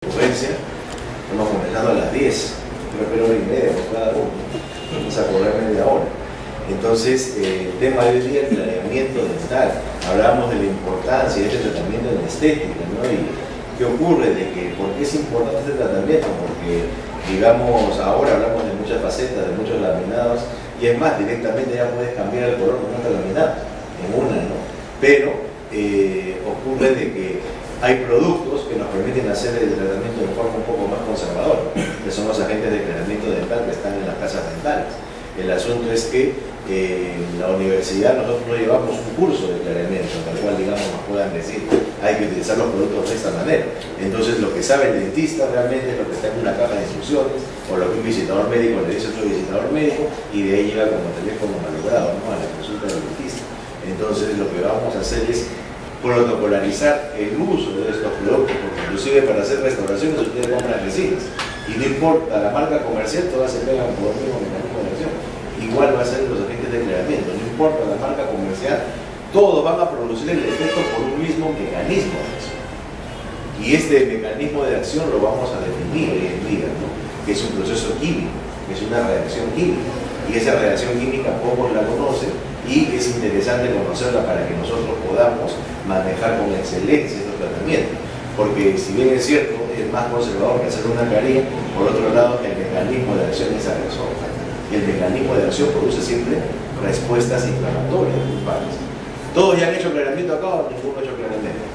ocurrencia, hemos comenzado a las 10, creo que hora y media por cada uno, vamos a cobrar media hora. Entonces, el tema de hoy día, el planeamiento dental. Hablábamos de la importancia de este tratamiento en estética, ¿no? Y ¿qué ocurre? ¿Por qué es importante este tratamiento? Porque, digamos, ahora hablamos de muchas facetas, de muchos laminados, y es más, directamente ya puedes cambiar el color con otro laminado, en una, ¿no? Pero ocurre de que hay productos que nos permiten hacer el tratamiento de forma un poco más conservadora, que son los agentes de aclaramiento dental que están en las casas dentales. El asunto es que en la universidad nosotros no llevamos un curso de aclaramiento, tal cual, digamos, nos puedan decir, hay que utilizar los productos de esta manera. Entonces, lo que sabe el dentista realmente es lo que está en una caja de instrucciones, o lo que un visitador médico le dice a otro visitador médico, y de ahí llega como teléfono malogrado, ¿no?, a la consulta del dentista. Entonces, lo que vamos a hacer es protocolarizar el uso de estos productos, porque inclusive para hacer restauraciones ustedes compran resinas, y no importa la marca comercial, todas se pegan por el mismo mecanismo de acción. Igual va a ser los agentes de aclaramiento, no importa la marca comercial, todos van a producir el efecto por un mismo mecanismo de acción. Y este mecanismo de acción lo vamos a definir hoy en día, ¿no?, que es un proceso químico, que es una reacción química. Y esa reacción química pocos la conocen, y es interesante conocerla para que nosotros podamos manejar con excelencia estos tratamientos. Porque si bien es cierto, es más conservador que hacer una caría, por otro lado, el mecanismo de acción es agresor. Y el mecanismo de acción produce siempre respuestas inflamatorias grupales. ¿Todos ya han hecho aclaramiento acá o ninguno ha hecho aclaramiento?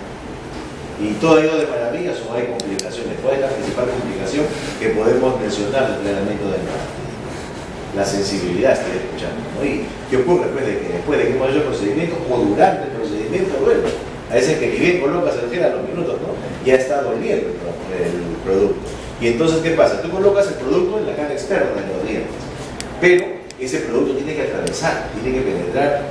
Y todo ha ido de maravillas o hay complicaciones. ¿Cuál es la principal complicación que podemos mencionar del aclaramiento dental? La sensibilidad, estoy escuchando, ¿no? ¿Y qué ocurre después de que hemos hecho el procedimiento o durante el procedimiento duele? A veces que ni bien colocas el gel a los minutos, ¿no?, ya está doliendo el producto. Y entonces, ¿qué pasa? Tú colocas el producto en la cara externa de los dientes, pero ese producto tiene que atravesar, tiene que penetrar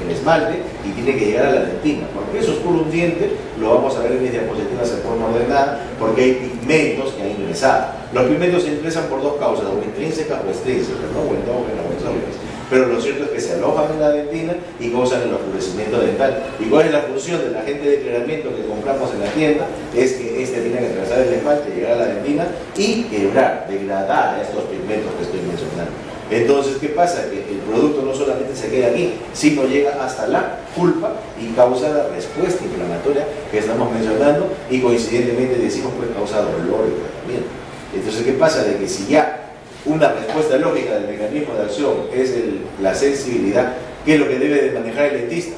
el esmalte y tiene que llegar a la dentina. Porque eso es por un diente, lo vamos a ver en mis diapositivas en forma ordenada, porque hay pigmentos que han ingresado. Los pigmentos se ingresan por dos causas, o intrínsecas o extrínsecas, ¿no?, o endógenas o exógenas. Pero lo cierto es que se alojan en la dentina y causan el oscurecimiento dental. ¿Y cuál es la función del agente de aclaramiento que compramos en la tienda? Es que este tiene que atravesar el esmalte, llegar a la dentina y quebrar, degradar a estos pigmentos que estoy mencionando. Entonces, ¿qué pasa? Que el producto no solamente se queda aquí, sino llega hasta la pulpa y causa la respuesta inflamatoria que estamos mencionando, y coincidentemente decimos que causa dolor y tratamiento. Entonces, ¿qué pasa? De que si ya una respuesta lógica del mecanismo de acción es la sensibilidad, ¿qué es lo que debe de manejar el dentista?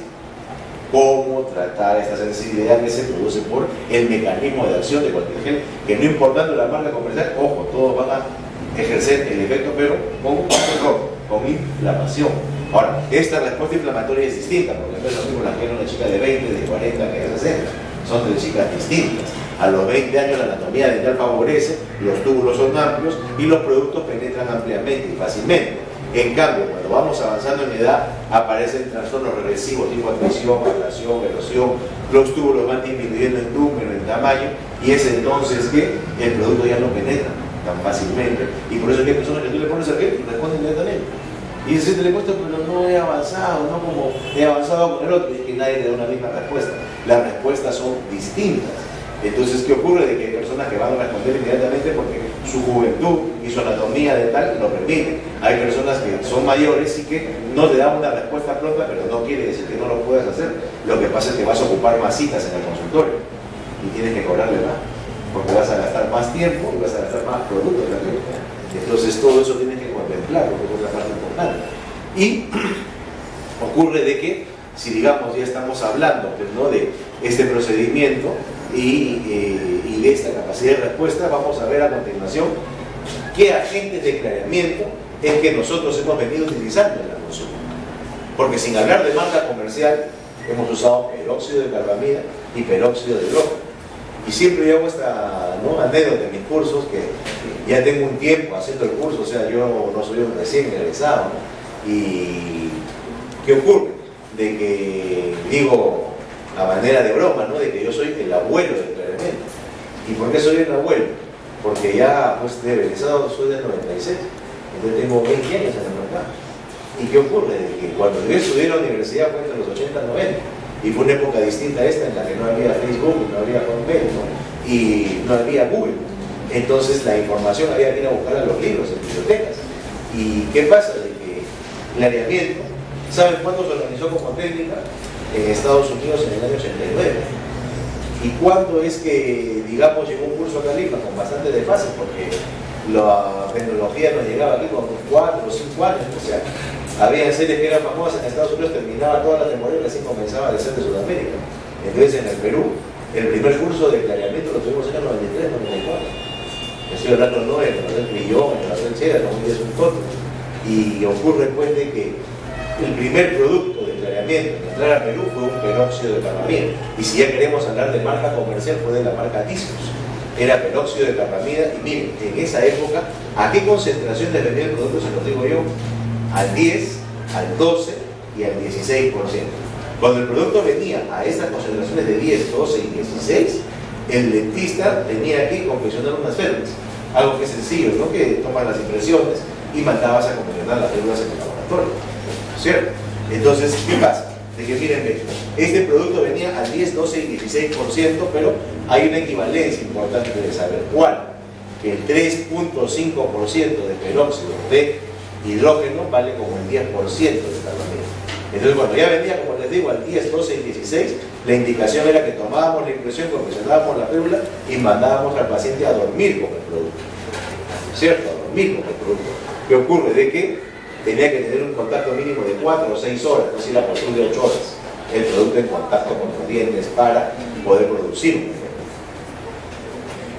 Cómo tratar esta sensibilidad que se produce por el mecanismo de acción de cualquier gel, que no importando la marca comercial, ojo, todos van a ejercer el efecto, pero con inflamación. Ahora, esta respuesta inflamatoria es distinta, porque no es lo mismo la que una chica de 20, de 40, que de 60, son de chicas distintas. A los 20 años la anatomía dental favorece, los túbulos son amplios y los productos penetran ampliamente y fácilmente. En cambio, cuando vamos avanzando en edad, aparecen trastornos regresivos tipo adhesión, ablación, erosión, los túbulos van disminuyendo en número, en tamaño, y es entonces que el producto ya no penetra tan fácilmente. Y por eso es que hay personas que tú le pones el gel y responden inmediatamente. Y dice, te le cuesta, pero no he avanzado, no como he avanzado con el otro, y es que nadie le da una misma respuesta. Las respuestas son distintas. Entonces, ¿qué ocurre? De que hay personas que van a responder inmediatamente porque su juventud y su anatomía dental lo permiten. Hay personas que son mayores y que no te dan una respuesta pronta, pero no quiere decir que no lo puedas hacer. Lo que pasa es que vas a ocupar más citas en el consultorio y tienes que cobrarle más, porque vas a gastar más tiempo y vas a gastar más productos también. Entonces, todo eso tienes que contemplarlo, porque es la parte importante. Y ocurre de que, si digamos ya estamos hablando, pues, ¿no?, de este procedimiento y de esta capacidad de respuesta, vamos a ver a continuación qué agentes de aclaramiento es que nosotros hemos venido utilizando en la consulta. Porque sin hablar de marca comercial, hemos usado peróxido de carbamida y peróxido de hidrógeno. Y siempre hago esta, ¿no?, anécdota en mis cursos, que ya tengo un tiempo haciendo el curso, o sea, yo no soy un recién egresado, ¿no? Y ¿qué ocurre? De que digo a manera de broma, ¿no?, de que yo soy el abuelo del aclaramiento. ¿Y por qué soy el abuelo? Porque ya, pues, de egresado soy del 96, entonces tengo 20 años en el mercado. ¿Y qué ocurre? De que cuando yo estudié en la universidad fue entre los 80 y 90, y fue una época distinta a esta, en la que no había Facebook, no había Hotmail, ¿no?, y no había Google. Entonces la información había que ir a buscarla a los libros, en bibliotecas. ¿Y qué pasa? De que clareamiento, ¿saben cuándo se organizó como técnica? En Estados Unidos en el año 89. ¿Y cuándo es que, digamos, llegó un curso acá a Lima? Con bastante desfase, porque la tecnología nos llegaba aquí con 4 o 5 años. O sea, había series que eran famosas en Estados Unidos, terminaba toda la temporada y así comenzaba a ser de Sudamérica. Entonces en el Perú, el primer curso de clareamiento lo tuvimos en el 93, 94. Estoy hablando no de Millón, de Rafael Chera, no es un tonto. Y ocurre pues de que el primer producto de clareamiento en entrar a Perú fue un peróxido de carbamida. Y si ya queremos hablar de marca comercial, fue de la marca Discos. Era peróxido de carbamida. Y miren, en esa época, ¿a qué concentración le vendía el producto? Se lo digo yo, al 10, al 12 y al 16%. Cuando el producto venía a estas concentraciones de 10, 12 y 16, el dentista tenía que confeccionar unas férulas. Algo que es sencillo, ¿no? Que tomas las impresiones y mandabas a confeccionar las férulas en el laboratorio. ¿Cierto? Entonces, ¿qué pasa? De que miren, este producto venía al 10, 12 y 16%, pero hay una equivalencia importante de saber cuál. Que el 3.5% de peróxido de hidrógeno vale como el 10% de carbamida. Entonces, cuando ya venía, como les digo, al 10, 12 y 16, la indicación era que tomábamos la impresión, confeccionábamos la férula y mandábamos al paciente a dormir con el producto. ¿Cierto? A dormir con el producto. ¿Qué ocurre? De que tenía que tener un contacto mínimo de 4 o 6 horas, no si la porción de 8 horas, el producto en contacto con los dientes para poder producir un efecto.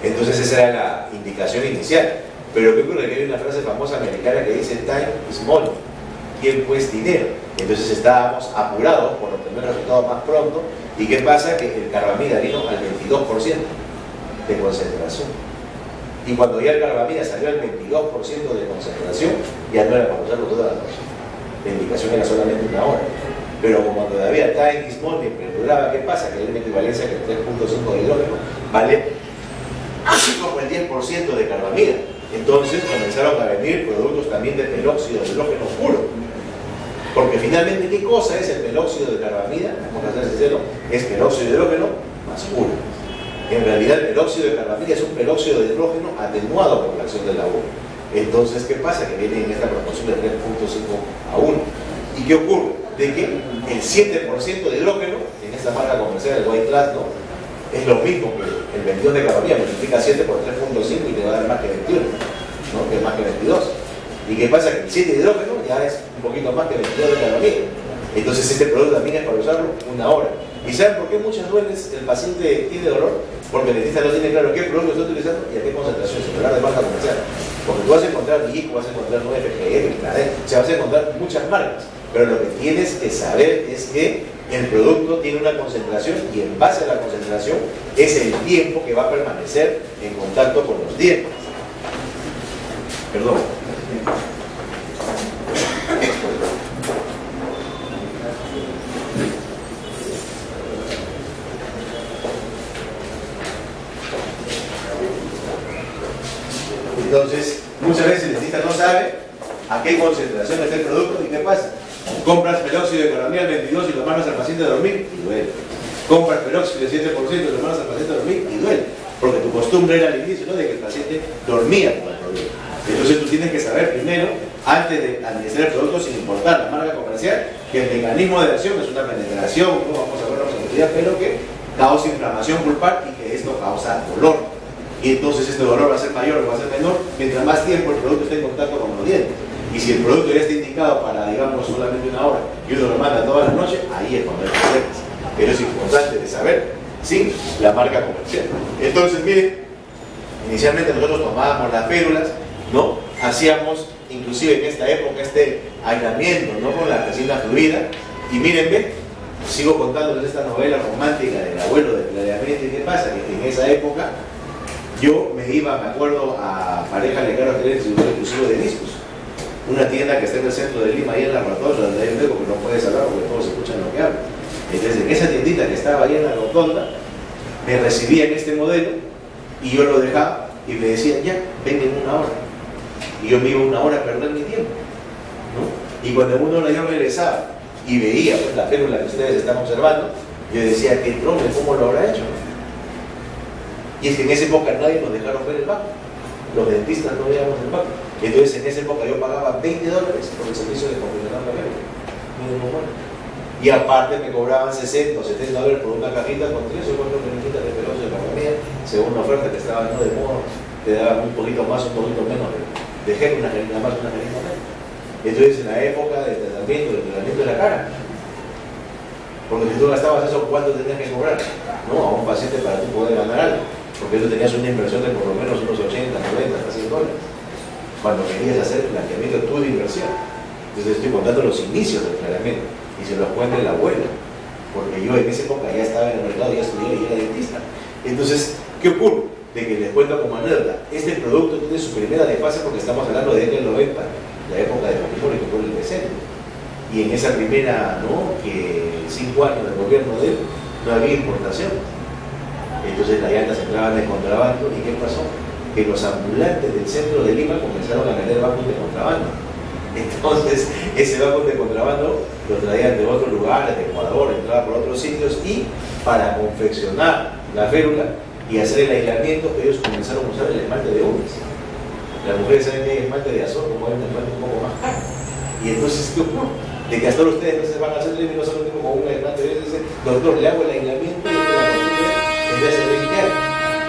Entonces esa era la indicación inicial. Pero ¿qué ocurre? Que hay una frase famosa americana que dice time is money, tiempo es dinero. Entonces estábamos apurados por obtener resultados más pronto. ¿Y qué pasa? Que el carbamida vino al 22% de concentración. Y cuando ya el carbamida salió al 22% de concentración, ya no era para usarlo toda la noche. La indicación era solamente una hora. Pero como todavía time is money perduraba, ¿qué pasa? Que hay una equivalencia que el 3.5 de hidrógeno vale así como el 10% de carbamida. Entonces comenzaron a venir productos también de peróxido de hidrógeno puro. Porque finalmente, ¿qué cosa es el peróxido de carbamida? Vamos a ser sinceros, es peróxido de hidrógeno más puro. En realidad el peróxido de carbamida es un peróxido de hidrógeno atenuado por la acción de la U. Entonces, ¿qué pasa? Que viene en esta proporción de 3.5 a 1. ¿Y qué ocurre? De que el 7% de hidrógeno, en esta marca comercial, el White Class, ¿no? Es lo mismo que el 22 de carbamida, multiplica 7 por 3.5 y te va a dar más que 21, ¿no? Que es más que 22. ¿Y qué pasa? Que el 7 de hidrógeno ya es un poquito más que 22 de carbamida. Entonces este producto también es para usarlo una hora. ¿Y saben por qué muchas veces el paciente tiene dolor? Porque el dentista no tiene claro qué producto está utilizando y a qué concentración, sin hablar de marca comercial. Porque tú vas a encontrar Vico, vas a encontrar 9FGM, o sea, vas a encontrar muchas marcas. Pero lo que tienes que saber es que el producto tiene una concentración y en base a la concentración es el tiempo que va a permanecer en contacto con los dientes. Perdón. Entonces, muchas veces el dentista no sabe a qué concentración está el producto y qué pasa. Compras peróxido de carbamida al 22 y lo mandas al paciente a dormir y duele. Compras peróxido del 7% y lo mandas al paciente a dormir y duele. Porque tu costumbre era al inicio, ¿no?, de que el paciente dormía con el producto. Entonces tú tienes que saber primero, antes de administrar el producto, sin importar la marca comercial, que el mecanismo de acción es una penetración, no vamos a verlo en profundidad, pero que causa inflamación pulpar y que esto causa dolor. Y entonces este dolor va a ser mayor o va a ser menor mientras más tiempo el producto esté en contacto con los dientes. Y si el producto ya está indicado para, digamos, solamente una hora y uno lo manda toda la noche, ahí es cuando hay problemas. Pero es importante de saber, sí, la marca comercial. Entonces, miren, inicialmente nosotros tomábamos las férulas, ¿no? Hacíamos, inclusive en esta época, este aislamiento, ¿no?, con la resina fluida. Y miren, ve, sigo contándoles esta novela romántica del abuelo de clareamiento. ¿Y qué pasa? Que en esa época yo me iba, me acuerdo, a Pareja Legal a tener el distribuidor exclusivo de discos. Una tienda que está en el centro de Lima, ahí en la rotonda, donde hay un eco que no puedes hablar porque todos escuchan lo que hablan. Entonces, en esa tiendita que estaba ahí en la rotonda, me recibían este modelo y yo lo dejaba y me decían, ya, ven en una hora. Y yo me iba una hora a perder mi tiempo, ¿no? Y cuando en una hora yo regresaba y veía pues, la férula que ustedes están observando, yo decía, qué trompe, ¿cómo lo habrá hecho? Y es que en esa época nadie nos dejaron ver el banco. Los dentistas no veíamos el banco. Entonces en esa época yo pagaba $20 por el servicio de confeccionar la médica. Y aparte me cobraban 60 o $70 por una cajita con 3 o 4 pequeñitas de pelos de compañía, según la oferta que estaba no de moda, te daban un poquito más, un poquito menos de gel, una gerina más, una gerina menos. Entonces en la época del tratamiento de la cara, porque si tú gastabas eso, ¿cuánto tenías que cobrar? No, a un paciente para tú poder ganar algo, porque tú tenías una inversión de por lo menos unos 80, 90, hasta $100, cuando querías hacer el planteamiento tú de inversión. Entonces estoy contando los inicios del tratamiento. Y se los cuenta el abuelo, porque yo en esa época ya estaba en el mercado, ya estudié y era dentista. Entonces, ¿qué ocurre? De que les cuento como anécdota, este producto tiene su primera desfase porque estamos hablando de década del 90, la época de Fujimori, que fue el decennio. Y en esa primera, ¿no?, que 5 años del gobierno de él, no había importación. Entonces las llantas entraban de contrabando, ¿y qué pasó? Que los ambulantes del centro de Lima comenzaron a vender bancos de contrabando. Entonces, ese banco de contrabando lo traían de otros lugares, de Ecuador, entraba por otros sitios, y para confeccionar la férula y hacer el aislamiento, ellos comenzaron a usar el esmalte de uñas. Las mujeres saben que hay esmalte de azor, como hay un esmalte un poco más caro. Y entonces, ¿qué ocurre? De que hasta ahora ustedes no se van a hacer y no solo tengo con un esmalte de uñas, doctor, le hago el aislamiento y la costumbre desde hace 20 años.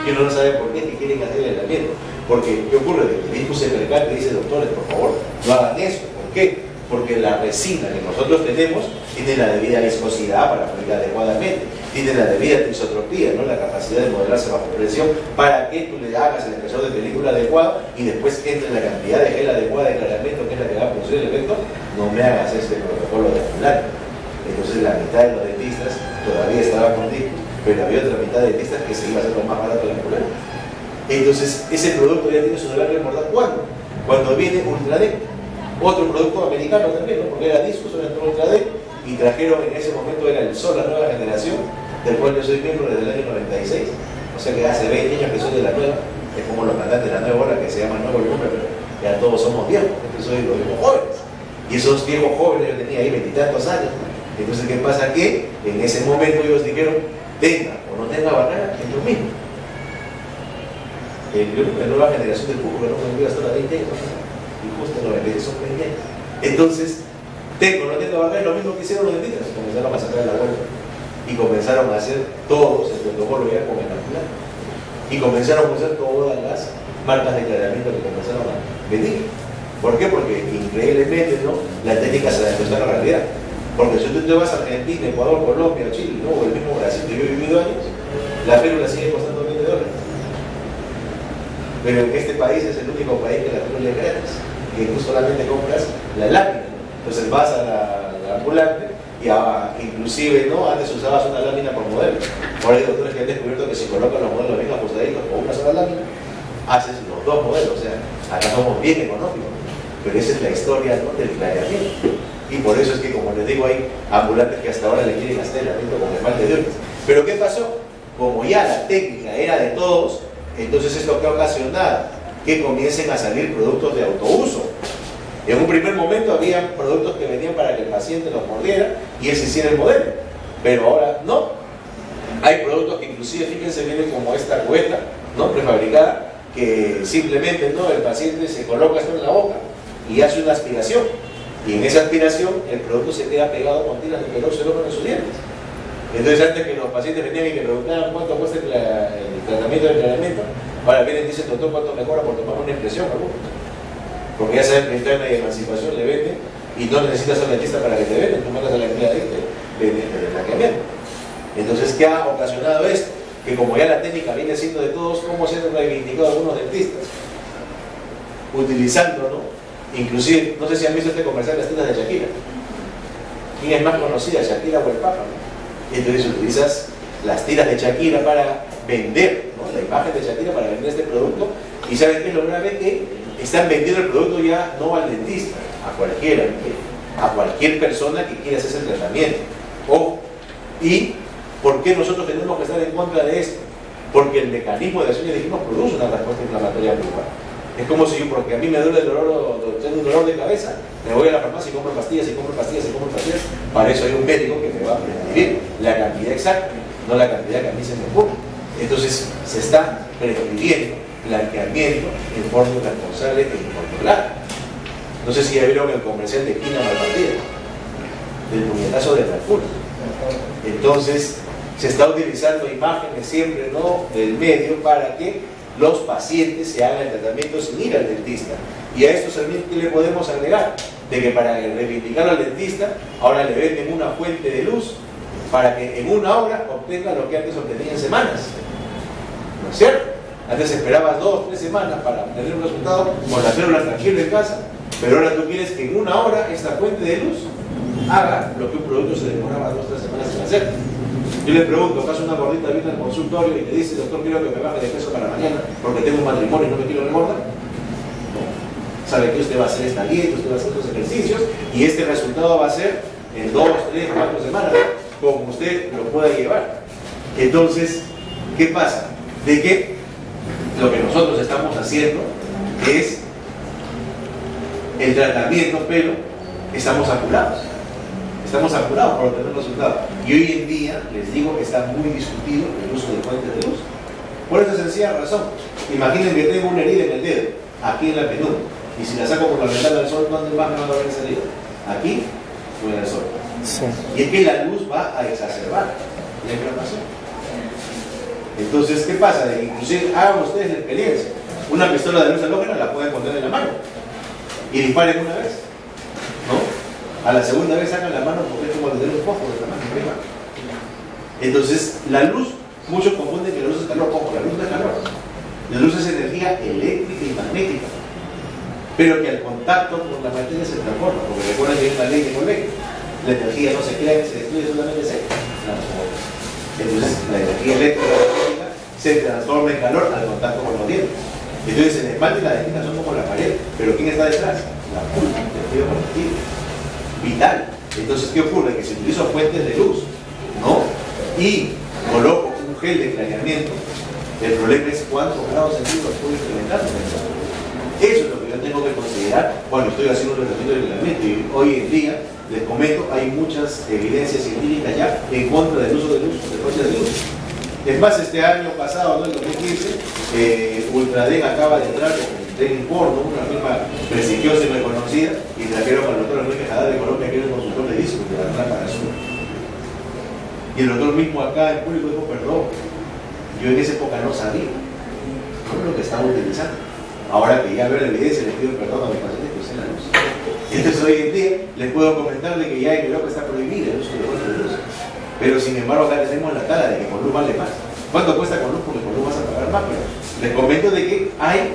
Y uno no sabe por qué que quieren hacer el aislamiento. Porque, ¿qué ocurre? El médico se percata y dice, doctores, por favor, no hagan eso. ¿Por qué? Porque la resina que nosotros tenemos tiene la debida viscosidad para fluir adecuadamente, tiene la debida isotropía, ¿no?, la capacidad de modelarse bajo presión para que tú le hagas el espesor de película adecuado y después entre la cantidad de gel adecuada de aclaramiento, que es la que va a producir el efecto. No me hagas este protocolo de fulano. Entonces la mitad de los dentistas todavía estaban con discos, pero había otra mitad de dentistas que se iba a hacer lo más barato de la fulana. Entonces, ese producto ya tiene su horario mortal. ¿Cuándo? Cuando viene Ultradec, otro producto americano también, ¿no?, porque era disco, solo entró Ultradec, y trajeron en ese momento, era el Sol, la nueva generación, del cual yo soy miembro desde el año 96, o sea que hace 20 años que soy de la nueva, es como los cantantes de la nueva ola que se llaman nuevo el nombre, pero ya todos somos viejos, entonces soy los viejos jóvenes, y esos viejos jóvenes yo tenía ahí 20 y tantos años. Entonces, ¿qué pasa? Que en ese momento ellos dijeron, tenga o no tenga barrera, es lo mismo. La nueva generación del público no me voy a estar a 20 años, y justo en 96 son 20 años. Entonces, tengo, no tengo barrera, lo mismo que hicieron los dentistas, comenzaron a sacar la vuelta y comenzaron a hacer todos el protocolo ya con el ambular, y comenzaron a usar todas las marcas de aclaramiento que comenzaron a venir. ¿Por qué? Porque increíblemente, ¿no?, la técnica se adaptó a la realidad. Porque si tú te vas a Argentina, Ecuador, Colombia, Chile, ¿no?, o el mismo Brasil, que yo he vivido años, la férula sigue costando $20. Pero en este país es el único país que la férula es gratis, que tú solamente compras la lámina. Entonces vas a la ambulante y inclusive, ¿no?, antes usabas una lámina por modelo. Ahora hay doctores que han descubierto que si colocan los modelos bien ajustaditos con una sola lámina, haces los dos modelos. O sea, acá somos bien económicos. Pero esa es la historia, ¿no?, del planeamiento. Y por eso es que, como les digo, hay ambulantes que hasta ahora le quieren hacer el aislamiento con esmalte de uñas. Pero ¿qué pasó? Como ya la técnica era de todos, entonces esto que ha ocasionado que comiencen a salir productos de autouso. En un primer momento había productos que venían para que el paciente los mordiera y ese hiciera el modelo, pero ahora no. Hay productos que inclusive, fíjense, vienen como esta cubeta, ¿no?, prefabricada, que simplemente, ¿no?, el paciente se coloca esto en la boca y hace una aspiración, y en esa aspiración el producto se queda pegado con tiras de peróxido en sus dientes. Entonces, antes que los pacientes venían y que preguntaban cuánto cuesta el tratamiento del tratamiento, ahora vienen y dicen, doctor, ¿cuánto mejora por tomar una impresión? Porque ya saben que está en la emancipación, le venden, y no necesitas a un dentista para que te venden, tú mandas a la empleada y te blanqueamiento. Entonces, ¿qué ha ocasionado esto? Que como ya la técnica viene siendo de todos, ¿cómo se han reivindicado algunos dentistas? Utilizando, ¿no?, inclusive, no sé si han visto este comercial de las tiras de Shakira. ¿Quién es más conocida, Shakira o el Papa, ¿no? Entonces utilizas las tiras de Shakira para vender, ¿no?, la imagen de Shakira para vender este producto, y ¿saben qué es lo grave? Que están vendiendo el producto ya no al dentista, a cualquiera, a cualquier persona que quiera hacerse el tratamiento. Ojo. ¿Y por qué nosotros tenemos que estar en contra de esto? Porque el mecanismo de acción, ya dijimos, produce una respuesta inflamatoria brutal. Es como si yo, porque a mí me duele el dolor, tengo un dolor de cabeza, me voy a la farmacia y compro pastillas, y compro pastillas, y compro pastillas. Para eso hay un médico que me va a prescribir la cantidad exacta, no la cantidad que a mí se me ocurre. Entonces se está prescribiendo blanqueamiento en forma irresponsable e incontrolada. No sé si ya vieron el comercial de Quina Malpartida, del puñetazo de Mercurio. Entonces se está utilizando imágenes siempre, ¿no?, del medio para que los pacientes se hagan el tratamiento sin ir al dentista. Y a esto también, ¿qué le podemos agregar? De que para reivindicar al dentista, ahora le venden una fuente de luz para que en una hora obtenga lo que antes obtenía en semanas. ¿No es cierto? Antes esperabas 2 o 3 semanas para obtener un resultado con las células tranquilo en casa, pero ahora tú quieres que en una hora esta fuente de luz haga lo que un producto se demoraba 2 o 3 semanas en hacer. Yo le pregunto, ¿acaso una gordita viene al consultorio y le dice, doctor, quiero que me baje de peso para mañana porque tengo un matrimonio y no me quiero engordar? No. Sabe que usted va a hacer esta dieta, usted va a hacer estos ejercicios y este resultado va a ser en 2, 3, 4 semanas, como usted lo pueda llevar. Entonces, ¿qué pasa? De que lo que nosotros estamos haciendo es el tratamiento, pero estamos apurados. Estamos apurados para obtener resultados. Y hoy en día, les digo, está muy discutido el uso de fuentes de luz. Por esa sencilla razón. Imaginen que tengo una herida en el dedo, aquí en la penúltima. Y si la saco por la ventana del sol, ¿dónde más me va a ver esa herida? ¿Aquí o en el sol? Sí. Y es que la luz va a exacerbar la inflamación. Entonces, ¿qué pasa? De que inclusive hagan ustedes la experiencia. Una pistola de luz halógena la pueden poner en la mano y disparen una vez, ¿no? A la segunda vez sacan la mano porque es como tener un foco de la mano arriba. Entonces, la luz, muchos confunden que la luz es calor. Ojo, la luz no es calor. La luz es energía eléctrica y magnética, pero que al contacto con la materia se transforma, porque recuerden que hay una ley de Moleque. La energía no se crea, se destruye, solamente se transforma. Entonces, la energía eléctrica y magnética se transforma en calor al contacto con los dientes. Entonces, el esmalte y la dentina son como la pared, pero ¿quién está detrás? La pulpa, el tejido conectivo, vital. Entonces, ¿qué ocurre? Que si utilizo fuentes de luz, ¿no?, y coloco un gel de clareamiento, el problema es cuántos grados centígrados puedo incrementar. Eso es lo que yo tengo que considerar cuando estoy haciendo un tratamiento de clareamiento. Y hoy en día, les comento, hay muchas evidencias científicas ya en contra del uso de luz, de fuentes de luz. Es más, este año pasado, ¿no?, en 2015, Ultraden acaba de entrar con Den Porno, una firma prestigiosa y reconocida, y trajeron al doctor Enrique Haddad de Colombia, que era el consultor de discos de la Trampa Azul. Y el doctor mismo acá en público dijo, perdón, yo en esa época no sabía, no es lo que estaba utilizando. Ahora que ya veo la evidencia, les pido perdón a mis pacientes que usen la luz. Entonces hoy en día les puedo comentar de que ya en Europa está prohibido el uso de fuentes de luz. Pero sin embargo acá tenemos la tala de que con luz vale más. ¿Cuánto cuesta con luz? Porque con luz vas a pagar más. Pero les comento de que hay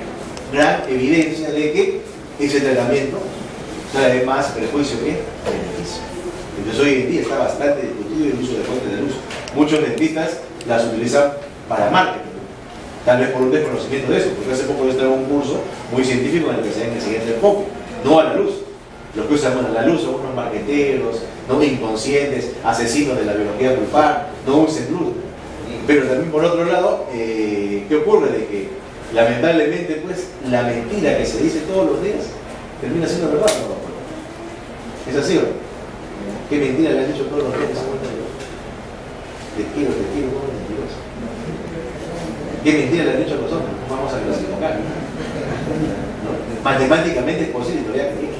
gran evidencia de que ese tratamiento trae más perjuicio que beneficio. Entonces hoy en día está bastante discutido el uso de fuentes de luz. Muchos dentistas las utilizan para marketing, tal vez por un desconocimiento de eso, porque hace poco yo estaba en un curso muy científico en el que se ven el siguiente enfoque, no a la luz. Los que usan a la luz son unos marqueteros, no inconscientes, asesinos de la biología culpar, no usen luz. Pero también por otro lado, ¿qué ocurre? De que lamentablemente pues la mentira que se dice todos los días termina siendo verdad, ¿no? ¿Es así o no? ¿Qué mentira le han dicho todos los días? Te quiero, ¿cómo es mentiroso? ¿Qué mentira le han dicho a los hombres? Vamos a clasificar. ¿No? Matemáticamente es posible, todavía creí,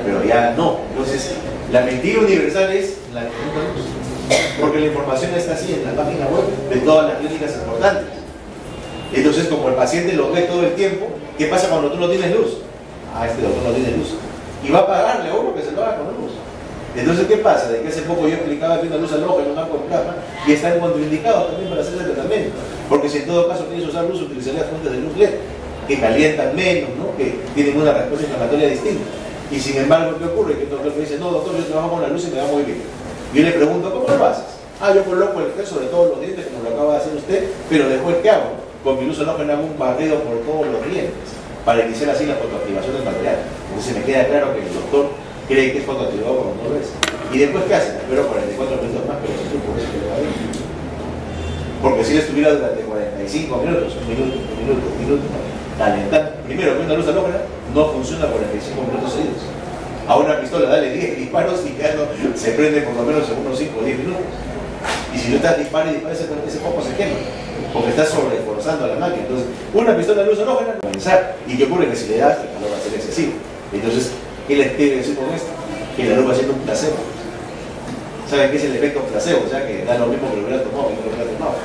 pero ya no. Entonces, la mentira universal es la luz, porque la información está así en la página web de todas las clínicas importantes. Entonces, como el paciente lo ve todo el tiempo, ¿qué pasa cuando tú no tienes luz? Ah, este doctor no tiene luz. Y va a pagarle a uno que se lo haga con luz. Entonces, ¿qué pasa? De que hace poco yo explicaba que una luz halógena, un arco de plasma, y están contraindicados también para hacer ese tratamiento. Porque si en todo caso quieres usar luz, utilizarías fuentes de luz LED, que calientan menos, ¿no?, que tienen una respuesta inflamatoria distinta. Y sin embargo, ¿qué ocurre? Que el doctor me dice, no, doctor, yo trabajo con la luz y me va muy bien. Yo le pregunto, ¿cómo lo haces? Ah, yo coloco el peso de todos los dientes, como lo acaba de hacer usted, pero después, ¿qué hago? Con mi luz halógena hago un barrido por todos los dientes, para iniciar así la fotoactivación del material. Entonces me queda claro que el doctor cree que es fotoactivado cuando no lo es. ¿Y después qué hace? Espero 44 minutos más, pero si por eso que le va bien. Porque si él estuviera durante 45 minutos, un minuto, calentando. Primero, que una luz halógena no funciona 45 minutos seguidos. A una pistola dale 10 disparos y ya no, se prende por lo menos en unos 5 o 10 minutos. Y si no estás dispara y dispara, ese foco se quema. porque estás sobreesforzando a la máquina. Entonces, una pistola de luz halógena no va a pensar. ¿Y qué ocurre? Que si le das, el calor va a ser excesivo. Entonces, ¿qué les quiere decir con esto? Que la luz va haciendo un placebo. ¿Saben qué es el efecto placebo? O sea, que da lo mismo que lo hubiera tomado, que no lo hubiera tomado.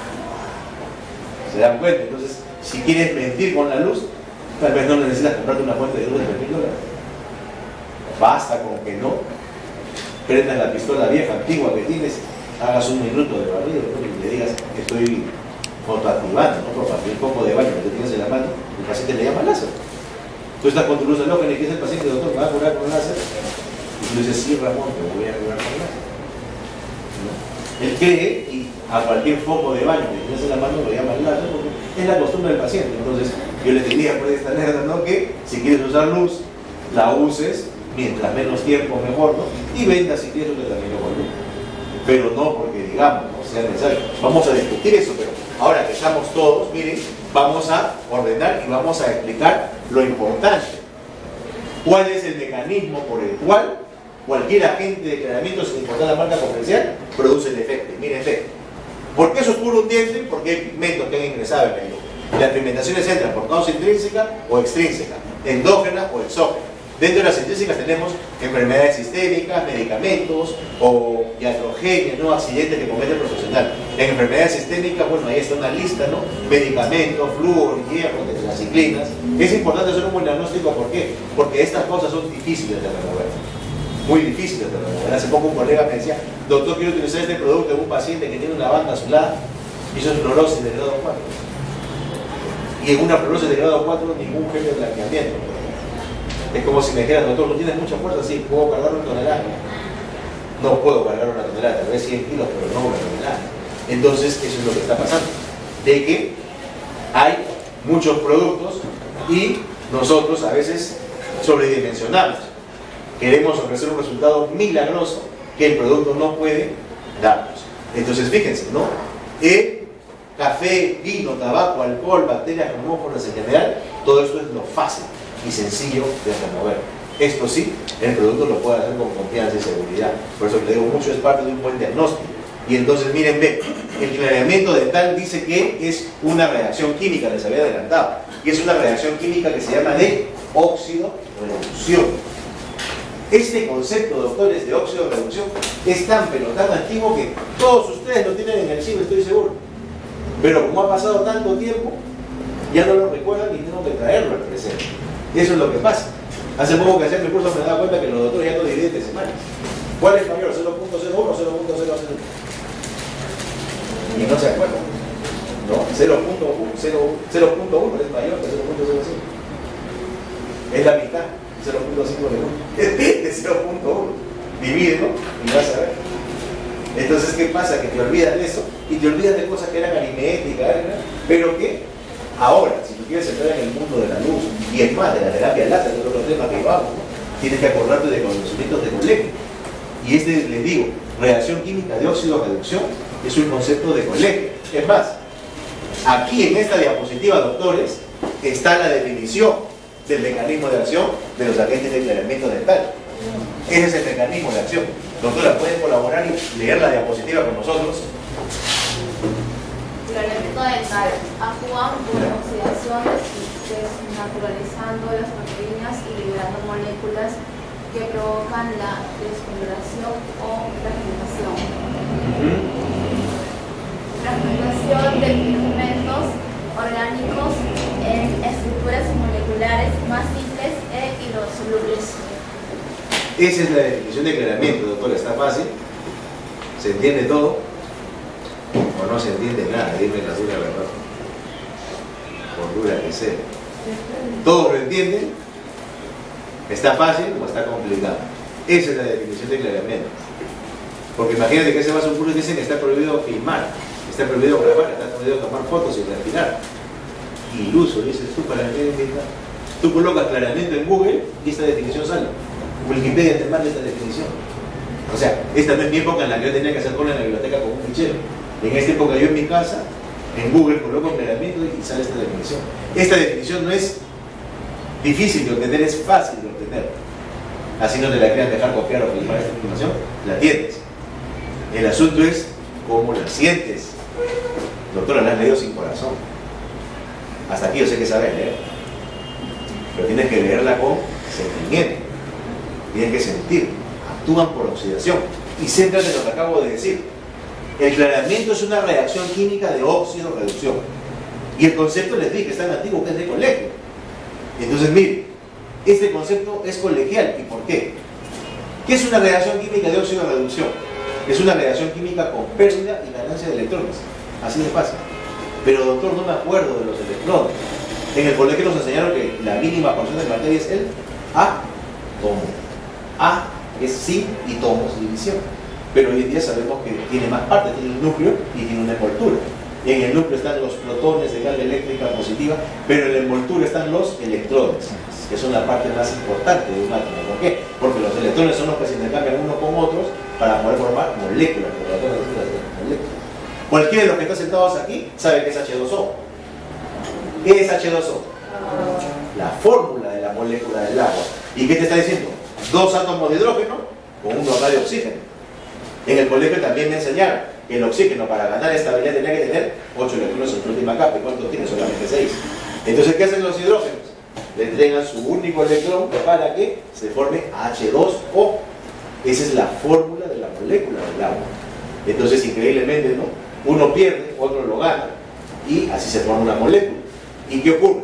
¿Se dan cuenta? Entonces, si quieres mentir con la luz, tal vez no necesitas comprarte una fuente de luz de $3.000. Basta con que no prendas la pistola vieja, antigua que tienes, hagas un minuto de barrido y le digas que estoy fotoactivando, ¿no? Para un poco de baño que tienes en la mano, el paciente le llama láser. Tú estás con tu luz halógena y ¿qué es el paciente? Doctor, ¿me va a curar con láser? Y tú dices, sí, Ramón, te voy a curar con láser. ¿No? Él cree y a cualquier foco de baño que tienes en la mano lo llaman láser porque es la costumbre del paciente. Entonces, yo le diría por esta anécdota, ¿no? Que si quieres usar luz, la uses mientras menos tiempo mejor, ¿no? Y venda si quieres un tratamiento con luz. Pero no porque digamos, no sea necesario. Vamos a discutir eso, pero ahora que estamos todos, miren, vamos a ordenar y vamos a explicar lo importante. ¿Cuál es el mecanismo por el cual cualquier agente de declaramiento, sin importar la marca comercial, produce el efecto? Miren, ¿por qué se oscura un diente? Porque hay pigmentos que han ingresado en el diente. Las pigmentaciones entran por causa intrínseca o extrínseca, endógena o exógena. Dentro de las intrínsecas tenemos enfermedades sistémicas, medicamentos o iatrogenias, ¿no? Accidentes que comete el profesional. En enfermedades sistémicas, bueno, ahí está una lista, ¿no? Medicamentos, flúor, hierro, tetraciclinas. Es importante hacer un buen diagnóstico, ¿por qué? Porque estas cosas son difíciles de remover. Muy difíciles de remover. Hace poco un colega me decía, doctor, quiero utilizar este producto en un paciente que tiene una banda azulada y eso es fluorosis de grado 4. Y en una fluorosis de grado 4 ningún gel de blanqueamiento. Es como si me dijeras, doctor, ¿no tienes mucha fuerza? Sí, ¿puedo cargar una tonelada? No puedo cargar una tonelada, tal vez 100 kilos, pero no una tonelada. Entonces, eso es lo que está pasando. De que hay muchos productos y nosotros a veces sobredimensionamos. Queremos ofrecer un resultado milagroso que el producto no puede darnos. Entonces, fíjense, ¿no? Café, vino, tabaco, alcohol, bacterias, germófonas en general, todo esto es lo fácil y sencillo de remover. Esto sí, el producto lo puede hacer con confianza y seguridad. Por eso le digo mucho, es parte de un buen diagnóstico. Y entonces miren, ven, el clareamiento dental dice que es una reacción química, les había adelantado, y es una reacción química que se llama de óxido-reducción. Este concepto, doctores, de óxido-reducción es tan pero tan antiguo que todos ustedes lo tienen en el chip, estoy seguro. Pero como ha pasado tanto tiempo, ya no lo recuerdan y tengo que traerlo al presente. Eso es lo que pasa. Hace poco que hacía mi curso me daba cuenta que los doctores ya no dividen decimales. ¿Cuál es mayor? ¿0.01 o 0.00? Y no se acuerdan. ¿No? 0.1 es mayor que 0.05. Es la mitad. 0.5 de 0.1. Divídelo y vas a ver. Entonces, ¿qué pasa? Que te olvidas de eso y te olvidas de cosas que eran aritméticas, pero que ahora, si tú quieres entrar en el mundo de la luz y es más, de la terapia láser, que es otro tema que vamos, tienes que acordarte de conocimientos de colegio. Y les digo, reacción química de óxido-reducción es un concepto de colegio. Es más, aquí en esta diapositiva, doctores, está la definición del mecanismo de acción de los agentes de clareamiento dental. Ese es el mecanismo de acción. Doctora, ¿pueden colaborar y leer la diapositiva con nosotros? Clareamiento dental. Actúan por oxidación, desnaturalizando las proteínas y liberando moléculas que provocan la descoloración o fragmentación. Fragmentación de pigmentos orgánicos en estructuras moleculares más simples e hidrosolubles. Esa es la definición de clareamiento, doctora. Está fácil. ¿Se entiende todo? ¿O no se entiende nada? Dime la dura verdad. Por dura que sea. ¿Todos lo entienden? ¿Está fácil o está complicado? Esa es la definición de clareamiento. Porque imagínate que se va a un curso y dicen que está prohibido filmar, está prohibido grabar, está prohibido tomar fotos y respirar. Iluso, dices tú, para qué inventar. Tú colocas clareamiento en Google y esta definición sale. Wikipedia te manda esta definición. O sea, esta no es mi época en la que yo tenía que hacer cola en la biblioteca con un fichero. En esta época yo en mi casa, en Google, coloco clareamiento y sale esta definición. Esta definición no es difícil de obtener, es fácil de obtener. Así no te la quieran dejar copiar o filmar esta información, la tienes. El asunto es cómo la sientes. Doctora, la has leído sin corazón. Hasta aquí yo sé que sabes leer, pero tienes que leerla con sentimiento. Tienes que sentir. Actúan por oxidación. Y céntrate en lo que acabo de decir. El clareamiento es una reacción química de óxido-reducción. Y el concepto les dije, es tan antiguo que es de colegio. Entonces, mire, este concepto es colegial. ¿Y por qué? ¿Qué es una reacción química de óxido-reducción? Es una reacción química con pérdida y ganancia de electrones. Así de fácil. Pero, doctor, no me acuerdo de los electrones. En el colegio nos enseñaron que la mínima porción de materia es el átomo. A es sí y tomos y división. Pero hoy en día sabemos que tiene más partes, tiene un núcleo y tiene una envoltura. En el núcleo están los protones de carga eléctrica positiva, pero en la envoltura están los electrones, que son la parte más importante de un átomo. ¿Por qué? Porque los electrones son los que se intercambian unos con otros para poder formar moléculas. Cualquiera de los que está sentados aquí sabe que es H2O. ¿Qué es H2O? La fórmula de la molécula del agua. ¿Y qué te está diciendo? 2 átomos de hidrógeno con 1 de oxígeno. En el colegio también me enseñaron que el oxígeno para ganar estabilidad tenía que tener 8 electrones en su última capa. ¿Y cuántos tiene? Solamente 6. Entonces, ¿qué hacen los hidrógenos? Le entregan su único electrón para que se forme H2O. Esa es la fórmula de la molécula del agua. Entonces, increíblemente, ¿no? Uno pierde, otro lo gana. Y así se forma una molécula. ¿Y qué ocurre?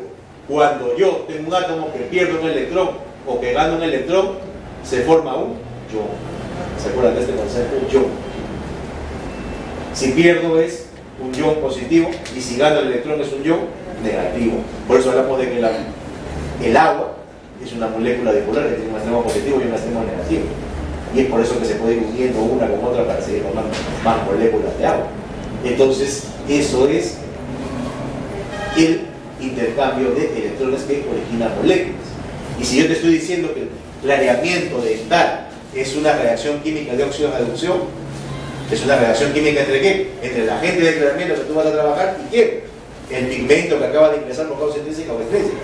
Cuando yo tengo un átomo que pierde un electrón o que gana un electrón, se forma un ion. ¿Se acuerdan de este concepto? Ion. Si pierdo es un ion positivo y si gano el electrón es un ion negativo. Por eso hablamos de que el agua es una molécula dipolar que tiene un extremo positivo y un extremo negativo. Y es por eso que se puede ir uniendo una con otra para seguir formando más moléculas de agua. Entonces, eso es el intercambio de electrones que origina moléculas. Y si yo te estoy diciendo que el clareamiento dental es una reacción química de óxido-reducción, es una reacción química ¿entre qué? Entre el agente de clareamiento que tú vas a trabajar y ¿quién? El pigmento que acaba de ingresar por causa intrínseca o extrínseca.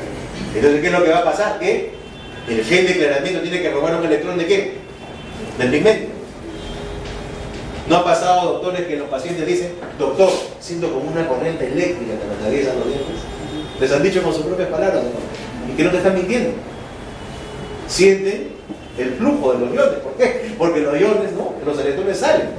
Entonces, ¿qué es lo que va a pasar? Que el gen de clareamiento tiene que robar un electrón ¿de qué? Del pigmento. ¿No ha pasado, doctores, que los pacientes dicen, doctor, siento como una corriente eléctrica que me atraviesa los dientes? Les han dicho con sus propias palabras, ¿no? Y que no te están mintiendo. Sienten el flujo de los iones. ¿Por qué? Porque los iones, ¿no? Los electrones salen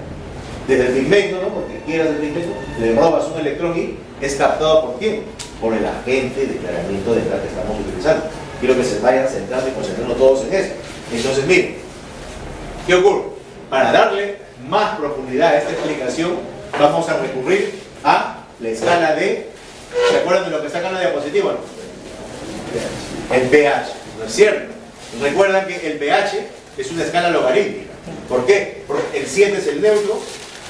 desde el pigmento, ¿no? Porque quieras el pigmento, le robas un electrón y es captado ¿por quién? Por el agente de clareamiento dental que estamos utilizando. Quiero que se vayan centrando y concentrando todos en eso. Entonces, miren, ¿qué ocurre? Para darle más profundidad a esta explicación, vamos a recurrir a la escala de... ¿Se acuerdan de lo que está acá en la diapositiva? El pH, ¿no es cierto? Recuerdan que el pH es una escala logarítmica. ¿Por qué? Porque el 7 es el neutro,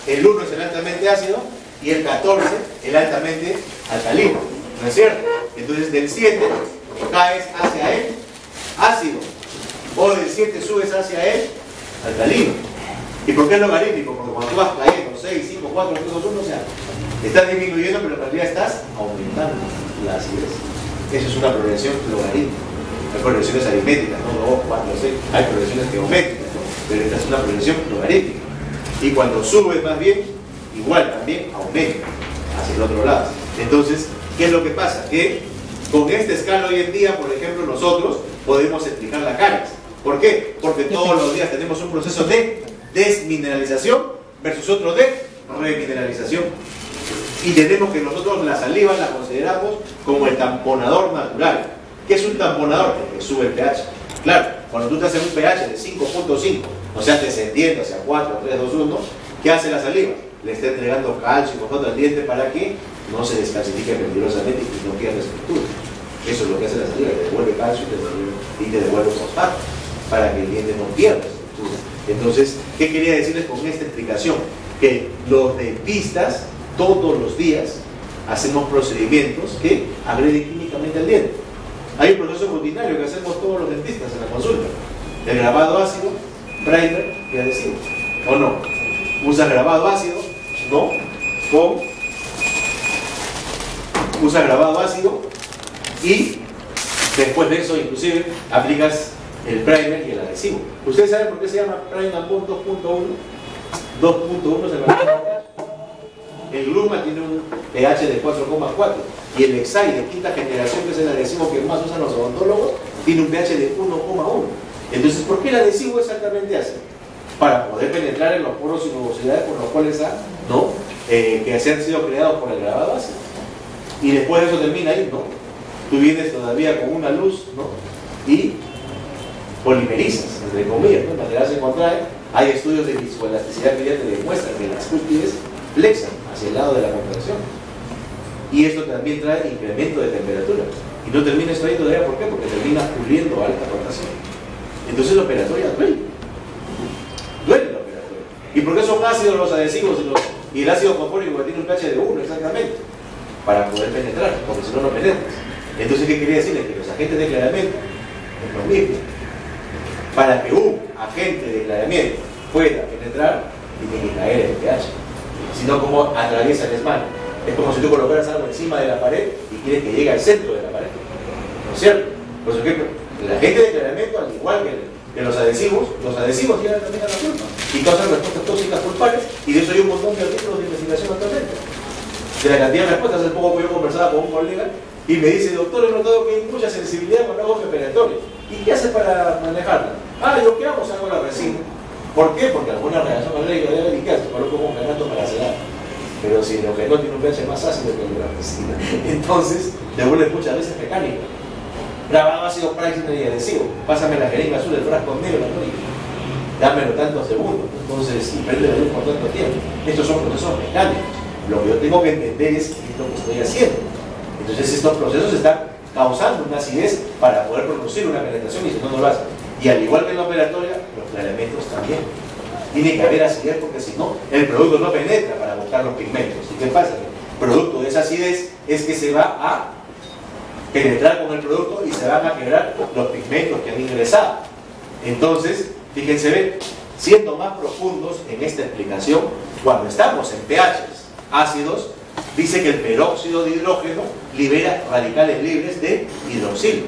el 1 es el altamente ácido y el 14 el altamente alcalino. ¿No es cierto? Entonces del 7 caes hacia el ácido o del 7 subes hacia el alcalino. ¿Y por qué es logarítmico? Porque cuando tú vas cayendo 6, 5, 4, 3, 2, 1, o sea, estás disminuyendo, pero en realidad estás aumentando la acidez. Eso es una progresión logarítmica. Hay progresiones aritméticas, ¿no? 2, 4, 6, hay progresiones geométricas, ¿no? Pero esta es una progresión logarítmica. Y cuando subes más bien, igual también aumenta hacia el otro lado. Entonces, ¿qué es lo que pasa? Que con esta escala hoy en día, por ejemplo, nosotros podemos explicar la caries. ¿Por qué? Porque todos los días tenemos un proceso de desmineralización versus otro de remineralización. Y tenemos que nosotros la saliva la consideramos como el tamponador natural. ¿Qué es un tamponador? Que sube el pH. Claro, cuando tú estás en un pH de 5.5, o sea, descendiendo hacia 4, 3, 2, 1, ¿qué hace la saliva? Le está entregando calcio y fosfato al diente para que no se descalcifique peligrosamente y no pierda estructura. Eso es lo que hace la saliva, te devuelve calcio y te devuelve fosfato para que el diente no pierda estructura. Entonces, ¿qué quería decirles con esta explicación? Que los dentistas todos los días hacemos procedimientos que agreden químicamente al diente. Hay un proceso rutinario que hacemos todos los dentistas en la consulta. El grabado ácido, primer y adhesivo. ¿O no? Usa grabado ácido, ¿no? Usa grabado ácido y después de eso inclusive aplicas el primer y el adhesivo. ¿Ustedes saben por qué se llama primer 2.1? 2.1 se llama el Gluma tiene un pH de 4,4 y el Exai de quinta generación, que es el adhesivo que más usan los odontólogos, tiene un pH de 1,1. Entonces, ¿por qué el adhesivo exactamente hace? Para poder penetrar en los poros y nubosidades por los cuales que se han sido creados por el grabado ácido. Y después de eso termina ahí, ¿no? Tú vienes todavía con una luz, ¿no? Y polimerizas, entre comillas, ¿no? El material se contrae. Hay estudios de viscoelasticidad que ya te demuestran que las cúspides flexan hacia el lado de la contracción. Y esto también trae incremento de temperatura. Y no termina esto ahí todavía, ¿por qué? Porque termina puliendo a alta rotación. Entonces la operatoria duele. Duele la operatoria. ¿Y por qué son ácidos los adhesivos y el ácido fosfórico que tiene un pH de 1 exactamente? Para poder penetrar, porque si no, no penetras. Entonces, ¿qué quería decirle? Que los agentes de clareamiento es lo mismo. Para que un agente de clareamiento pueda penetrar, tiene que caer el pH. Si no, ¿cómo atraviesa el esmalte? Es como si tú colocaras algo encima de la pared y quieres que llegue al centro de la pared. ¿No es cierto? Por ejemplo, el agente de clareamiento, al igual que los adhesivos llegan también a la pulpa y causan respuestas tóxicas pulpares, y de eso hay un montón de artículos de investigación actualmente. De la cantidad de respuestas, hace poco yo conversaba con un colega y me dice: doctor, he notado que hay mucha sensibilidad con agua preparatoria. ¿Y qué hace para manejarla? ¿Yo qué hago? Saco la resina. ¿Por qué? Porque alguna reacción alérgica debe dedicarse, coloco un canato para sedar. Pero si el objeto tiene un pH más ácido que la resina, entonces devuelve muchas veces mecánica. Grabado ácido Price y adhesivo. Pásame la jeringa azul del frasco negro, ¿no? Dámelo tantos segundos. Entonces, y prende la luz por tanto tiempo. Estos son procesos mecánicos. Lo que yo tengo que entender es lo que estoy haciendo. Entonces, estos procesos están causando una acidez para poder producir una penetración, y si no, no lo hacen. Y al igual que en la operatoria, los clareamientos también. Tiene que haber acidez, porque si no, el producto no penetra para buscar los pigmentos. ¿Y qué pasa? El producto de esa acidez es que se va a penetrar con el producto y se van a quebrar los pigmentos que han ingresado. Entonces, fíjense bien, siendo más profundos en esta explicación, cuando estamos en pHs ácidos, dice que el peróxido de hidrógeno libera radicales libres de hidroxilo.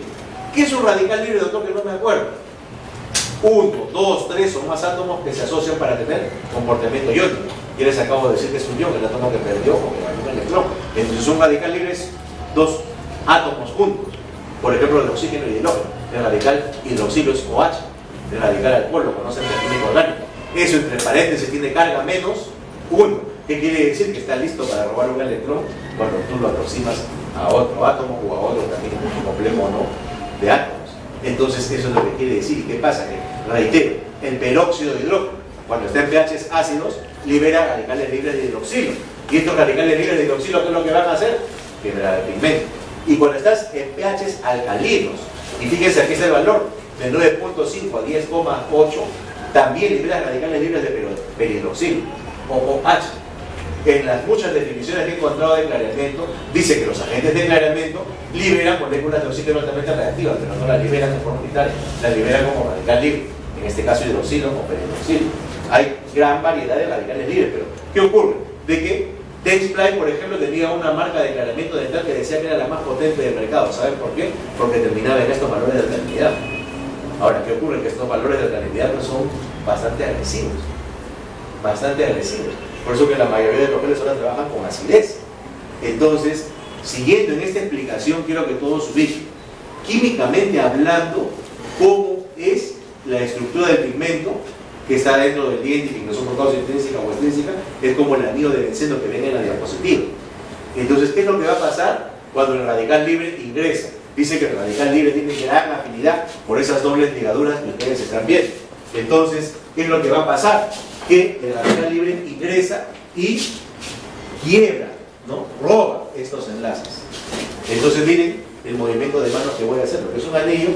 ¿Qué es un radical libre, doctor? Que no me acuerdo. 1, 2, 3 o más átomos que se asocian para tener comportamiento iónico. Y les acabo de decir que es un ion, el átomo que perdió o que ganó un electrón. Entonces un radical libre es 2 átomos juntos. Por ejemplo, el oxígeno y el hidrógeno. El radical hidroxilo es OH. El radical alcohol lo conocen de química orgánica. Eso entre paréntesis tiene carga menos 1. ¿Qué quiere decir? Que está listo para robar un electrón cuando tú lo aproximas a otro átomo o a otro también complejo no de átomos. Entonces eso es lo que quiere decir. ¿Y qué pasa? Que, reitero, el peróxido de hidrógeno, cuando está en pHs ácidos, libera radicales libres de hidroxilo. Y estos radicales libres de hidroxilo, ¿qué es lo que van a hacer? Quebrar el pigmento. Y cuando estás en pHs alcalinos, y fíjense aquí está el valor, de 9.5 a 10,8, también libera radicales libres de perhidroxilo, o OH. En las muchas definiciones que he encontrado de clareamiento, dice que los agentes de clareamiento liberan moléculas de oxígeno altamente reactivas, pero no las liberan de forma unitaria, las liberan como radical libre, en este caso hidroxilo o perhidroxilo. Hay gran variedad de radicales libres, pero ¿qué ocurre? De que Dentsply, por ejemplo, tenía una marca de clareamiento dental que decía que era la más potente del mercado. ¿Saben por qué? Porque terminaba en estos valores de alcalinidad. Ahora, ¿qué ocurre? Que estos valores de alcalinidad son bastante agresivos. Bastante agresivos. Por eso que la mayoría de los geles ahora trabajan con acidez. Entonces, siguiendo en esta explicación, quiero que todos ubiquen, químicamente hablando, cómo es la estructura del pigmento que está dentro del diente, que ingresó por causa intrínseca o extrínseca, es como el anillo de benceno que ven en la diapositiva. Entonces, ¿qué es lo que va a pasar cuando el radical libre ingresa? Dice que el radical libre tiene gran afinidad por esas dobles ligaduras que ustedes están viendo. Entonces, ¿qué es lo que va a pasar? Que el radical libre ingresa y quiebra, ¿no? Roba estos enlaces. Entonces miren el movimiento de manos que voy a hacer, porque es un anillo,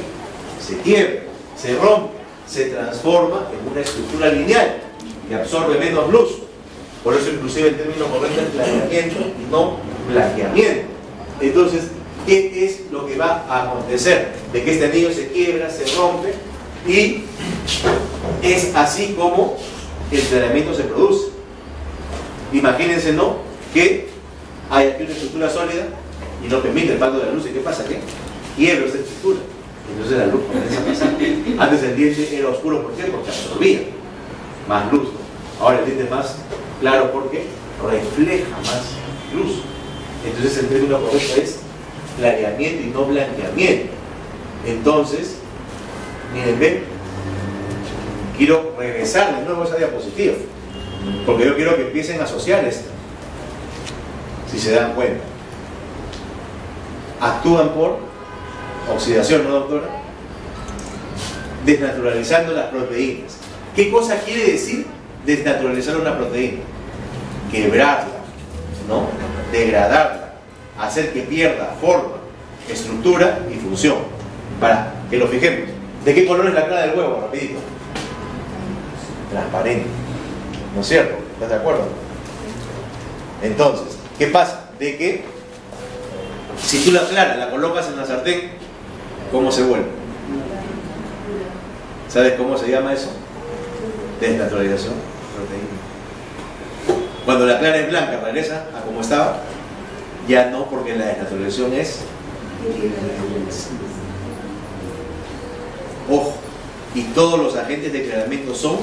se quiebra, se rompe, se transforma en una estructura lineal que absorbe menos luz. Por eso inclusive el término correcto es clareamiento y no blanqueamiento. Entonces, ¿qué es lo que va a acontecer? De que este anillo se quiebra, se rompe, y es así como el clareamiento se produce. Imagínense, ¿no?, que hay aquí una estructura sólida y no permite el paso de la luz. ¿Y qué pasa? ¿Qué? Quiebra esta estructura. Entonces la luz comienza a pasar. Antes el diente era oscuro, ¿por qué? Porque absorbía más luz, ¿no? Ahora el diente es más claro, ¿por qué? refleja más luz. Entonces el término correcto es clareamiento y no blanqueamiento. Entonces, miren, ven, quiero regresar de nuevo a esa diapositiva, porque yo quiero que empiecen a asociar esto. Si se dan cuenta, actúan por oxidación, ¿no, doctora? Desnaturalizando las proteínas. ¿Qué cosa quiere decir desnaturalizar una proteína? Quebrarla, ¿no? Degradarla, hacer que pierda forma, estructura y función. Para que lo fijemos. ¿De qué color es la clara del huevo? Rapidito. Transparente. ¿No es cierto? ¿Estás de acuerdo? Entonces, ¿qué pasa? De que si tú la clara la colocas en la sartén, ¿cómo se vuelve? ¿Sabes cómo se llama eso? Desnaturalización proteína. Cuando la clara es blanca, regresa a como estaba. Ya no, porque la desnaturalización es irreversible. Ojo, y todos los agentes de clareamiento son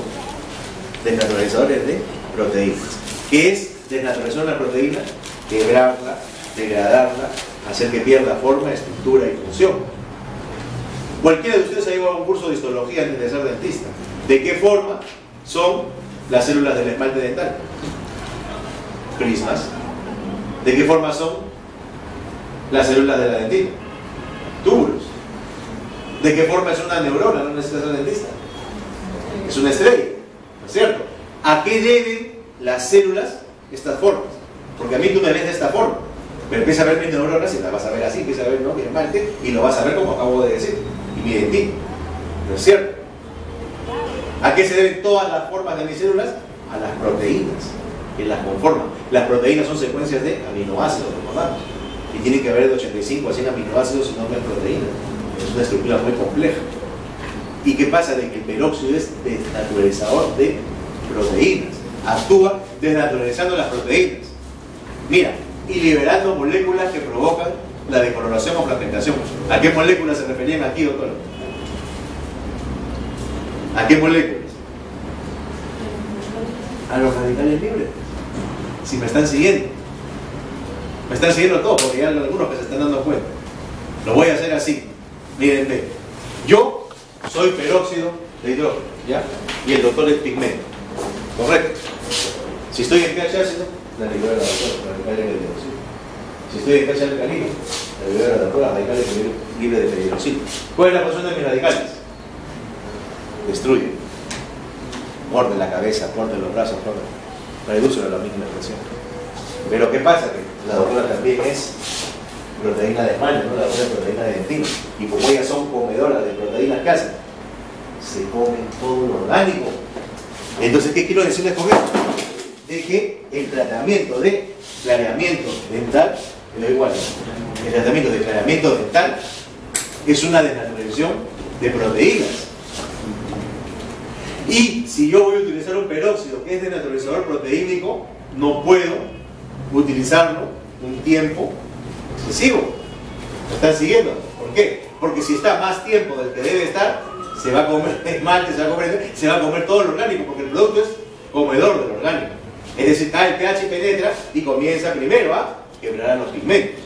desnaturalizadores de proteínas. ¿Qué es desnaturalización de la proteína? Quebrarla, degradarla, hacer que pierda forma, estructura y función. Cualquiera de ustedes ha llevado un curso de histología antes de ser dentista. ¿De qué forma son las células del esmalte dental? Prismas. ¿De qué forma son las células de la dentina? Túbulos. ¿De qué forma es una neurona? No necesita ser dentista. Es una estrella, ¿no es cierto? ¿A qué deben las células estas formas? Porque a mí tú me ves de esta forma, pero empieza a ver mis neuronas y las vas a ver así, empieza a ver, ¿no?, mi esmalte, y lo vas a ver como acabo de decir, y mi dentina, ¿no es cierto? ¿A qué se deben todas las formas de mis células? A las proteínas que las conforman. Las proteínas son secuencias de aminoácidos, recordamos, y tienen que haber de 85 a 100 aminoácidos, si no es proteína. Es una estructura muy compleja. ¿Y qué pasa? De que el peróxido es desnaturalizador de proteínas. Actúa desnaturalizando las proteínas. Mira, y liberando moléculas que provocan la decoloración o fragmentación. ¿A qué moléculas se referían aquí, doctor? ¿A qué moléculas? A los radicales libres. Si me están siguiendo. Me están siguiendo todos, porque ya hay algunos que se están dando cuenta. Lo voy a hacer así. Miren, ve. Yo soy peróxido de hidrógeno, ¿ya? Y el doctor es pigmento. ¿Correcto? Si estoy en pH ácido, la libera la doctora, radical libre de hidroxilo. Si estoy en pH alcalino, la libera la doctora, radical libre de hidroxilo. ¿Cuál es la función de mis radicales? Destruye. Morde la cabeza, corta los brazos, reduce a la misma expresión. Pero ¿qué pasa? Que la doctora también es proteína de esmalte, ¿no? La doctora es proteína de dentina. Y como ellas son comedoras de proteínas, ¿qué hacen? Se comen todo lo orgánico. Entonces, ¿qué quiero decirles con esto? De que el tratamiento de clareamiento dental, da igual, el tratamiento de clareamiento dental es una desnaturalización de proteínas. Y si yo voy a utilizar un peróxido que es desnaturalizador proteínico, no puedo utilizarlo un tiempo excesivo. ¿Me están siguiendo? ¿Por qué? Porque si está más tiempo del que debe estar, se va a comer esmalte, se va a comer todo lo orgánico, porque el producto es comedor del orgánico. Es decir, cae el pH y penetra y comienza primero a quebrar a los pigmentos.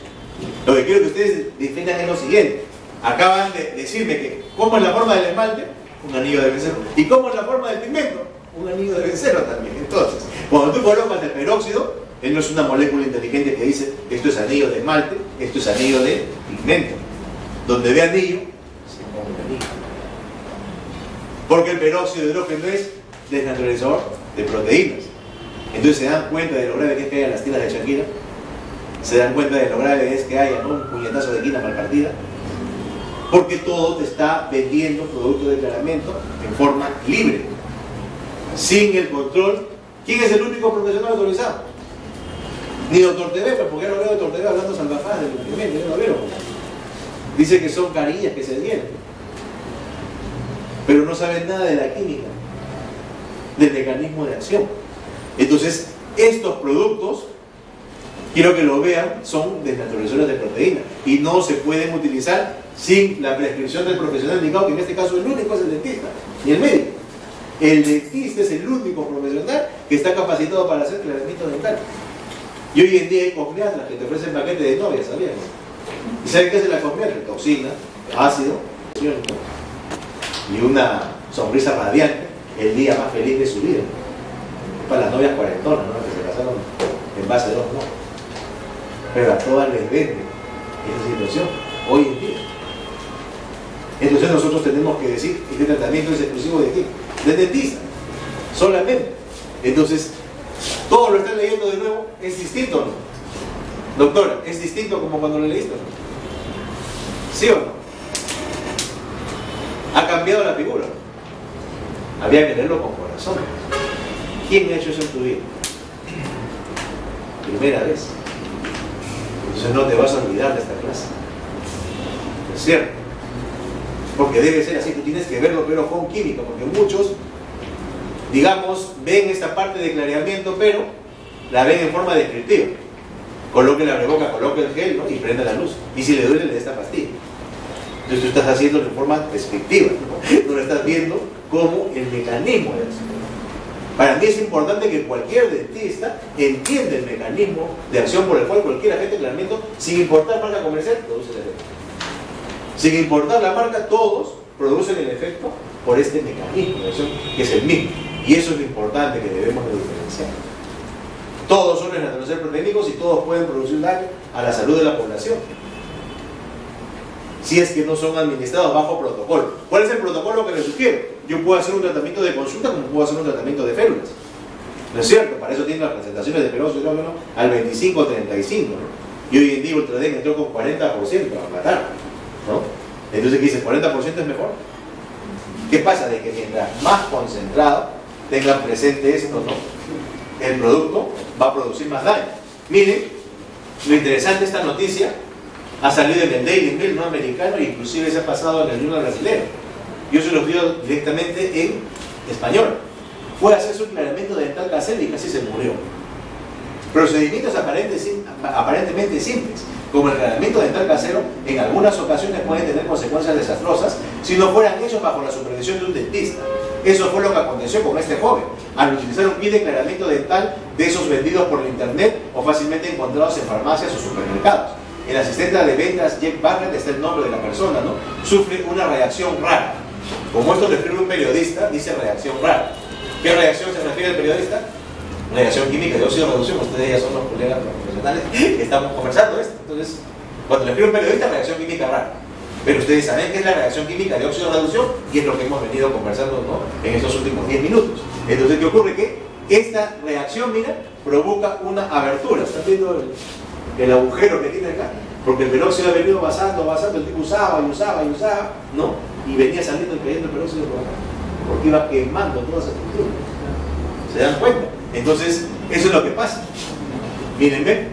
Lo que quiero que ustedes definan es lo siguiente. Acaban de decirme que ¿cómo es la forma del esmalte? Un anillo de benceno. ¿Y cómo es la forma del pigmento? Un anillo de benceno también. Entonces, cuando tú colocas el peróxido, él no es una molécula inteligente que dice esto es anillo de esmalte, esto es anillo de pigmento. Donde ve anillo, se come el anillo. Porque el peróxido de hidrógeno es desnaturalizador de proteínas. Entonces se dan cuenta de lo grave que es que haya las tiras de Shakira, se dan cuenta de lo grave es que haya, ¿no?, un puñetazo de quina mal partida, porque todo te está vendiendo productos de clareamiento en forma libre, sin el control. ¿Quién es el único profesional autorizado? Ni doctor TV, porque ya no veo doctor TV hablando salvajadas del pigmento, yo no veo. Dice que son carillas que se tienen, pero no saben nada de la química, del mecanismo de acción. Entonces, estos productos, quiero que lo vean, son desnaturalizadores de proteínas y no se pueden utilizar sin la prescripción del profesional indicado, que en este caso el único es el dentista, ni el médico. El dentista es el único profesional que está capacitado para hacer clareamiento dental. Y hoy en día hay cosmiatras que te ofrecen paquete de novia, ¿sabías? ¿Y saben qué hace la cosmiatra? Toxina, ácido, y una sonrisa radiante el día más feliz de su vida. Para las novias cuarentonas, ¿no? Que se casaron en base de dos, ¿no? Pero a todas les vende esa situación hoy en día. Entonces nosotros tenemos que decir, este tratamiento es exclusivo de qué? Del dentista, solamente. Entonces, todo lo están leyendo de nuevo, ¿es distinto o no? Doctora, ¿es distinto como cuando lo leíste o no? ¿Sí o no? Ha cambiado la figura. Había que leerlo con corazón. ¿Quién ha hecho eso en tu vida? Primera vez. Entonces no te vas a olvidar de esta clase. ¿Es cierto? Porque debe ser así, tú tienes que verlo pero con química, porque muchos, digamos, ven esta parte de clareamiento, pero la ven en forma descriptiva. Coloque la boca, coloque el gel, ¿no? Y prenda la luz. Y si le duele, le dé esta pastilla. Entonces tú estás haciendo de forma descriptiva, ¿no? Tú lo estás viendo como el mecanismo de acción. Para mí es importante que cualquier dentista entienda el mecanismo de acción por el cual cualquier agente de clareamiento, sin importar marca comercial, produce el efecto. Sin importar la marca, todos producen el efecto por este mecanismo de acción, que es el mismo. Y eso es lo importante que debemos de diferenciar. Todos son naturales y todos pueden producir daño a la salud de la población, si es que no son administrados bajo protocolo. ¿Cuál es el protocolo que les sugiero? Yo puedo hacer un tratamiento de consulta como puedo hacer un tratamiento de férulas. ¿No es cierto? Para eso tienen las presentaciones de peróxido de hidrógeno al 25 o 35, ¿no? Y hoy en día Ultraden entró con 40% a matar, ¿no? Entonces, ¿qué dice? ¿40% es mejor? ¿Qué pasa? De que mientras más concentrado tengan presente esto, ¿no? El producto va a producir más daño. Miren, lo interesante de esta noticia ha salido en el Daily Mail, ¿no? Americano, e inclusive se ha pasado en el Journal brasileño. Yo se los digo directamente en español. Fue a hacer su clareamiento dental casero y casi se murió. Procedimientos aparentemente simples, como el clareamiento dental casero, en algunas ocasiones pueden tener consecuencias desastrosas si no fueran hechos bajo la supervisión de un dentista. Eso fue lo que aconteció con este joven, al utilizar un kit de clareamiento dental de esos vendidos por internet o fácilmente encontrados en farmacias o supermercados. El asistente de ventas, Jack Barrett, está el nombre de la persona, ¿no? Sufre una reacción rara. Como esto refiere un periodista, dice reacción rara. ¿Qué reacción se refiere el periodista? Reacción química de óxido de reducción. Ustedes ya son los colegas profesionales que estamos conversando esto. Entonces, cuando refiere un periodista, reacción química rara. Pero ustedes saben qué es la reacción química de óxido de reducción y es lo que hemos venido conversando, ¿no? En estos últimos 10 minutos. Entonces, ¿qué ocurre? Que esta reacción, mira, provoca una abertura. ¿Están viendo el agujero que tiene acá? Porque el peróxido ha venido basando, el tipo usaba, ¿no? Y venía saliendo y cayendo el peróxido por acá, porque iba quemando toda esa estructura. ¿Se dan cuenta? Entonces, eso es lo que pasa. Miren, ven,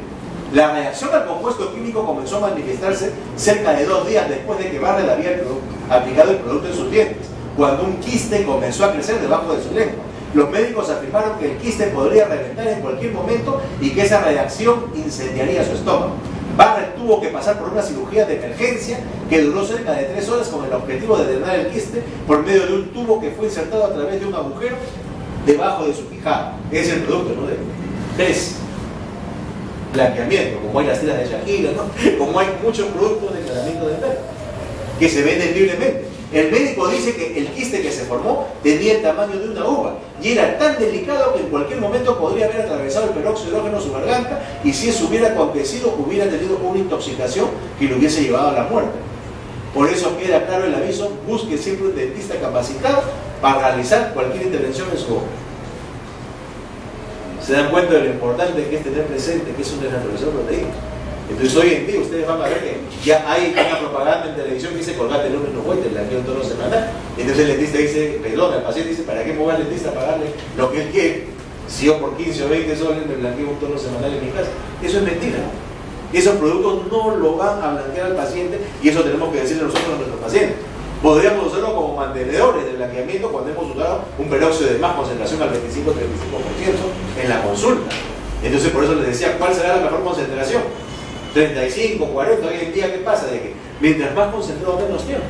la reacción al compuesto químico comenzó a manifestarse cerca de 2 días después de que Barrett había aplicado el producto en sus dientes, cuando un quiste comenzó a crecer debajo de su lengua. Los médicos afirmaron que el quiste podría reventar en cualquier momento y que esa reacción incendiaría su estómago. Barrett tuvo que pasar por una cirugía de emergencia que duró cerca de 3 horas con el objetivo de drenar el quiste por medio de un tubo que fue insertado a través de un agujero debajo de su quijada. Es el producto, ¿no? De 3. Blanqueamiento, como hay las tiras de Shakira, ¿no? Como hay muchos productos de tratamiento dental que se venden libremente. El médico dice que el quiste que se formó tenía el tamaño de una uva y era tan delicado que en cualquier momento podría haber atravesado el peróxido de hidrógeno su garganta y si eso hubiera acontecido hubiera tenido una intoxicación que lo hubiese llevado a la muerte. Por eso queda claro el aviso: busque siempre un dentista capacitado para realizar cualquier intervención en su boca. Se dan cuenta de lo importante que es tener presente que es un desnaturalizador proteína. Entonces hoy en día ustedes van a ver que ya hay una propaganda en televisión que dice colgate el lunes no voy, te blanqueo todos los semanal. Entonces el dentista dice, perdón, el paciente dice, ¿para qué me voy al dentista a pagarle lo que él quiere? Si yo por 15 o 20 soles me blanqueo un tono semanal en mi casa. Eso es mentira. Esos productos no lo van a blanquear al paciente y eso tenemos que decirle nosotros a nuestros pacientes. Podríamos usarlo como mantenedores de blanqueamiento cuando hemos usado un peróxido de más concentración al 25-35% en la consulta. Entonces por eso les decía, ¿cuál será la mejor concentración? 35, 40, hoy en día, ¿qué pasa? De que mientras más concentrado menos tiempo.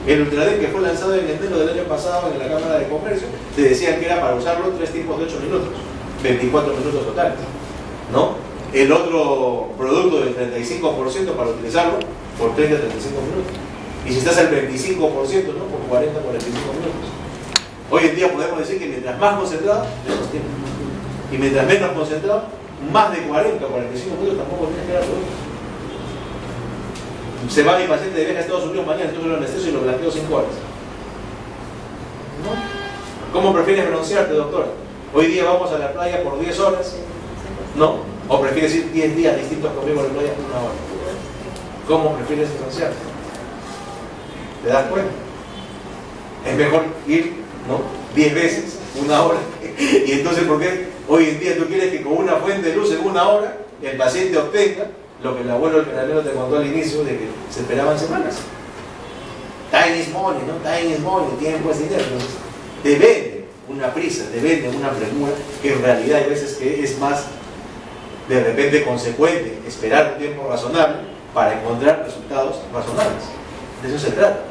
El Ultraden, que fue lanzado en enero del año pasado en la Cámara de Comercio, te decían que era para usarlo 3 tiempos de 8 minutos, 24 minutos totales, ¿no? El otro producto del 35% para utilizarlo por 30 a 35 minutos. Y si estás al 25%, ¿no? Por 40 a 45 minutos. Hoy en día podemos decir que mientras más concentrado, menos tiempo. Y mientras menos concentrado, más de 40 o 45 minutos tampoco tienes que dar producto. Se va mi paciente de viaje a Estados Unidos mañana, entonces lo anestesio y lo blanqueo 5 horas. ¿No? ¿Cómo prefieres broncearte, doctor? Hoy día vamos a la playa por 10 horas, ¿no? ¿O prefieres ir 10 días distintos conmigo a la playa por 1 hora? ¿Cómo prefieres broncearte? ¿Te das cuenta? Es mejor ir, ¿no? 10 veces, 1 hora. Y entonces, ¿por qué hoy en día tú quieres que con una fuente de luz en 1 hora el paciente obtenga lo que el abuelo del canalero te contó al inicio de que se esperaban semanas? Time is money, ¿no? Time is money, tiempo es dinero. Entonces, te vende una prisa, te vende una premura que en realidad hay veces que es más de repente consecuente esperar un tiempo razonable para encontrar resultados razonables. De eso se trata.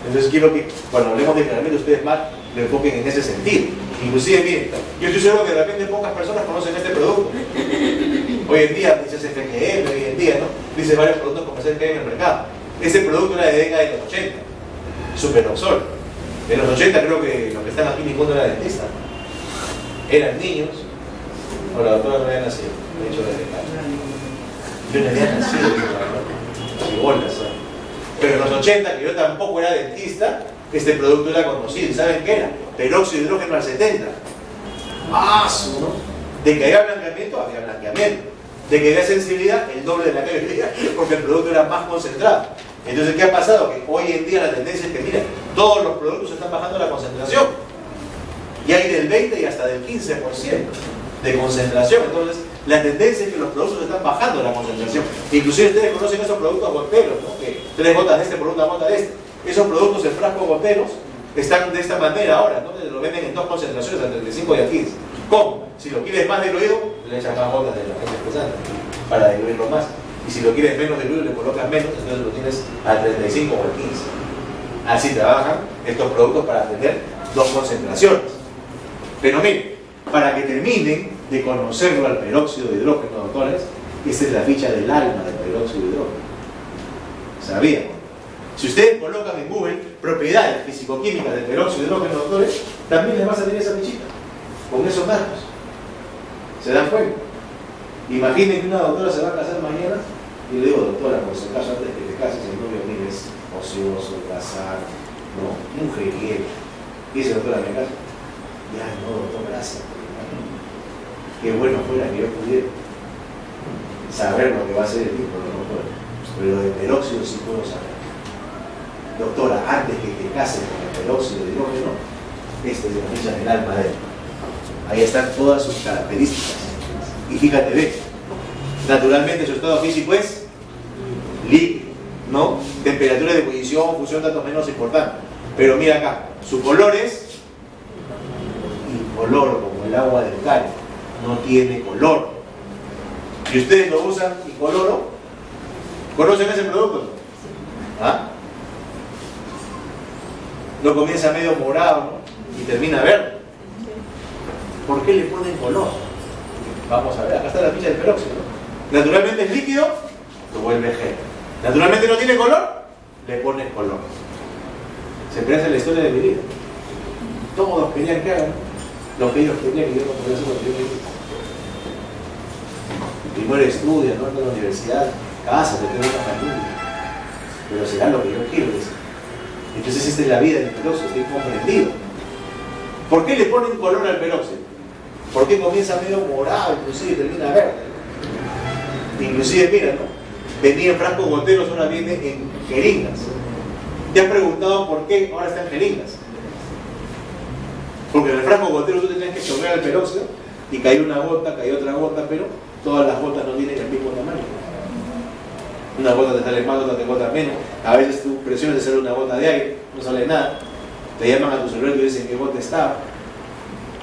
Entonces quiero que cuando hablemos de claramente ustedes más lo enfoquen en ese sentido. Inclusive, miren, yo estoy seguro que de repente pocas personas conocen este producto. Hoy en día dice FGM, hoy en día, ¿no? Dice varios productos comerciales que hay en el mercado. Ese producto era de década de los 80, Superoxol. En los 80 creo que los que están aquí ninguno era dentista. Eran niños. O la doctora no había nacido. De hecho, yo no había nacido. Y bolas, ¿sabes? Pero en los 80, que yo tampoco era dentista, este producto era conocido. ¿Y saben qué era? Peróxido de hidrógeno al 70. ¿No? De que había blanqueamiento, había blanqueamiento. De que había sensibilidad, el doble de la que había, porque el producto era más concentrado. Entonces, ¿qué ha pasado? Que hoy en día la tendencia es que, miren, todos los productos están bajando la concentración. Y hay del 20 y hasta del 15% de concentración. Entonces, la tendencia es que los productos están bajando la concentración. Inclusive ustedes conocen esos productos goteros, ¿no? Que 3 gotas de este por 1 gota de este. Esos productos en frascos goteros están de esta manera ahora, ¿no? Lo venden en 2 concentraciones, al 35 y al 15. ¿Cómo? Si lo quieres más diluido, le echas más gotas de la gente pesante para diluirlo más. Y si lo quieres menos diluido, le colocas menos, entonces lo tienes al 35 o al 15. Así trabajan estos productos para tener 2 concentraciones. Pero miren, para que terminen de conocerlo al peróxido de hidrógeno, doctores, esta es la ficha del alma del peróxido de hidrógeno. ¿Sabían? Si ustedes colocan en Google propiedades físico-químicas del peróxido de hidrógeno, doctores, también les va a salir esa fichita, con esos datos. ¿Se dan cuenta? Imaginen que una doctora se va a casar mañana y le digo, doctora, por si acaso antes que te cases, el novio mío es ocioso, casar, ¿no? Mujeriego. Y dice, doctora, ¿me caso? Ya, no, doctor, gracias. Qué bueno fuera que yo pudiera saber lo que va a ser el tipo, doctor. Pero de peróxido sí puedo saber. Doctora, antes que te cases con el peróxido de hidrógeno, esta es la ficha del alma de él. Ahí están todas sus características. Y fíjate, ve, naturalmente su estado físico es líquido, ¿no? Temperatura de ebullición, fusión, datos menos importantes. Pero mira acá, su color es incoloro, como el agua del cáliz. No tiene color. Y ustedes lo usan incoloro. ¿Conocen ese producto? ¿Ah? No comienza medio morado, ¿no? Y termina verde. ¿Por qué le ponen color? Vamos a ver, acá está la ficha del peróxido, ¿no? Naturalmente es líquido, lo vuelve gel. Naturalmente no tiene color, le pones color. Se parece la historia de mi vida. Todos querían que hagan lo que ellos querían que yo no podía hacer lo que yo quería. Primero estudia, no en la universidad, cásate, tengo una familia. Pero será lo que yo quiero decir. Entonces esta es la vida del peróxido, estoy comprendido. ¿Por qué le ponen color al peróxido? ¿Por qué comienza medio morado, inclusive y termina verde? Inclusive, mira, ¿no? Venía en frascos goteros, ahora viene en jeringas. ¿Te has preguntado por qué ahora está en jeringas? Porque en el frasco gotero tú tenías que chorrear el peróxido y cae una gota, cae otra gota, pero todas las gotas no tienen el mismo tamaño. Una gota te sale más, otra te gota menos. A veces tú presionas de hacer una gota de aire, no sale nada. Te llaman a tu celular y te dicen qué gota estaba.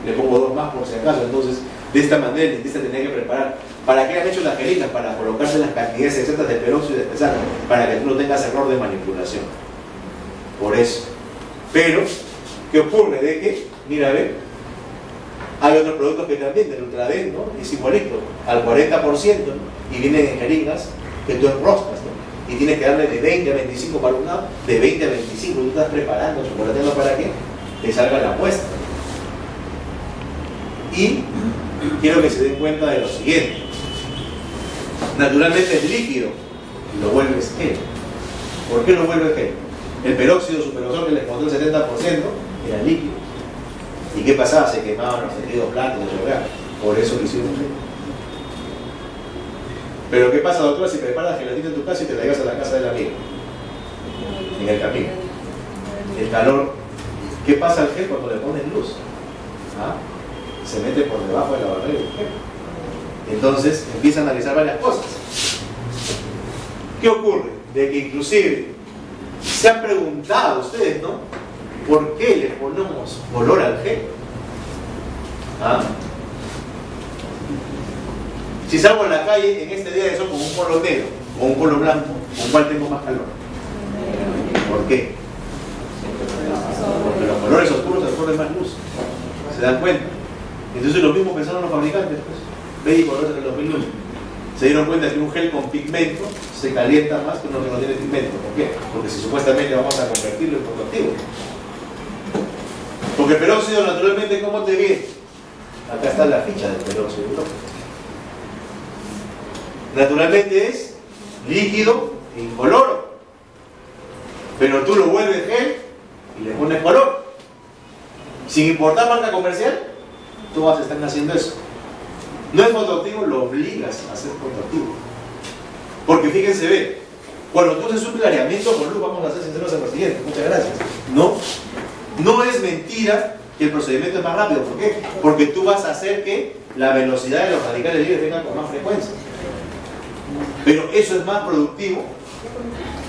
Le pongo 2 más por si acaso. Entonces, de esta manera el dentista tenía que preparar. ¿Para qué han hecho las jeringas? Para colocarse las cantidades exactas de peróxido y de espesar, para que tú no tengas error de manipulación. Por eso. Pero, ¿qué ocurre? De que, mira, a ver, hay otros productos que también del Ultraden, ¿no? Es igualito, al 40%, ¿no? Y vienen en jeringas que tú enroscas, ¿no? Y tienes que darle de 20 a 25 para un lado, de 20 a 25, tú estás preparando, chocolateando para que te salga la muestra. Y quiero que se den cuenta de lo siguiente. Naturalmente es líquido, lo vuelves gel. ¿Por qué lo vuelves gel? El peróxido superosol que les contó el 70% era líquido. ¿Y qué pasaba? Se quemaban los tejidos blandos, por eso lo hicieron gel. Pero ¿qué pasa, doctora, si preparas gelatina en tu casa y te la llevas a la casa del amigo? En el camino. El calor. ¿Qué pasa al gel cuando le pones luz? ¿Ah? Se mete por debajo de la barrera del gel. Entonces empieza a analizar varias cosas. ¿Qué ocurre? De que inclusive se han preguntado ustedes, ¿no? ¿Por qué le ponemos color al gel? ¿Ah? Si salgo a la calle en este día de sol con un polo negro o un polo blanco, ¿con cuál tengo más calor? ¿Por qué? Porque los colores oscuros absorben más luz. ¿Se dan cuenta? Entonces lo mismo pensaron los fabricantes, pues. Baby Colors en el 2001. Se dieron cuenta que un gel con pigmento se calienta más que uno que no tiene pigmento. ¿Por qué? Porque si supuestamente vamos a convertirlo en fotoactivo. Porque el peróxido naturalmente, ¿cómo te viene? Acá está la ficha del peróxido, ¿no? Naturalmente es líquido e incoloro. Pero tú lo vuelves gel y le pones color. Sin importar marca comercial, todas están haciendo eso. No es fotoactivo, lo obligas a ser fotoactivo. Porque fíjense, ve, cuando tú haces un clareamiento con luz, vamos a ser sinceros en lo siguiente, muchas gracias. No es mentira que el procedimiento es más rápido. ¿Por qué? Porque tú vas a hacer que la velocidad de los radicales libres venga con más frecuencia. Pero eso es más productivo.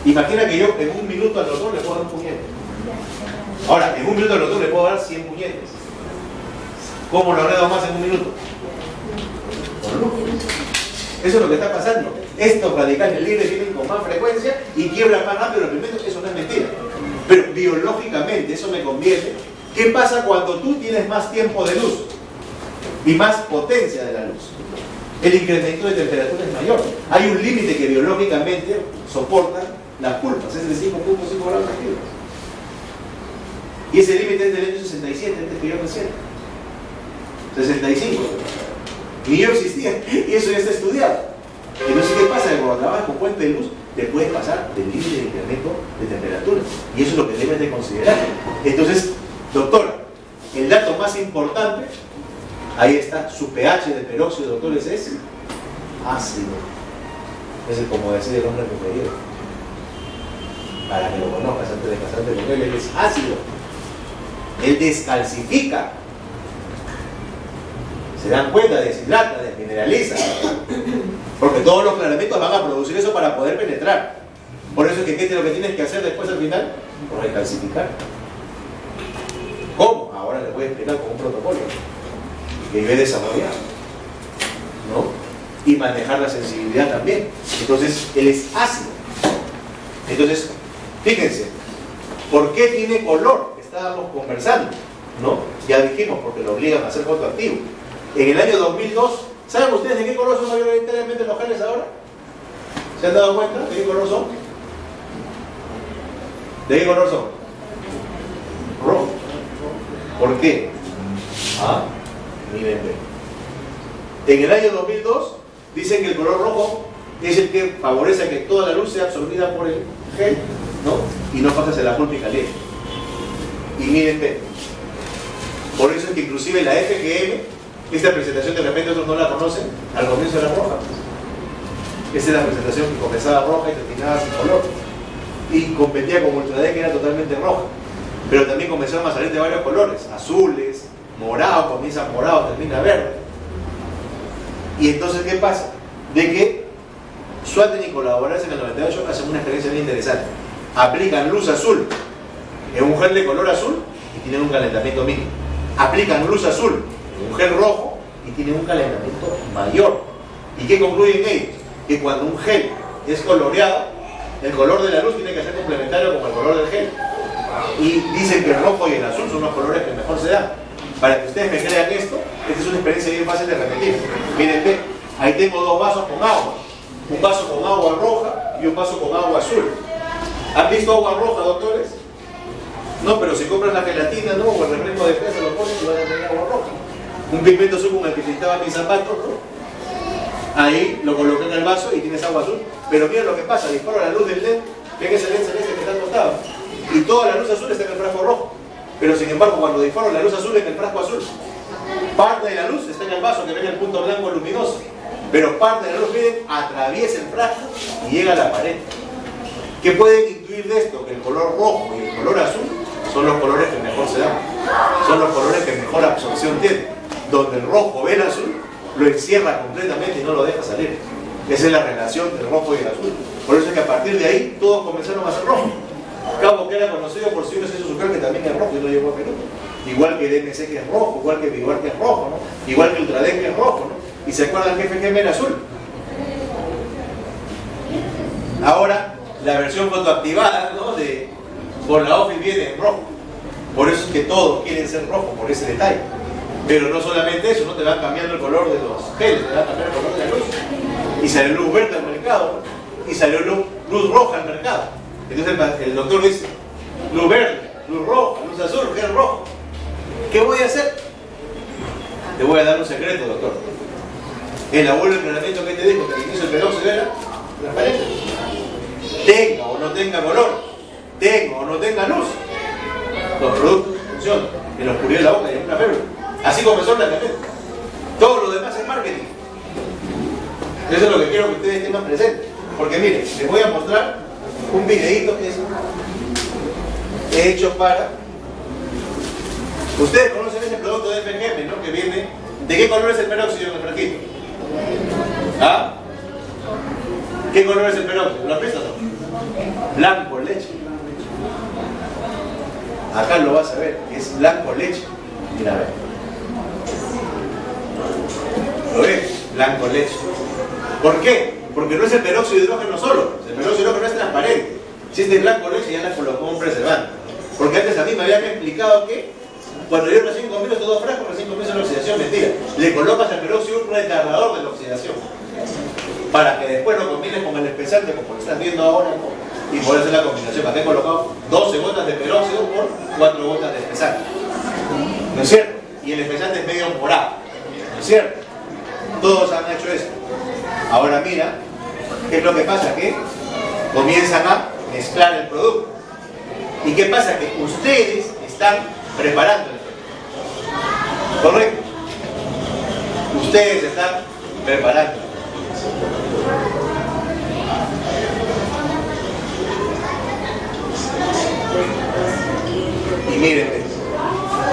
Imagina que yo en un minuto al doctor le puedo dar un puñete. Ahora, en un minuto al doctor le puedo dar 100 puñetes. ¿Cómo lo arreglo más en un minuto? Eso es lo que está pasando. Estos radicales libres vienen con más frecuencia y quiebran más rápido los pigmentos. Eso no es mentira. Pero biológicamente eso me conviene. ¿Qué pasa cuando tú tienes más tiempo de luz y más potencia de la luz? El incremento de temperatura es mayor. Hay un límite que biológicamente soportan las pulpas, es de 5.5 grados centígrados. Y ese límite es del año 67, antes que yo naciera. 65. Ni yo existía. Y eso ya está estudiado. Entonces, ¿qué pasa? Cuando trabajas con fuente de luz, te puedes pasar del límite de incremento de temperatura. Y eso es lo que debes de considerar. Entonces, doctora, el dato más importante, ahí está, su pH del peróxido, doctores, es ácido. Ese es como decir el hombre preferido. Para que lo conozcas antes de casarte con él, es ácido. Él descalcifica. Se dan cuenta, deshidrata, desmineraliza. Porque todos los clareamientos van a producir eso para poder penetrar. Por eso es que ¿qué es lo que tienes que hacer después al final? Recalcificar. ¿Cómo? Ahora les voy a explicar con un protocolo que yo he desarrollado, ¿no? Y manejar la sensibilidad también. Entonces, él es ácido. Entonces, fíjense, ¿por qué tiene color? Estábamos conversando, ¿no? Ya dijimos, porque lo obligan a hacer fotoactivo. En el año 2002, ¿saben ustedes de qué color son mayoritariamente los geles ahora? ¿Se han dado cuenta de qué color son? ¿De qué color son? Rojo. ¿Por qué? Ah, miren. En el año 2002 dicen que el color rojo es el que favorece a que toda la luz sea absorbida por el gel, ¿no? Y no pasa hacia la pulpa y caliente. Y miren, por eso es que inclusive la FGM, esta presentación de repente otros no la conocen, al comienzo era roja. Esa es la presentación que comenzaba roja y terminaba sin color. Y competía con Ultraden, que era totalmente roja. Pero también comenzaron a salir de varios colores, azules, morado, comienza morado, termina verde. Y entonces, ¿qué pasa? De que Swatten y colaboradores en el 98 hacen una experiencia bien interesante. Aplican luz azul en un gel de color azul y tienen un calentamiento mínimo. Aplican luz azul en un gel rojo y tienen un calentamiento mayor. ¿Y qué concluyen ellos? Que cuando un gel es coloreado, el color de la luz tiene que ser complementario con el color del gel. Y dicen que el rojo y el azul son los colores que mejor se dan. Para que ustedes me crean esto, esta es una experiencia bien fácil de repetir. Miren, ve, ahí tengo dos vasos con agua. Un vaso con agua roja y un vaso con agua azul. ¿Han visto agua roja, doctores? No, pero si compran la gelatina, ¿no? O el refresco de fresa, lo ponen y van a tener agua roja. Un pigmento azul con el que pintaba mis zapatos, ¿no? Ahí lo coloqué en el vaso y tienes agua azul. Pero mira lo que pasa, disparo la luz del LED, ven ese LED celeste que está acostado. Y toda la luz azul está en el frasco rojo. Pero sin embargo, cuando disparo la luz azul en el frasco azul, parte de la luz está en el vaso que ven el punto blanco luminoso. Pero parte de la luz, miren, atraviesa el frasco y llega a la pared. ¿Qué pueden intuir de esto? Que el color rojo y el color azul son los colores que mejor se dan. Son los colores que mejor absorción tienen. Donde el rojo ve el azul, lo encierra completamente y no lo deja salir. Esa es la relación del rojo y el azul. Por eso es que a partir de ahí todos comenzaron a ser rojos. Cabo que era conocido por siglos y Suzucar, que también es rojo y lo llevó a Perú. Igual que DMC, que es rojo, igual que Vigor, que es rojo, ¿no? Igual que Ultradec, que es rojo, ¿no? Y se acuerdan que FGM era azul. Ahora, la versión fotoactivada, ¿no? Por la OFI viene en rojo. Por eso es que todos quieren ser rojos, por ese detalle. Pero no solamente eso, no te van cambiando el color de los geles, te van a cambiar el color de la luz. Y salió luz verde al mercado, ¿no? Y salió luz roja al mercado. Entonces el doctor dice, luz verde, luz roja, luz azul, gel rojo. ¿Qué voy a hacer? Te voy a dar un secreto, doctor. El abuelo entrenamiento que te dijo que al inicio el peróxido era transparente. Tenga o no tenga color, tenga o no tenga luz, los productos funcionan. En la oscuridad de la boca y en una fiebre. Así comenzó el tratamiento. Todo lo demás es marketing. Eso es lo que quiero que ustedes estén más presentes. Porque miren, les voy a mostrar un videíto que he hecho para... Ustedes conocen ese producto de FGM, ¿no? Que viene... ¿De qué color es el peróxido en el frasquito? ¿Ah? ¿Qué color es el peróxido? ¿Lo has visto? Blanco leche. Acá lo vas a ver, es blanco leche. Mira, a ver. ¿Lo ves? Blanco leche. ¿Por qué? Porque no es el peróxido de hidrógeno solo. El peróxido de hidrógeno es transparente. Si es de blanco leche ya la colocó un preservante. Porque antes a mí me habían explicado que cuando yo recién comienzo estos dos frascos, recién comienzo la oxidación. Mentira. Le colocas al peróxido un retardador de la oxidación. Para que después lo combines con el espesante, como lo estás viendo ahora, ¿no? Y por eso es la combinación. Acá he colocado 12 gotas de peróxido por 4 gotas de espesante. ¿No es cierto? Y el espesante es medio morado. ¿No es cierto? Todos han hecho eso. Ahora mira, ¿qué es lo que pasa? Que comienzan a mezclar el producto. ¿Y qué pasa? Que ustedes están preparando el producto. ¿Correcto? Ustedes están preparando. Y miren,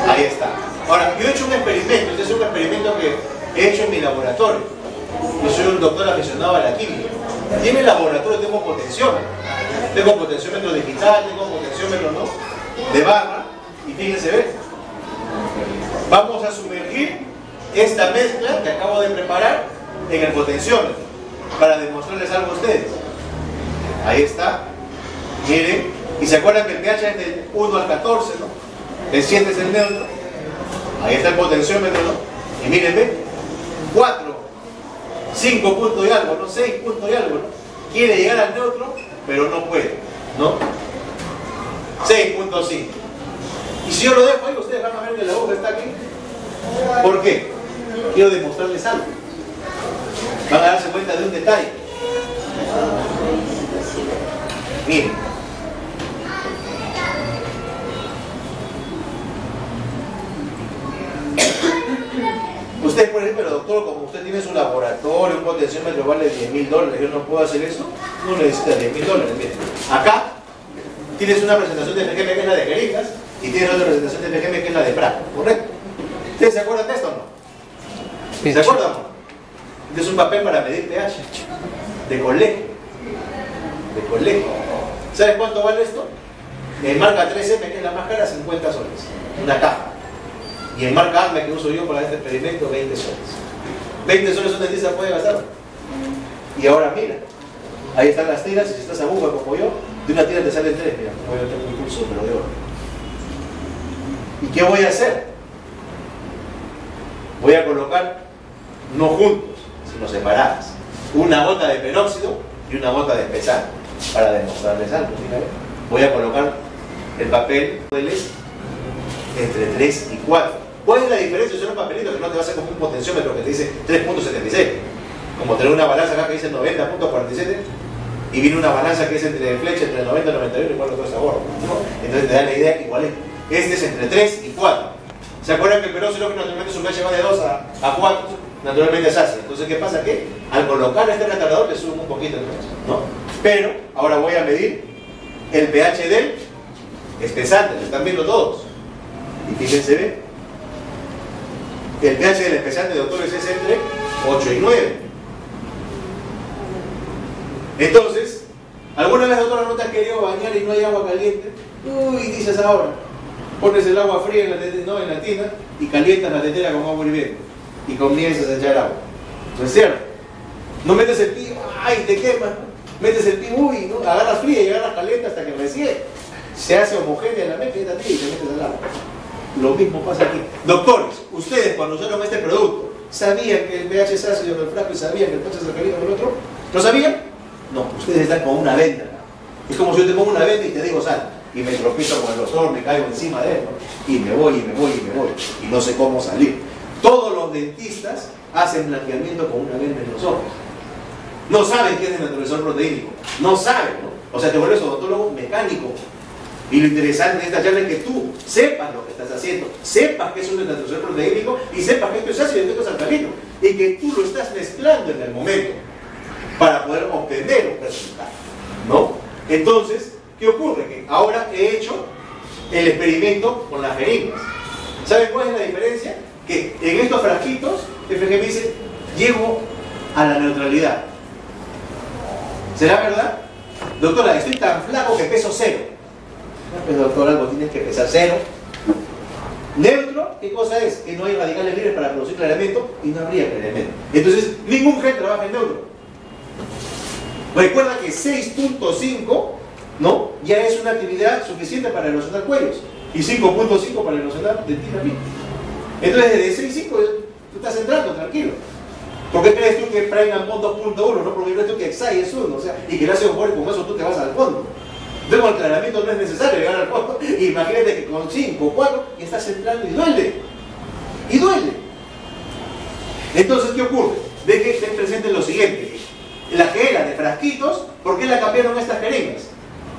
ahí está. Ahora, yo he hecho un experimento. Este es un experimento que he hecho en mi laboratorio. Yo soy un doctor aficionado a la química. Y en mi laboratorio tengo potenciómetro. Tengo potenciómetro digital, tengo potenciómetro, ¿no? De barra. Y fíjense, ¿ven? Vamos a sumergir esta mezcla que acabo de preparar en el potenciómetro para demostrarles algo a ustedes. Ahí está. Miren. Y se acuerdan que el pH es del 1 al 14, ¿no? El 7 es el neutro. Ahí está el potenciómetro, ¿no? Y miren, ¿ven? 4, 5 puntos y algo, ¿no? 6 puntos y algo, ¿no? Quiere llegar al neutro, pero no puede, ¿no? 6.5. Y si yo lo dejo ahí, ustedes van a ver que la hoja está aquí. ¿Por qué? Quiero demostrarles algo. Van a darse cuenta de un detalle. Miren. Usted puede decir, pero doctor, como usted tiene su laboratorio, un potenciómetro vale $10.000, ¿yo no puedo hacer eso? No necesita $10.000. Miren, acá tienes una presentación de FGM que es la de jeringas y tienes otra presentación de FGM que es la de PRAC, ¿correcto? ¿Ustedes se acuerdan de esto o no? ¿Se acuerdan? Este es un papel para medir pH de colegio. De colegio. ¿Sabes cuánto vale esto? En marca 3M, que es la más cara, 50 soles. Una caja. Y en marca AME, que uso yo para este experimento, 20 soles. 20 soles un dentista puede gastar. Y ahora mira, ahí están las tiras, y si estás aguja como yo, de una tira te salen 3, mira, como yo tengo un curso, pero de oro. ¿Y qué voy a hacer? Voy a colocar, no juntos, sino separadas, una gota de peróxido y una gota de espesante, para demostrarles algo. ¿Sí? Voy a colocar el papel entre 3 y 4. ¿Cuál es la diferencia? Es un papelito que no te va a hacer como un potenciómetro que te dice 3.76. Como tener una balanza acá que dice 90.47 y viene una balanza que es entre flecha entre 90 y 91 y cuál otro sabor, ¿no? Entonces te da la idea igual es. Este es entre 3 y 4. ¿Se acuerdan que el peróxido que naturalmente su pH va de 2 a 4? Naturalmente es ácido. Entonces, ¿qué pasa? Que al colocar este retardador le sube un poquito el pH, ¿no? Pero ahora voy a medir el pH del espesante. Lo están viendo todos. Y fíjense bien. El pH del espesante, doctores, es entre 8 y 9. Entonces, ¿alguna vez, doctor, no te has querido bañar y no hay agua caliente? Uy, dices ahora, pones el agua fría en la tina y calientas la tetera con agua hirviendo y comienzas a echar agua. ¿No es cierto? No metes el pie, ¡ay, te quemas! Metes el pie, uy, ¿no? Agarras fría y agarras caliente hasta que recién se hace homogénea la mezcla y te metes al agua. Lo mismo pasa aquí. Doctores, ustedes cuando usaron este producto, ¿sabían que el pH es ácido en el frasco y sabían que el pH es alcalino en el otro? ¿Lo sabían? No, ustedes están con una venda. Es como si yo te pongo una venda y te digo sal. Y me tropiezo con el doctor, me caigo encima de él, ¿no? Y me voy, y no sé cómo salir. Todos los dentistas hacen blanqueamiento con una venda en los ojos. No saben qué es el naturalizador proteínico. No saben, ¿no? O sea, te vuelves odontólogo mecánico. Y lo interesante de esta charla es que tú sepas lo que estás haciendo, sepas que es un naturalizador proteínico y sepas que esto es ácido y esto es alcalino. Y que tú lo estás mezclando en el momento para poder obtener un resultado, ¿no? Entonces, ¿qué ocurre? Que ahora he hecho el experimento con las jeringas. ¿Saben cuál es la diferencia? Que en estos frasquitos, FG me dice, llego a la neutralidad. ¿Será verdad? Doctora, estoy tan flaco que peso 0. No, pues doctora, algo tienes que pesar 0. Neutro, ¿qué cosa es? Que no hay radicales libres para producir clareamiento y no habría clareamiento. Entonces, ningún gel trabaja en neutro. Recuerda que 6.5, ¿no? Ya es una actividad suficiente para erosionar cuellos y 5.5 para erosionar dentina fina. Entonces desde 6.5 tú estás entrando tranquilo. ¿Por qué crees tú que Prime Bond 2.1? No, porque crees tú que Exai es 1, o sea, y que el ácido fólico con eso tú te vas al fondo. Entonces con el aclaramiento no es necesario llegar al fondo. Imagínate que con 5 o 4 ya estás entrando y duele. Y duele. Entonces, ¿qué ocurre? De que estén presentes lo siguiente. La que era de frasquitos, ¿por qué la cambiaron estas jeringas?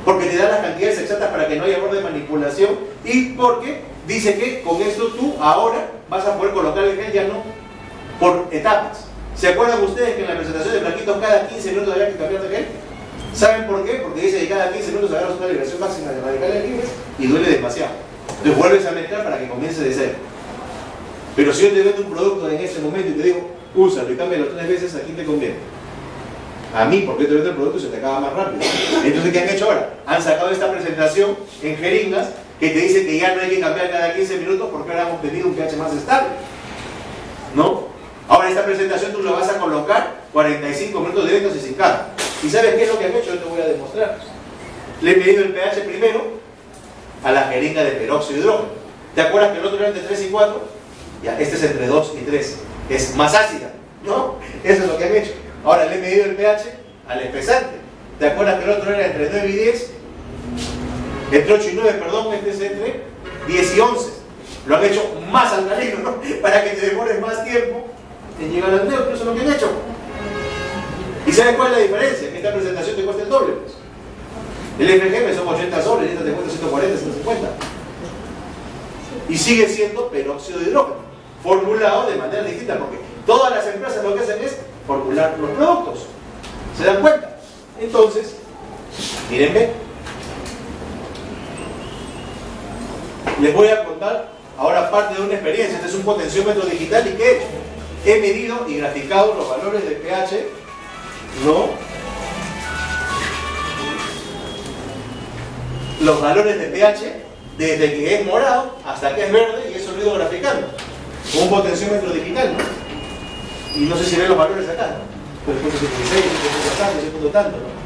Porque te dan las cantidades exactas para que no haya error de manipulación y porque dice que con esto tú ahora vas a poder colocar el gel ya no por etapas. ¿Se acuerdan ustedes que en la presentación de frasquitos cada 15 minutos había que cambiar de gel? ¿Saben por qué? Porque dice que cada 15 minutos agarras una liberación máxima de radicales libres y duele demasiado. Entonces vuelves a mezclar para que comience de cero. Pero si yo te vendo un producto en ese momento y te digo, úsalo y cámbialo 3 veces, ¿a quién te conviene? A mí, porque te vendo el producto y se te acaba más rápido. Entonces, ¿qué han hecho ahora? Han sacado esta presentación en jeringas que te dice que ya no hay que cambiar cada 15 minutos porque ahora hemos obtenido un pH más estable, ¿no? Ahora esta presentación tú la vas a colocar 45 minutos directos y sin carga. ¿Y sabes qué es lo que han hecho? Yo te voy a demostrar. Le he medido el pH primero a la jeringa de peróxido de hidrógeno. ¿Te acuerdas que el otro era entre 3 y 4? Ya, este es entre 2 y 3. Es más ácida, ¿no? Eso es lo que han hecho. Ahora le he medido el pH al espesante. ¿Te acuerdas que el otro era entre 9 y 10? Entre 8 y 9, perdón, este es entre 10 y 11. Lo han hecho más alcalino, ¿no? Para que te demores más tiempo en llegar al neutro. Eso es lo que han hecho. ¿Y sabes cuál es la diferencia? Que esta presentación te cuesta el doble, pues. El FGM son 80 soles y esta te cuesta 140, 150. Y sigue siendo peróxido de hidrógeno, formulado de manera distinta, porque todas las empresas lo que hacen es formular los productos. ¿Se dan cuenta? Entonces, mírenme. Les voy a contar ahora parte de una experiencia. Este es un potenciómetro digital y ¿qué he hecho? He medido y graficado los valores de pH, ¿no? Los valores de pH desde que es morado hasta que es verde y eso lo he ido graficando con un potenciómetro digital, ¿no? Y no sé si ven los valores acá, ¿no? Pues 76, 6 tanto, ¿no?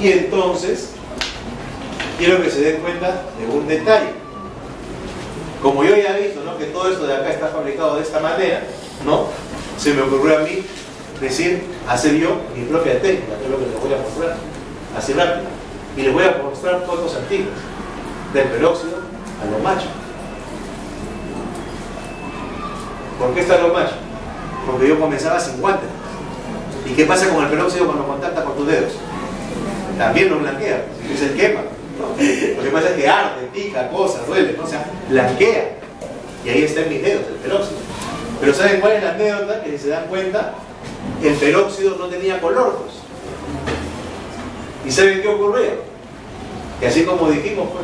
Y entonces, quiero que se den cuenta de un detalle. Como yo ya he visto, ¿no?, que todo esto de acá está fabricado de esta manera, ¿no?, se me ocurrió a mí decir, hacer yo mi propia técnica, que es lo que les voy a mostrar, así rápido. Y les voy a mostrar fotos antiguas, del peróxido a lo macho. ¿Por qué está lo macho? Porque yo comenzaba sin guantes. ¿Y qué pasa con el peróxido cuando contacta con tus dedos? También lo blanquea, se quema, ¿no? Lo que pasa es que arde, pica, cosas, duele, ¿no? O sea, blanquea. Y ahí está en mis dedos, el peróxido. Pero ¿saben cuál es la anécdota? Que si se dan cuenta, el peróxido no tenía color, pues. ¿Y saben qué ocurría? Que así como dijimos, pues,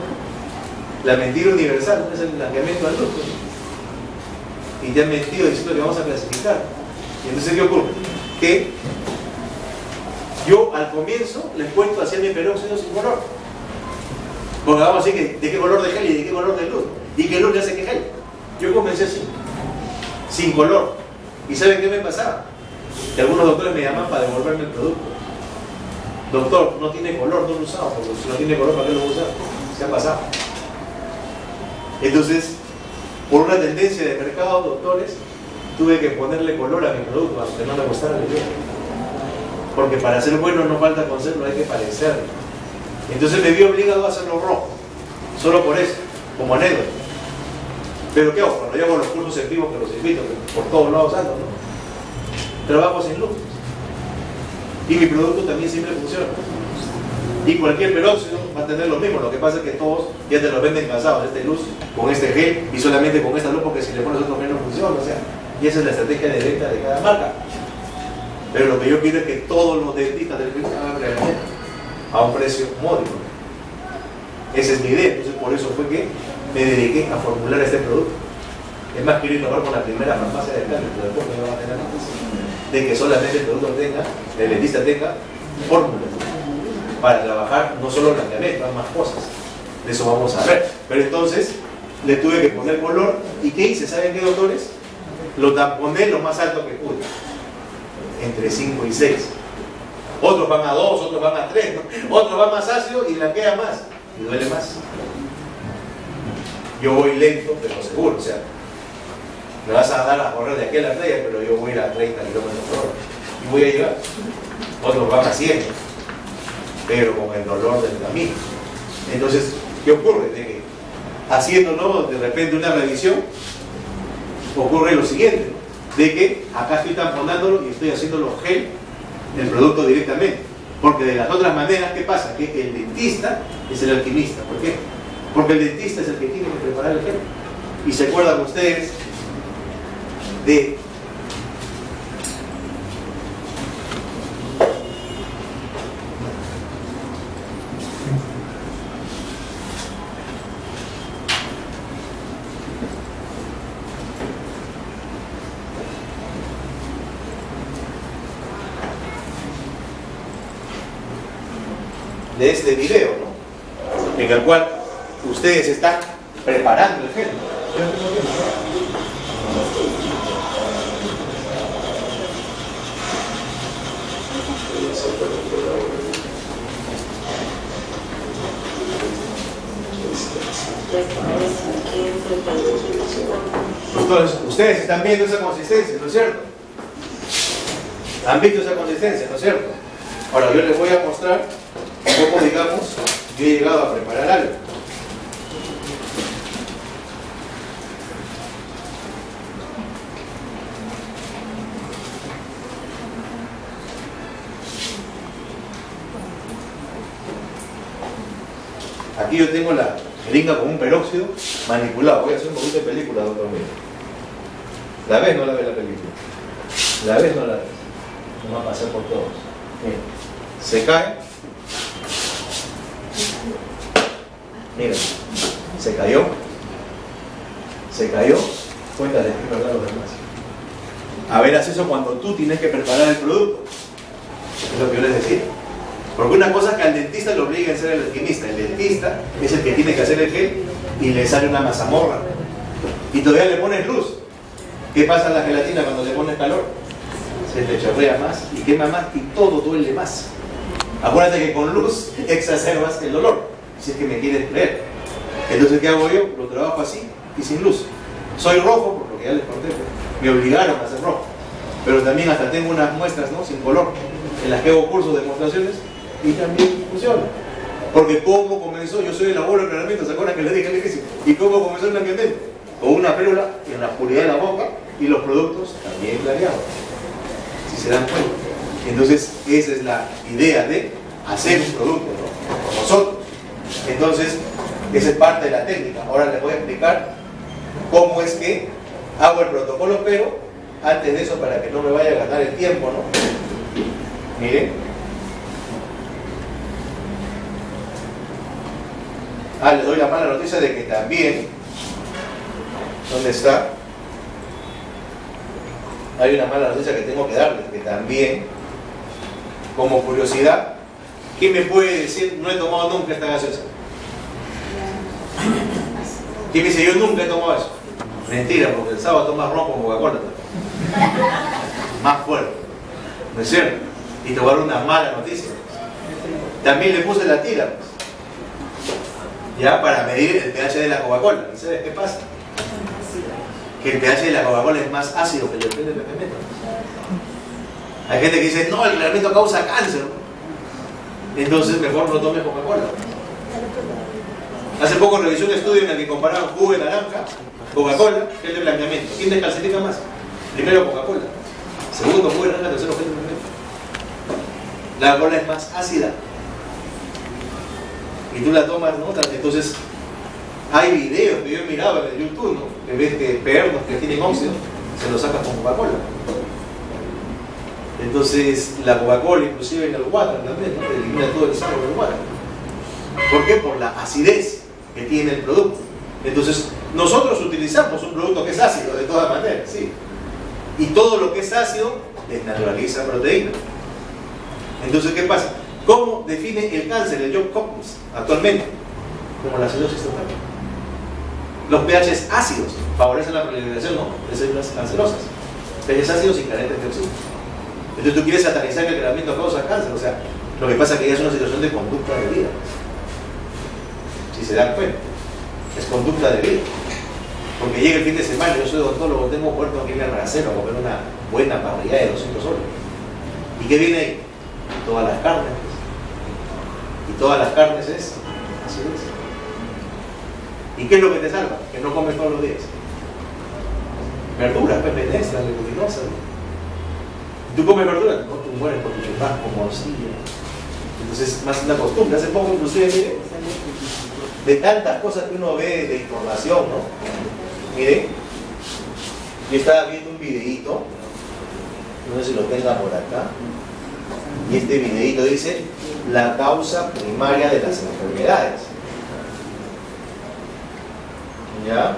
la mentira universal es el blanqueamiento al luz, pues. Y te han mentido diciendo que vamos a clasificar. Y entonces, ¿qué ocurre? Que yo al comienzo les cuento hacia mi peróxido sin color. Porque vamos a decir que de qué color de gel y de qué color de luz. Y qué luz le hace que gel. Yo comencé así, sin color. ¿Y saben qué me pasaba? Que algunos doctores me llaman para devolverme el producto. Doctor, no tiene color, no lo usamos, porque si no tiene color, ¿para qué lo voy a usar? Se ha pasado. Entonces, por una tendencia de mercado, doctores, tuve que ponerle color a mi producto, aunque no me gustara la idea. Porque para ser bueno no falta con serlo, hay que parecerlo. Entonces me vi obligado a hacerlo rojo, solo por eso, como anécdota. Pero ¿qué hago? Cuando yo hago los cursos en vivo, que los invito, que por todos lados ando, ¿no? Trabajo sin luz. Y mi producto también siempre funciona. Y cualquier peróxido va a tener lo mismo. Lo que pasa es que todos ya te los venden cansados, este luz con este gel y solamente con esta luz, porque si le pones otro gel no funciona. O sea, y esa es la estrategia de venta de cada marca. Pero lo que yo quiero es que todos los dentistas del país hagan realmente a un precio módico. Esa es mi idea. Entonces por eso fue que me dediqué a formular este producto. Es más, quiero innovar con la primera farmacia del cambio, pero después me van a tener de que solamente el producto tenga, el dentista tenga fórmulas para trabajar no solo blanqueamiento, más cosas. De eso vamos a ver. Pero entonces le tuve que poner color. ¿Y qué hice? ¿Saben qué, doctores? Lo tamponé lo más alto que pude, entre 5 y 6. Otros van a 2, otros van a 3, ¿no? Otros van más ácido y blanquea más y duele más. Yo voy lento pero seguro, o sea, me vas a dar a correr de aquí a la playa, pero yo voy a ir a 30 kilómetros por hora y voy a llegar. Otros van a 100, pero con el dolor del camino. Entonces, ¿qué ocurre? De que haciendo de repente una revisión, ocurre lo siguiente, de que acá estoy tamponándolo y estoy haciéndolo gel, el producto directamente. Porque de las otras maneras, ¿qué pasa? Que el dentista es el alquimista. ¿Por qué? Porque el dentista es el que tiene que preparar el gel. Y se acuerdan ustedes de este video, ¿no?, en el cual ustedes están preparando el gel. Entonces, ustedes están viendo esa consistencia, ¿no es cierto? Han visto esa consistencia, ¿no es cierto? Ahora yo les voy a mostrar cómo, digamos, yo he llegado a preparar algo. Aquí yo tengo la jeringa con un peróxido manipulado. Voy a hacer un poquito de película, doctor mío. ¿La ves o no la ves la película? ¿La ves o no la ves? No va a pasar por todos. Miren, se cae. Miren, se cayó. Se cayó. Cuéntale, ¿qué verdad los demás? A ver, haz eso cuando tú tienes que preparar el producto. Es lo que yo les decía. Porque una cosa es que al dentista le obliguen a ser el alquimista. El dentista es el que tiene que hacer el gel y le sale una mazamorra. Y todavía le pones luz. ¿Qué pasa en la gelatina cuando le pones calor? Se te chorrea más y quema más y todo duele más. Acuérdate que con luz exacerbas el dolor, si es que me quieres creer. Entonces, ¿qué hago yo? Lo trabajo así y sin luz. Soy rojo, por lo que ya les conté, me obligaron a ser rojo. Pero también hasta tengo unas muestras, ¿no?, sin color, en las que hago cursos de demostraciones y también funciona. Porque cómo comenzó, yo soy el abuelo de clareamiento, ¿se acuerdan que les dije al inicio? ¿Y cómo comenzó el blanqueamiento? Con una férula en la oscuridad de la boca y los productos también clareados. Si se dan cuenta. Entonces, esa es la idea de hacer un producto, ¿no?, nosotros. Entonces, esa es parte de la técnica. Ahora les voy a explicar cómo es que hago el protocolo, pero antes de eso, para que no me vaya a gastar el tiempo, ¿no? Miren. Les doy la mala noticia de que también, ¿dónde está? Hay una mala noticia que tengo que darles, que también, como curiosidad, ¿quién me puede decir, no he tomado nunca esta gaseosa? ¿Quién me dice, yo nunca he tomado eso? Mentira, porque el sábado tomas ron con Coca-Cola. Más fuerte, ¿no es cierto? Y te voy a dar una mala noticia. También le puse la tira, pues, ya, para medir el pH de la Coca-Cola. ¿Y sabes qué pasa? Que el pH de la Coca-Cola es más ácido que el del blanqueamiento. Hay gente que dice, no, el blanqueamiento causa cáncer. Entonces mejor no tomes Coca-Cola. Hace poco revisé un estudio en el que comparaban jugo de naranja, Coca-Cola, gel de blanqueamiento. ¿Quién descalcifica más? Primero Coca-Cola, segundo jugo de naranja, tercero gel de blanqueamiento. La Coca-Cola es más ácida y tú la tomas, ¿no? Entonces hay videos que yo he mirado en el YouTube, ¿no?, que ves que pernos que tienen óxido se los sacas con Coca-Cola. Entonces la Coca-Cola, inclusive en el water también, ¿no?, elimina todo el sabor del water. ¿Por qué? Por la acidez que tiene el producto. Entonces nosotros utilizamos un producto que es ácido de todas maneras, ¿sí? Y todo lo que es ácido desnaturaliza proteína. Entonces, ¿qué pasa? ¿Cómo define el cáncer el Johns Hopkins actualmente? Como la acidosis total. Los pHs ácidos favorecen la proliferación, ¿no?, de células cancerosas. pHs ácidos y carentes de oxígeno. Entonces tú quieres satanizar que el tratamiento causa cáncer. O sea, lo que pasa es que ya es una situación de conducta de vida. Si se dan cuenta, es conducta de vida. Porque llega el fin de semana, yo soy odontólogo, tengo puerto aquí en el rasero a comer una buena parrilla de 200 soles. ¿Y qué viene ahí? Todas las carnes. Y todas las carnes es acidez. ¿Y qué es lo que te salva? Que no comes todos los días. Verduras, pepe extra, leguminosas. ¿Tú comes verduras? No, tú mueres por tu churrasco, morcilla. Entonces, más una costumbre. Hace poco, inclusive, mire, de tantas cosas que uno ve de información, ¿no? Miren, yo estaba viendo un videíto, no sé si lo tenga por acá, y este videíto dice la causa primaria de las enfermedades. ¿Ya?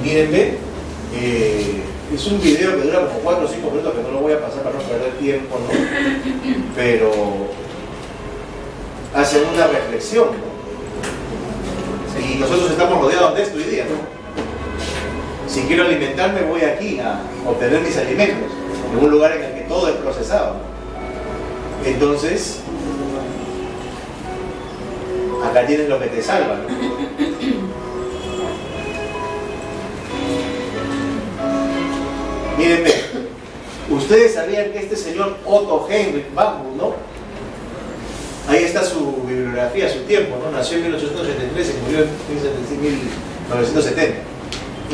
Mírenme, es un video que dura como 4 o 5 minutos, que no lo voy a pasar para no perder tiempo, ¿no? Pero hace una reflexión, ¿no? Y nosotros estamos rodeados de esto hoy día, ¿no? Si quiero alimentarme, voy aquí a obtener mis alimentos, en un lugar en el que todo es procesado. Entonces, acá tienes lo que te salva, ¿no? Mírenme, ustedes sabían que este señor Otto Heinrich Bambus, ¿no? Ahí está su bibliografía, su tiempo, ¿no? Nació en 1883 y murió en 1970.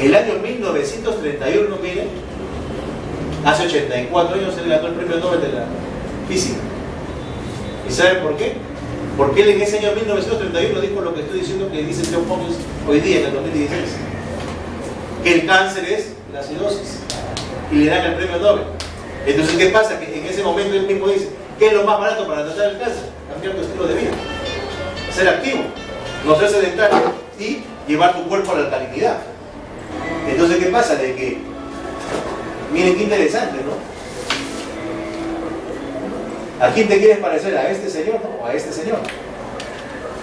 El año 1931, miren, hace 84 años él ganó el premio Nobel de la Física. ¿Y saben por qué? Porque él en ese año 1931 dijo lo que estoy diciendo que dice Johns Hopkins hoy día, en el 2016. Que el cáncer es la acidosis. Y le dan el premio Nobel. Entonces, ¿qué pasa? Que en ese momento él mismo dice, ¿qué es lo más barato para tratar el cáncer? Cambiar tu estilo de vida, ser activo, no ser sedentario y llevar tu cuerpo a la alcalinidad. Entonces, ¿qué pasa? De que Miren qué interesante, ¿no? ¿A quién te quieres parecer? ¿A este señor, no? ¿O a este señor?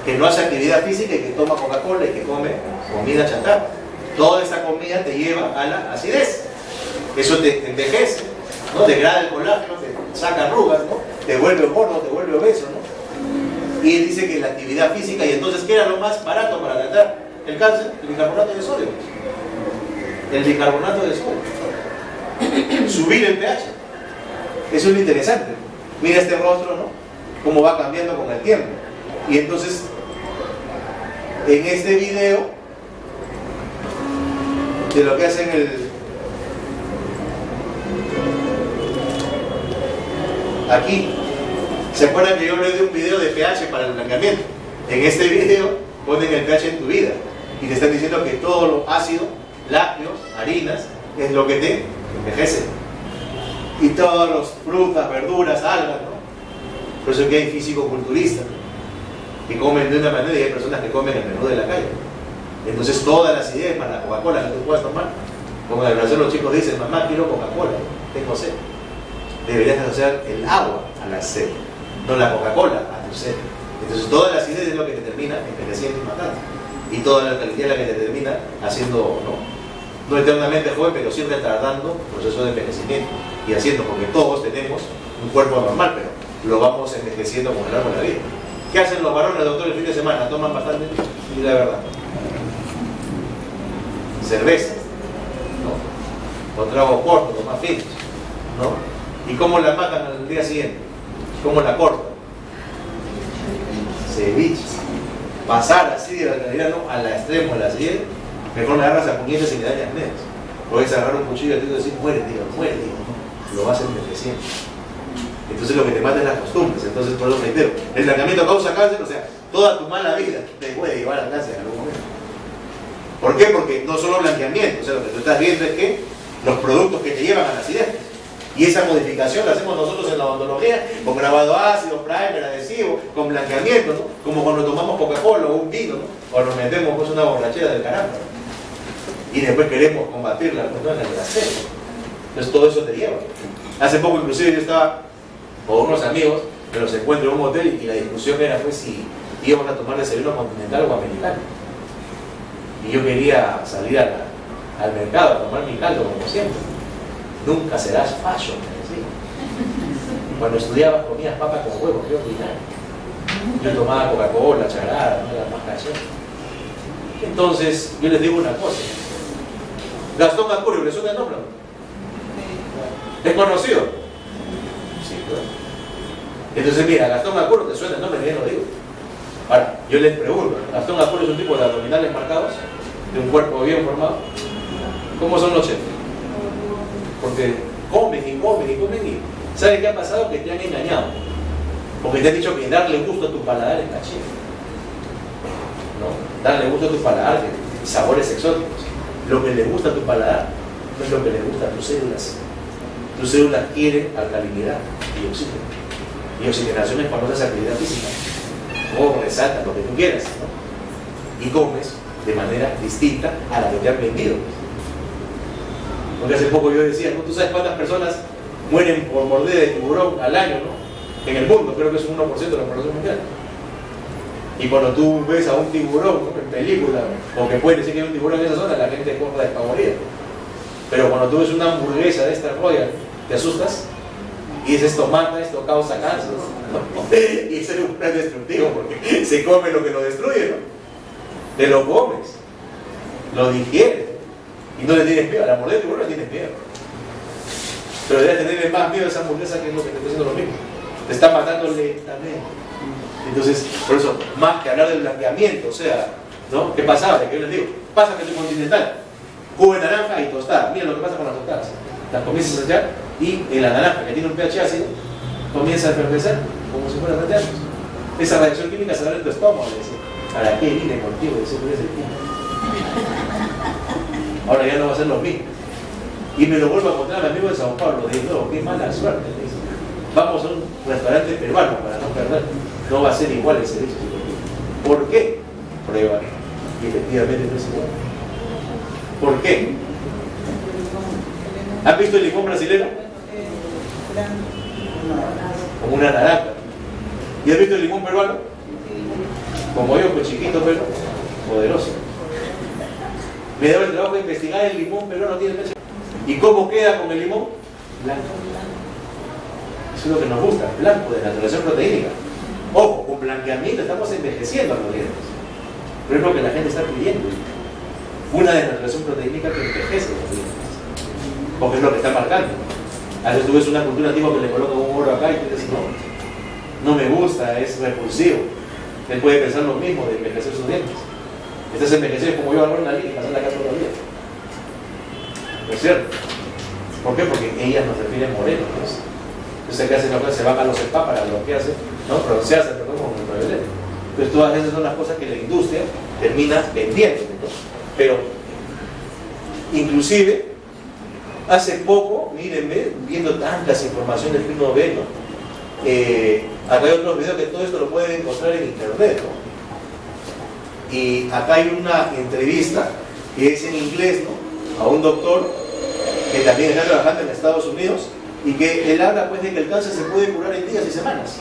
Que no hace actividad física y que toma Coca-Cola y que come comida chatarra. Toda esa comida te lleva a la acidez. Eso te envejece, ¿no? Degrada el colágeno, te saca arrugas, ¿no? Te vuelve gordo, te vuelve obeso, ¿no? Y él dice que la actividad física, y entonces, ¿qué era lo más barato para tratar el cáncer? El bicarbonato de sodio. El bicarbonato de sodio. Subir el pH. Eso es lo interesante. Mira este rostro, ¿no? Cómo va cambiando con el tiempo. Y entonces, en este video, de lo que hacen aquí, ¿se acuerdan que yo les di un video de pH para el blanqueamiento? En este video ponen el pH en tu vida y te están diciendo que todo lo ácido, lácteos, harinas, es lo que te envejece. Y todas las frutas, verduras, algas, ¿no? Por eso es que hay físico-culturistas, ¿no? Que comen de una manera y hay personas que comen el menú de la calle. Entonces todas las ideas para la Coca-Cola que tú puedas tomar, como en el Brasil los chicos dicen, mamá quiero Coca-Cola, tengo sed. Deberías asociar el agua a la sed, no la Coca-Cola a tu sed. Entonces todas las ideas es lo que te termina envejeciendo y matando. Y toda la calidad es la que te termina haciendo, no eternamente joven, pero sí retardando el proceso de envejecimiento. Y haciendo, porque todos tenemos un cuerpo normal, pero lo vamos envejeciendo con el largo de la vida. ¿Qué hacen los varones, doctor, el fin de semana? ¿Toman bastante? Y la verdad, cerveza, ¿no? O tragos cortos, más finos, ¿no? ¿Y cómo la matan al día siguiente? ¿Cómo la cortan? Ceviche. Pasar así de la calidad, ¿no? A la extremo, a la siguiente, mejor me agarras a puñetes y le dañas menos. Puedes agarrar un cuchillo y decir, muere, tío, ¿no? Lo vas envejeciendo. Entonces lo que te mata es las costumbres. Entonces, por eso reitero, el blanqueamiento causa cáncer, o sea, toda tu mala vida te puede llevar al cáncer en algún momento. ¿Por qué? Porque no solo blanqueamiento, o sea, lo que tú estás viendo es que los productos que te llevan a la acidez. Y esa modificación la hacemos nosotros en la odontología, con grabado ácido, primer, adhesivo, con blanqueamiento, ¿no? Como cuando tomamos Coca-Cola o un vino, ¿no? O nos metemos pues una borrachera del caramba, ¿no? Y después queremos combatirla con el placer. Entonces todo eso te lleva. Hace poco inclusive yo estaba con unos amigos, me los encuentro en un hotel y la discusión era pues si íbamos a tomar desayuno continental o americano. Y yo quería salir al mercado a tomar mi caldo como siempre. Nunca serás fashion, me decía. Cuando estudiabas comías papas con huevos, qué ordinario. Yo tomaba Coca-Cola, charada, no era más canción. Entonces, yo les digo una cosa. Gastón Acurio, ¿le suena el nombre? ¿Es conocido? Sí, claro. Entonces, mira, Gastón Acurio, ¿te suena el nombre? Bien lo digo. Ahora, yo les pregunto, ¿Gastón Acurio es un tipo de abdominales marcados? ¿De un cuerpo bien formado? ¿Cómo son los chefs? Porque comen y comen y comen y ¿sabes qué ha pasado? Que te han engañado. Porque te han dicho que darle gusto a tu paladar es caché, ¿no? Darle gusto a tu paladar, sabores exóticos. Lo que le gusta a tu paladar no es lo que le gusta a tus células. Tus células quieren alcalinidad y oxígeno. Y oxigenación es cuando haces actividad física. O resaltas lo que tú quieras, ¿no? Y comes de manera distinta a la que te han vendido. Porque hace poco yo decía, ¿no? ¿Tú sabes cuántas personas mueren por mordida de tiburón al año, ¿no? En el mundo, creo que es un 1% de la población mundial. Y cuando tú ves a un tiburón, ¿no? En película, o que puede decir que hay un tiburón en esa zona, la gente corta despavorida. Pero cuando tú ves una hamburguesa de esta Royal, te asustas y dices, esto mata, esto causa cáncer, ¿no? Y ese es un plan destructivo porque se come lo que lo destruye, ¿no? Te lo comes, lo digieres y no le tienes miedo. A la mordida de tiburón le tienes miedo, pero debes tenerle más miedo a esa hamburguesa que es lo que te está haciendo lo mismo. Te está matando lentamente. Entonces, por eso, más que hablar del blanqueamiento, o sea, ¿no? ¿Qué pasaba? Que yo les digo, pasa que tu continental, jugo de naranja y tostada. Mira lo que pasa con las tostadas. Las comienzas a echar y en la naranja, que tiene un pH ácido, comienza a efervecer como si fuera años. Esa reacción química se da en tu estómago. Le decía, ¿para qué vine contigo? Dice, tú eres el tiempo. Ahora ya no va a ser lo mismo. Y me lo vuelvo a encontrar a mi amigo de Sao Paulo. Le digo, no, qué mala suerte. Le dice, vamos a un restaurante peruano para no perder. No va a ser igual el servicio. ¿Por qué? Prueba. Y efectivamente no es igual. ¿Por qué? ¿Has visto el limón brasilero? Como una naranja. ¿Y has visto el limón peruano? Como yo, pues chiquito pero poderoso. Me he dado el trabajo de investigar el limón peruano, tiene leche. ¿Y cómo queda con el limón? Blanco. Eso es lo que nos gusta, blanco, de naturaleza proteínica. Ojo, con blanqueamiento estamos envejeciendo a los dientes. Pero es lo que la gente está pidiendo. Una desnaturación proteínica que envejece los dientes. Porque es lo que está marcando. A veces tú ves una cultura antigua que le coloca un oro acá y tú dices, no me gusta, es repulsivo. Él puede pensar lo mismo de envejecer sus dientes. Estás envejecido como yo ahora en la vida y pasar la casa toda la vida. ¿No es cierto? ¿Por qué? Porque ellas nos refieren morenos. Entonces, ¿qué hacen? Se van a los spa para lo que hacen, ¿no? Pronunciarse, perdón, con ultravioleta. Entonces, todas esas son las cosas que la industria termina vendiendo, ¿no? Pero, inclusive, hace poco, mírenme, viendo tantas informaciones que uno ve, ¿no? Acá hay otros videos que todo esto lo pueden encontrar en internet, ¿no? Y acá hay una entrevista que es en inglés, ¿no? A un doctor que también está trabajando en Estados Unidos y que él habla pues de que el cáncer se puede curar en días y semanas.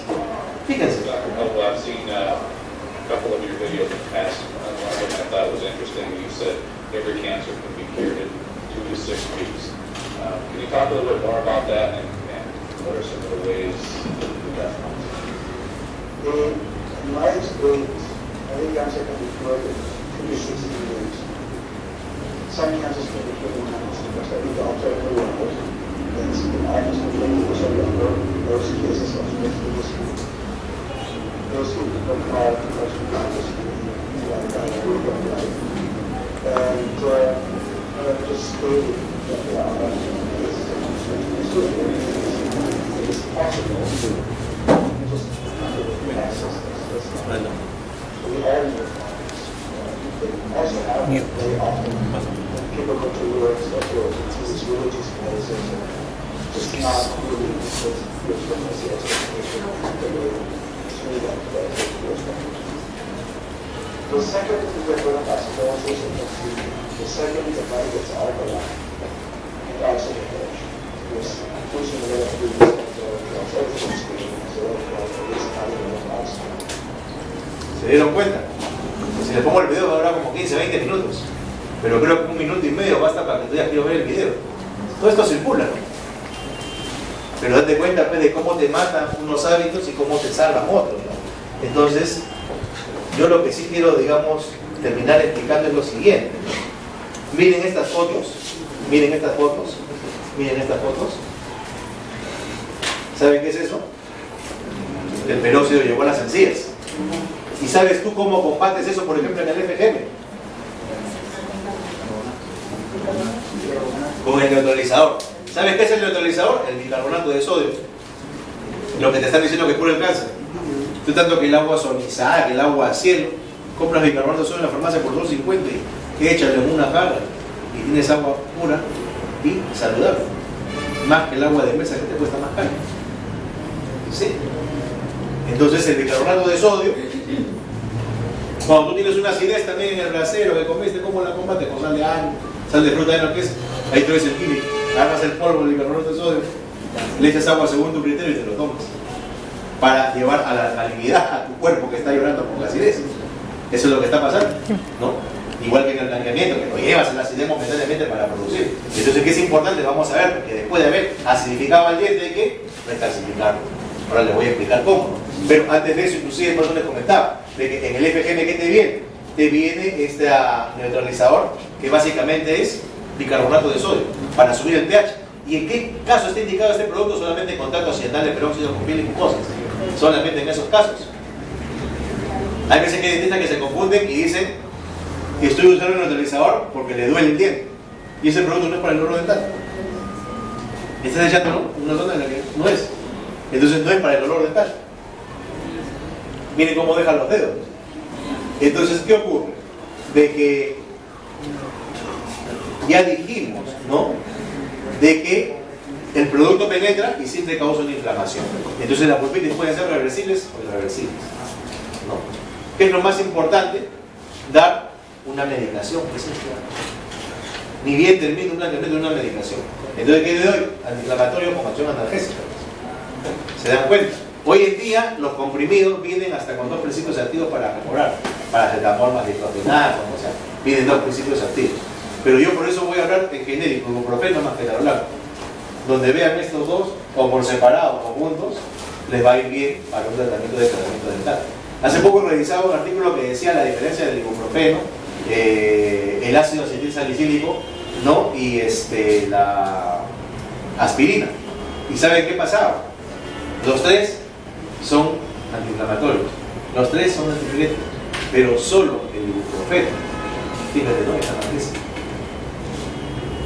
Fíjense. I've seen a couple of your videos in the past. One I thought was interesting. You said every cancer can be cured in 2 to 6 weeks. Can you talk a little bit more about that and what are some of the ways to do that? In my experience, every cancer can be cured in 2 to 6 weeks. Some cancers can be cured in 1 to 6 weeks. I think the alternative one is in almost 20% of those cases of those who don't have commercial cancers and just stated that it's possible to just access this. We also have very often people go to work to these religious places and just not really with frequency expectation through that the second is the product acidosis and the second is the body gets alkaline and oxidation, which pushing the level of ¿Se dieron cuenta? Si les pongo el video va a durar como 15, 20 minutos. Pero creo que 1 minuto y medio basta para que tú digas quiero ver el video. Todo esto circula, ¿no? Pero date cuenta pues, de cómo te matan unos hábitos y cómo te salvan otros, ¿no? Entonces, yo lo que sí quiero, digamos, terminar explicando es lo siguiente. Miren estas fotos. Miren estas fotos. Miren estas fotos. ¿Saben qué es eso? El peróxido llegó a las encías. ¿Y sabes tú cómo combates eso, por ejemplo, en el FGM? Con el neutralizador. ¿Sabes qué es el neutralizador? El bicarbonato de sodio. Lo que te están diciendo que cura el cáncer. Tú tanto que el agua sonizada, que el agua a cielo, compras bicarbonato de sodio en la farmacia por $2.50 y échalo en una jarra y tienes agua pura y saludable. Más que el agua de mesa que te cuesta más caro. ¿Sí? Entonces el bicarbonato de sodio, cuando tú tienes una acidez también en el brasero que comiste, ¿cómo la combates? Con sal de ajo, sal de fruta, ¿no? ¿Qué es? Ahí tú ves el químico, agarras el polvo del bicarbonato de sodio, le echas agua según tu criterio y te lo tomas. Para llevar a la alcalinidad a tu cuerpo que está llorando por la acidez. Eso es lo que está pasando, ¿no? Igual que en el blanqueamiento, que lo llevas a la acidez momentáneamente para producir. Entonces, ¿qué es importante? Vamos a ver, porque después de haber acidificado al diente hay que recalcificarlo. Ahora les voy a explicar cómo, ¿no? Pero antes de eso, inclusive, por eso les comentaba, de que en el FGM, ¿qué te viene? Te viene este neutralizador, que básicamente es bicarbonato de sodio, para subir el pH. ¿Y en qué caso está indicado este producto? Solamente en contacto accidental de peróxido con piel y mucosas. Solamente en esos casos. Hay veces que hay dentistas que se confunden y dicen que estoy usando el neutralizador porque le duele el diente. Y ese producto no es para el dolor dental. Estás echando una zona en la que no es. Entonces no es para el dolor dental. Miren cómo dejan los dedos. Entonces, ¿qué ocurre? De que ya dijimos, ¿no? De que el producto penetra y siempre causa una inflamación. Entonces las pulpitis pueden ser reversibles o irreversibles, ¿no? ¿Qué es lo más importante? Dar una medicación, que es ni bien termino un planteamiento de una medicación. Entonces, ¿qué le doy? Antiinflamatorio con acción analgésica. ¿Se dan cuenta? Hoy en día los comprimidos vienen hasta con 2 principios activos para mejorar, paracetamol más diclofenac, o sea, vienen 2 principios activos. Pero yo por eso voy a hablar en genérico, ibuprofeno más ketorolaco. Donde vean estos dos, o por separado o juntos, les va a ir bien para un tratamiento dental. Hace poco revisaba un artículo que decía la diferencia del ibuprofeno, el ácido acetilsalicílico, ¿no? Y la aspirina. ¿Y saben qué pasaba? Los 3 son antiinflamatorios, los 3 son antipiréticos, pero solo el ibuprofeno, fíjate, no es analgésico.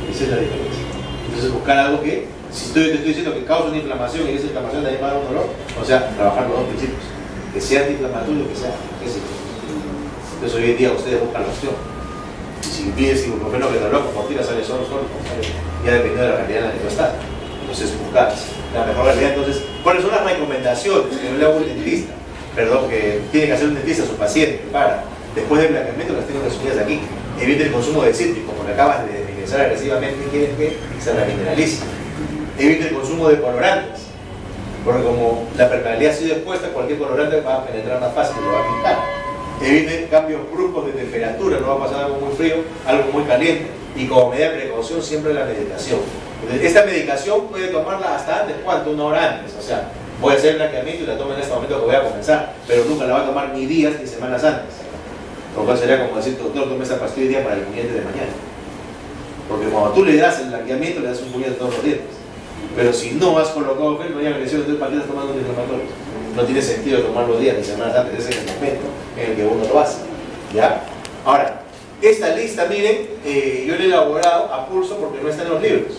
Esa es la diferencia. Entonces buscar algo que, si te estoy diciendo que causa una inflamación y esa inflamación de ahí va a dar un dolor, o sea, trabajar los 2 principios, que sea antiinflamatorio y que sea analgésico. Entonces hoy en día ustedes buscan la opción. Si pides ibuprofeno que te loco, por tira sale solo, ya dependiendo de la realidad en la que tú estás. Entonces buscar la mejor realidad. Entonces, ¿cuáles son las recomendaciones que le hago un dentista? Perdón, que tiene que hacer un dentista a su paciente para, después del blanqueamiento, las tengo resumidas aquí. Evite el consumo de cítricos, porque acabas de ingresar agresivamente y quieres que se remineralice. Evite el consumo de colorantes, porque como la permeabilidad ha sido expuesta, cualquier colorante va a penetrar más fácil, lo va a pintar. Evite cambios bruscos de temperatura, no va a pasar algo muy frío, algo muy caliente. Y como medida de precaución, siempre la medicación. Entonces, esta medicación puede tomarla hasta antes, ¿cuánto? 1 hora antes. O sea, voy a hacer el blanqueamiento y la tomo en este momento que voy a comenzar, pero nunca la va a tomar ni días ni semanas antes. Lo cual sería como decir, doctor, tome esta pastilla hoy día para el puñete de mañana. Porque cuando tú le das el blanqueamiento, le das un puñete todos los dientes. Pero si no has colocado gel, no hay agresión, entonces ¿para qué estás tomando antiinflamatorios? No tiene sentido tomarlo días ni semanas antes, ese es el momento en el que uno lo hace. ¿Ya? Ahora, esta lista, miren, yo la he elaborado a pulso porque no está en los libros.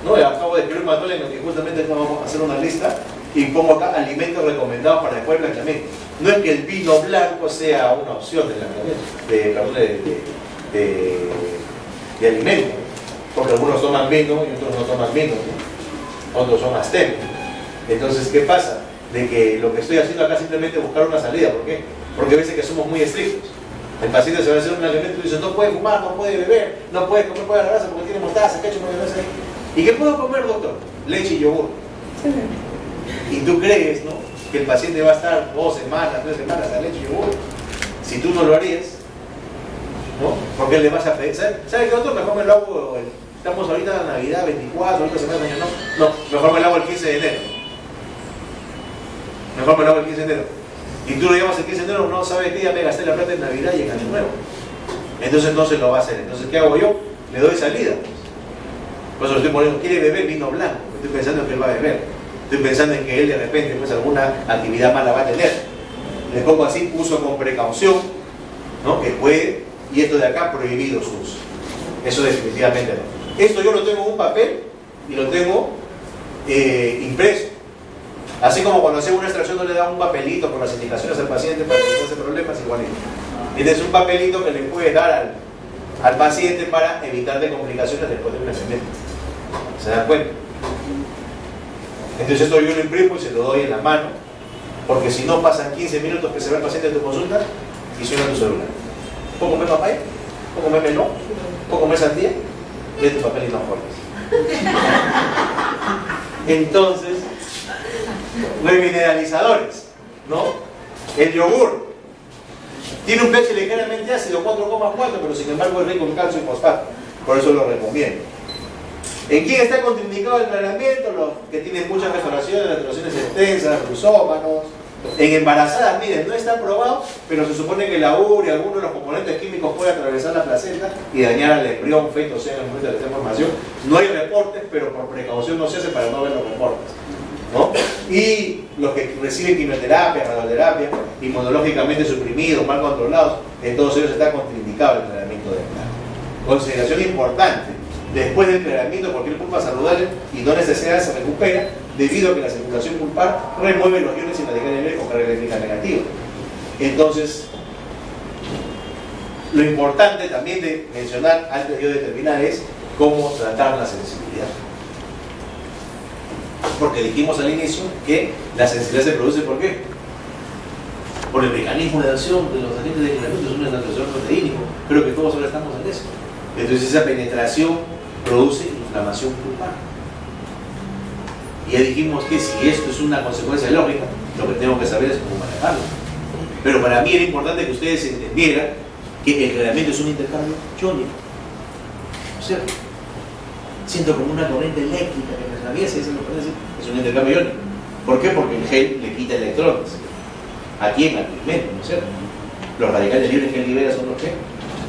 ¿No? Acabo de escribir un manual en el que justamente vamos a hacer una lista y pongo acá alimentos recomendados para después del blanqueamiento. No es que el vino blanco sea una opción de blanqueamiento, de alimento, porque algunos toman vino y otros no toman vino, ¿no? Otros son asténicos. Entonces, ¿qué pasa? De que lo que estoy haciendo acá es simplemente buscar una salida. ¿Por qué? Porque a veces que somos muy estrictos. El paciente se va a hacer un blanqueamiento y dice, no puede fumar, no puede beber, no puede comer pollo a la grasa porque tiene mostaza, ketchup, mayonesa ahí. ¿Y qué puedo comer, doctor? Leche y yogur. Y tú crees, ¿no?, que el paciente va a estar 2 semanas, 3 semanas a leche y yogur. Si tú no lo harías, ¿no? Porque le vas a pedir, ¿sabe qué, doctor? Mejor me lo hago, estamos ahorita en Navidad, 24, ahorita semana de año, no, mejor me lo hago el 15 de enero. Mejor me lo hago el 15 de enero. Y tú lo llamas el 15 de enero, no sabes que ya me gasté la plata en Navidad y en Año Nuevo. Entonces no se lo va a hacer. Entonces, ¿qué hago yo? Le doy salida. Por eso lo estoy poniendo, quiere beber vino blanco. Estoy pensando en que él va a beber. Estoy pensando en que él de repente pues alguna actividad mala va a tener. Le pongo así, uso con precaución, ¿no? Que puede, y esto de acá prohibido su uso. Eso definitivamente no. Esto yo lo tengo en un papel y lo tengo impreso. Así como cuando hacemos una extracción no le dan un papelito con las indicaciones al paciente para que no se problemas, igualito. Este es un papelito que le puedes dar al paciente para evitar de complicaciones después del blanqueamiento. ¿Se dan cuenta? Entonces esto yo lo imprimo y se lo doy en la mano, porque si no pasan 15 minutos que se va el paciente en tu consulta y suena tu celular. ¿Puedo comer papaya? ¿Puedo comer melón? ¿Puedo comer sandía? Y tu papel y no jodas. Entonces, los mineralizadores, ¿no? El yogur tiene un pH ligeramente ácido, 4,4, pero sin embargo es rico en calcio y fosfato, por eso lo recomiendo. ¿En quién está contraindicado el tratamiento? Los que tienen muchas restauraciones, restauraciones extensas, rusómanos. En embarazadas, miren, no está probado, pero se supone que la urea, algunos de los componentes químicos puede atravesar la placenta y dañar al embrión, feto, sea en el momento de esta formación. No hay reportes, pero por precaución no se hace para no ver los reportes, ¿no? Y los que reciben quimioterapia, radioterapia, inmunológicamente suprimidos, mal controlados, en todos ellos está contraindicado el tratamiento dental. Consideración importante: después del tratamiento, cualquier pulpa saludable y no necesidad se recupera debido a que la circulación pulpar remueve los iones sin radicales con carga eléctrica negativa. Entonces, lo importante también de mencionar antes de yo determinar es cómo tratar la sensibilidad. Porque dijimos al inicio que la sensibilidad se produce ¿por qué? Por el mecanismo de acción de los agentes de aislamiento, es un neutralizador proteínico. Creo que todos ahora estamos en eso. Entonces esa penetración produce inflamación pulpar. Y ya dijimos que si esto es una consecuencia lógica, lo que tengo que saber es cómo manejarlo. Pero para mí era importante que ustedes entendieran que el cloramiento es un intercambio iónico. ¿Cierto? Siento como una corriente eléctrica que me atraviesa, eso es un intercambio iónico. ¿Por qué? Porque el gel le quita electrones. ¿A quién? Al pigmento, ¿no es cierto? Los radicales libres que él libera son los que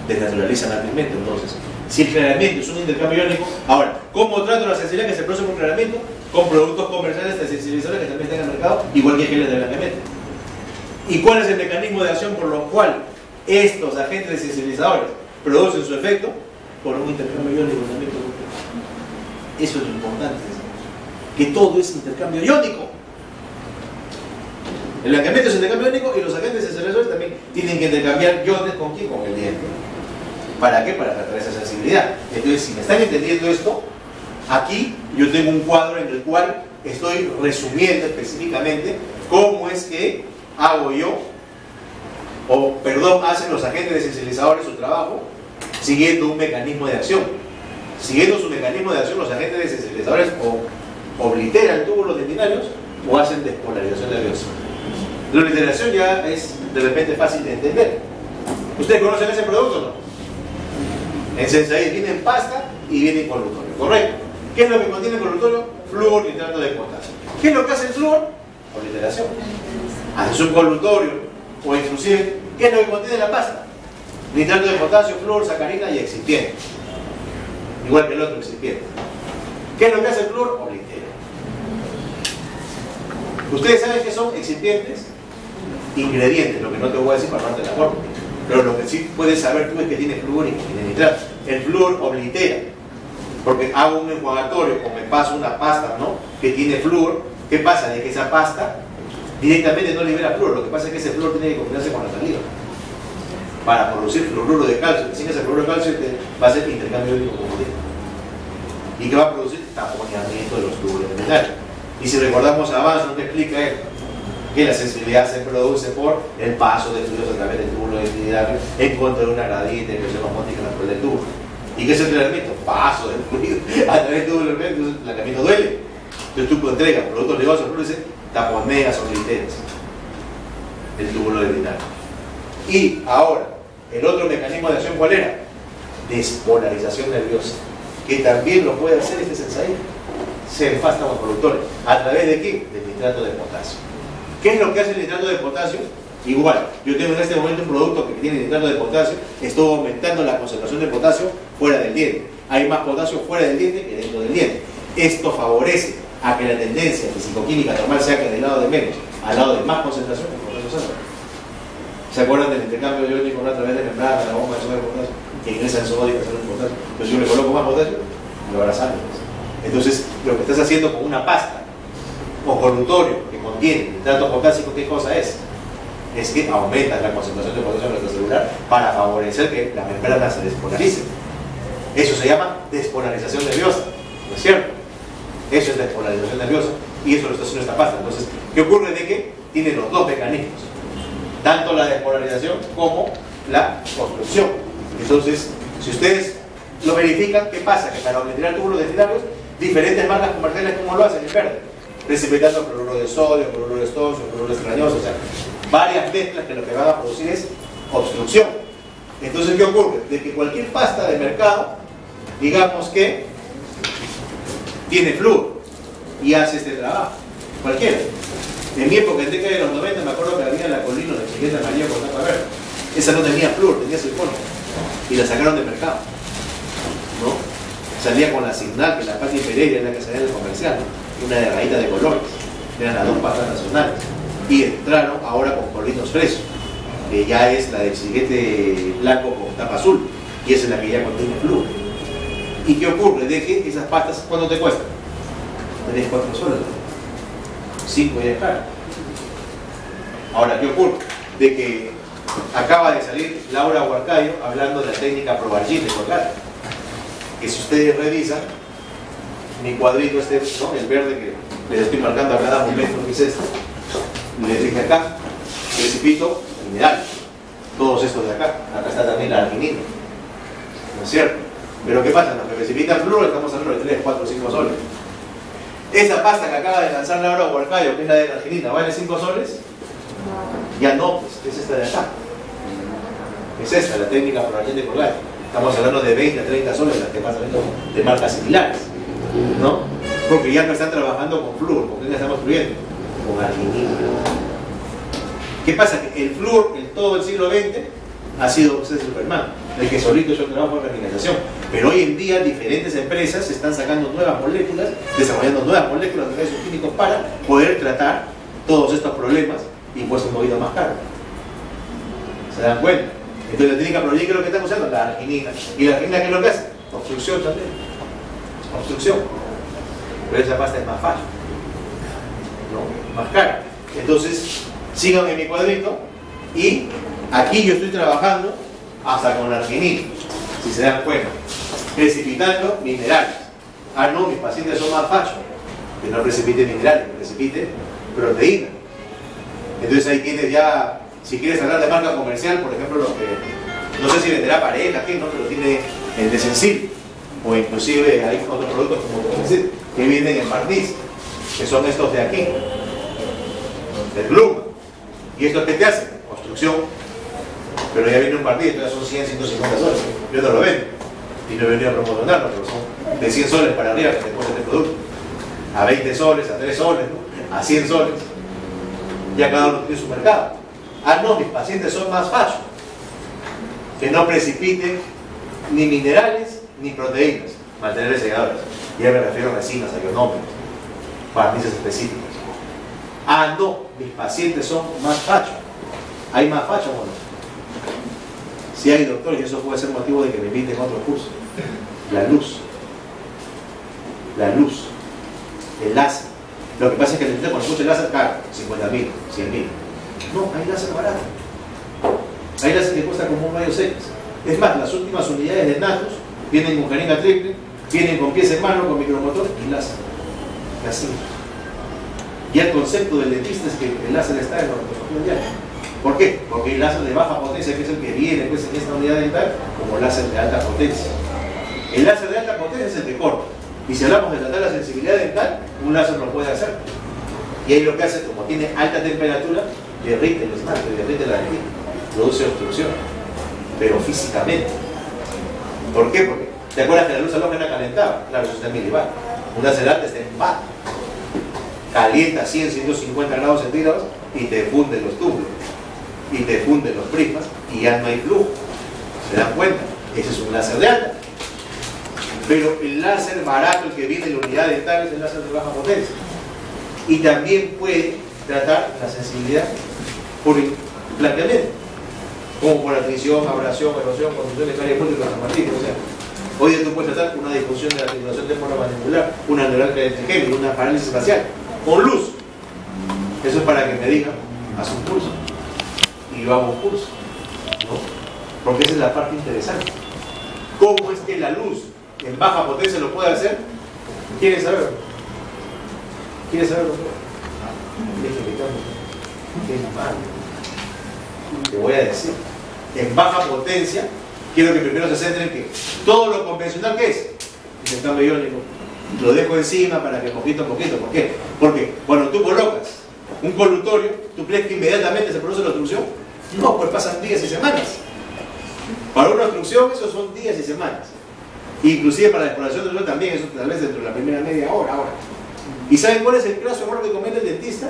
desnaturalizan al pigmento. Entonces, si el cloramiento es un intercambio iónico, ahora, ¿cómo trato la sensibilidad que se produce con cloramiento? Con productos comerciales de sensibilizadores que también están en el mercado, igual que geles de blanqueamiento. ¿Y cuál es el mecanismo de acción por lo cual estos agentes de sensibilizadores producen su efecto? Por un intercambio iónico también. Eso es lo importante, que todo es intercambio iónico. El blanqueamiento es intercambio iónico y los agentes de sensibilizadores también tienen que intercambiar iones con quién, con el diente. ¿Para qué? Para tratar esa sensibilidad. Entonces, si me están entendiendo esto, aquí yo tengo un cuadro en el cual estoy resumiendo específicamente cómo es que hago yo, o perdón, hacen los agentes de sensibilizadores su trabajo siguiendo un mecanismo de acción. Siguiendo su mecanismo de acción, los agentes de sensibilizadores o obliteran túbulos dentinarios o hacen despolarización nerviosa. La obliteración ya es de repente fácil de entender. ¿Ustedes conocen ese producto o no? En Sensei viene en pasta y viene en colutorio, ¿correcto? ¿Qué es lo que contiene el colutorio? Flúor, nitrato de potasio. ¿Qué es lo que hace el flúor? Obliteración. Hace un colutorio o inclusive, ¿qué es lo que contiene la pasta? Nitrato de potasio, flúor, sacarina y excipiente. Igual que el otro excipiente. ¿Qué es lo que hace el flúor? Oblitera. Ustedes saben que son excipientes, ingredientes, lo que no te voy a decir para no darte la forma. Pero lo que sí puedes saber tú es que tiene flúor y que tiene nitrato. El flúor oblitera, porque hago un enjuagatorio o me paso una pasta, ¿no?, que tiene flúor. ¿Qué pasa? De que esa pasta directamente no libera flúor. Lo que pasa es que ese flúor tiene que combinarse con la saliva para producir fluoruro de calcio. Sin ese fluoruro de calcio va a ser intercambio iónico como digo. ¿Y qué va a producir? Taponamiento de los tubos dentinarios. Y si recordamos abajo, ¿no te explica él? Que la sensibilidad se produce por el paso de fluidos a través del túbulo dentinario en contra de una gradiente de presión osmótica natural del tubo. ¿Y qué es el tratamiento? Paso del fluido a través del túbulo dentinario. Entonces el tratamiento duele. Entonces tú entregas productos ligosos, produce taponeas o literas del túbulo dentinario. Y ahora, el otro mecanismo de acción, ¿cuál era? Despolarización nerviosa, que también lo puede hacer este Sensei. Se enfasta con productores. ¿A través de qué? Del nitrato de potasio. ¿Qué es lo que hace el nitrato de potasio? Igual, yo tengo en este momento un producto que tiene nitrato de potasio, estoy aumentando la concentración de potasio fuera del diente. Hay más potasio fuera del diente que dentro del diente. Esto favorece a que la tendencia fisicoquímica normal sea que del lado de menos al lado de más concentración, el potasio salga. ¿Se acuerdan del intercambio iónico a través de membrana, la bomba de sodio de potasio? Que ingresa en sodio y sale en potasio. Entonces yo le coloco más potasio, lo hará sangre. Entonces, lo que estás haciendo con una pasta o colutorio que contiene nitrato potásico, ¿qué cosa es? Es que aumentas la concentración de potasio en nuestra celular para favorecer que la membrana se despolarice. Eso se llama despolarización nerviosa, ¿no es cierto? Eso es despolarización nerviosa y eso lo está haciendo esta pasta. Entonces, ¿qué ocurre? De que tiene los dos mecanismos, tanto la despolarización como la obstrucción. Entonces, si ustedes lo verifican, ¿qué pasa? Que para obliterar túbulos dentinarios, diferentes marcas comerciales, ¿cómo lo hacen? En verde, precipitando cloruro de sodio, cloruro de estoncio, cloruro extrañoso, o sea, varias mezclas que lo que van a producir es obstrucción. Entonces, ¿qué ocurre? De que cualquier pasta de mercado, digamos que tiene flúor y hace este trabajo, cualquiera. En mi época, en década de los 90, me acuerdo que había la Colino de Chiqueta María con tapa verde. Esa no tenía flúor, tenía silicona y la sacaron del mercado, ¿no? Salía con la Signal, que la Pati Pereira era la que salía del comercial, una de rayita de colores, eran las dos pastas nacionales. Y entraron ahora con Colinos Fresco, que ya es la del siguiente blanco con tapa azul, y esa es la que ya contiene flúor. ¿Y qué ocurre? De que esas pastas, ¿cuánto te cuestan? 3, 4 soles, 5 y dejar. Ahora, ¿qué ocurre? De que acaba de salir Laura Huarcayo hablando de la técnica Probargin de colgate. Que si ustedes revisan mi cuadrito este, ¿no?, el verde que les estoy marcando a cada momento, que es este, les dije acá, precipito el mineral, todos estos de acá está también la arginina, ¿no es cierto? Pero ¿qué pasa? Los que precipitan flúor estamos hablando de 3, 4, 5 soles. Esa pasta que acaba de lanzar Laura Huarcayo, que es la de la arginina, ¿vale 5 soles? Ya no, pues es esta de acá. Es esta, la técnica Proañete Colgate. Estamos hablando de 20 a 30 soles, las que están saliendo de marcas similares, ¿no? Porque ya no están trabajando con flúor, ¿con qué la estamos construyendo? Con arginina. ¿Qué pasa? Que el flúor en todo el siglo XX ha sido ese Superman, el que solito yo trabajo en refinanciación. Pero hoy en día diferentes empresas están sacando nuevas moléculas, desarrollando nuevas moléculas de medios químicos para poder tratar todos estos problemas y pues un poquito más caro. ¿Se dan cuenta? Entonces la técnica Proañete, ¿qué es lo que están usando? La arginina. ¿Y la arginina qué es lo que hace? Obstrucción también. Obstrucción. Pero esa pasta es más fácil, ¿no? Más cara. Entonces, sigan en mi cuadrito y aquí yo estoy trabajando hasta con la arginina, si se dan cuenta, precipitando minerales. Ah, no, mis pacientes son más fachos, que no precipiten minerales, que precipiten proteína. Entonces ahí tienes ya, si quieres hablar de marca comercial, por ejemplo, los que, no sé si venderá Pareja, ¿qué? No, pero tiene el de Sensil, o inclusive hay otros productos como decir, que vienen en barniz, que son estos de aquí, del Bluma. ¿Y estos qué te hacen? Construcción. Pero ya viene un barniz, entonces son 100, 150 soles. Yo no lo vendo. Y no he venido a promocionarlo, pero son de 100 soles para arriba que te ponen este producto. A 20 soles, a 3 soles, ¿no? A 100 soles. Ya cada uno tiene su mercado. Ah, no, mis pacientes son más fachos. Que no precipiten ni minerales ni proteínas. Materiales selladores. Ya me refiero a resinas, a ionómeros, barnices específicos. Ah, no, mis pacientes son más fachos. ¿Hay más fachos o no? Si hay, doctor, y eso puede ser motivo de que me inviten a otro curso. La luz. La luz. El láser. Lo que pasa es que el cuando escucha el láser caro, 50.000, 100.000. No, hay láser barato. Hay láser que cuesta como un rayos X. Es más, las últimas unidades de Natus vienen con jeringa triple, vienen con pies en mano, con micromotor y láser. Así. Y el concepto del dentista es que el láser está en la ortografía diaria. ¿Por qué? Porque el láser de baja potencia, que es el que viene pues, en esta unidad dental, como láser de alta potencia. El láser de alta potencia es el que corta. Y si hablamos de tratar la sensibilidad dental, un láser lo puede hacer. Y ahí lo que hace, como tiene alta temperatura, derrite el esmalte, derrite la dentina, produce obstrucción, pero físicamente. ¿Por qué? Porque, ¿te acuerdas que la luz halógena calentaba? Claro, eso está en milibar. Un láser alta está en vat. Calienta 100, 150 grados centígrados y te funde los túbulos. Y te funde los prismas y ya no hay flujo. ¿Se dan cuenta? Ese es un láser de alta. Pero el láser barato, el que viene en la unidad dental, es el láser de baja potencia. Y también puede tratar la sensibilidad por blanqueamiento, como por atrición, abrasión, erosión, construcción de caries múltiples traumáticas. O sea, hoy día tú puedes tratar una disfunción de la articulación temporomandibular, una neuralgia del trigémino, una parálisis facial, con luz. Eso es para que me digan, haz un curso. Y yo hago un curso, ¿no? Porque esa es la parte interesante. ¿Cómo es que la luz en baja potencia lo puede hacer? ¿Quieres saberlo? ¿Quieres saberlo? Qué mal. Te voy a decir. En baja potencia, quiero que primero se centren que todo lo convencional que es, el cambio iónico, lo dejo encima para que poquito a poquito. ¿Por qué? Porque cuando tú colocas un colutorio, ¿tú crees que inmediatamente se produce la obstrucción? No, pues pasan días y semanas. Para una obstrucción, eso son días y semanas. Inclusive para la exploración del suelo también, eso tal vez dentro de la primera media hora. ¿Y saben cuál es el craso error que comete el dentista?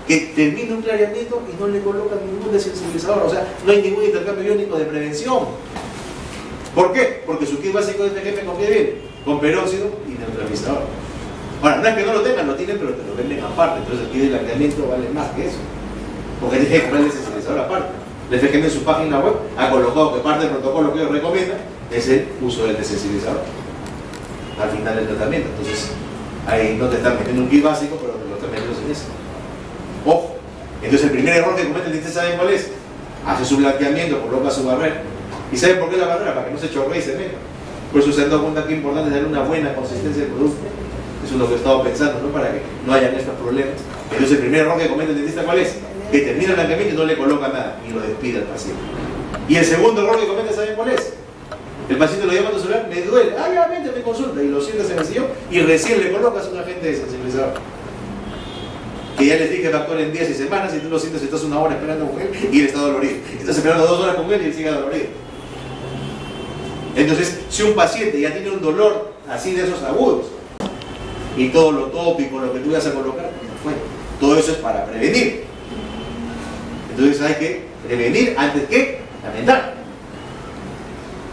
Que termina un clareamiento y no le coloca ningún desensibilizador. O sea, no hay ningún intercambio iónico de prevención. ¿Por qué? Porque su kit básico de PGP con qué viene, con peróxido y neutralizador. Ahora, no es que no lo tengan, lo tienen, pero te lo venden aparte. Entonces el kit de blanqueamiento vale más que eso. Porque tienes que comprar el desensibilizador aparte. El FGM en su página web ha colocado que parte del protocolo que ellos recomiendan es el uso del desensibilizador al final del tratamiento. Entonces, ahí no te están metiendo un kit básico, pero te lo están metiendo sin eso. Ojo. Entonces el primer error que comete el dentista, ¿saben cuál es? Hace su blanqueamiento, coloca su barrera. ¿Y saben por qué la barrera? Para que no se chorree y se meta. Por eso se han dado cuenta que es importante darle una buena consistencia del producto. Eso es lo que he estado pensando, ¿no? Para que no hayan estos problemas. Entonces el primer error que comete el dentista, ¿cuál es? Que termina el blanqueamiento y no le coloca nada y lo despide al paciente. Y el segundo error que comete, ¿saben cuál es? El paciente lo llama a tu celular, me duele, ya vente, me consulta, y lo sientas en el sillón y recién le colocas un agente desensibilizador. Que ya les dije va a actuar en días y semanas, y tú lo sientes, estás una hora esperando con él y él está dolorido. Estás esperando 2 horas con él y él sigue dolorido. Entonces, si un paciente ya tiene un dolor así de esos agudos, y todo lo tópico, lo que tú vas a colocar, bueno, todo eso es para prevenir. Entonces hay que prevenir antes que lamentar.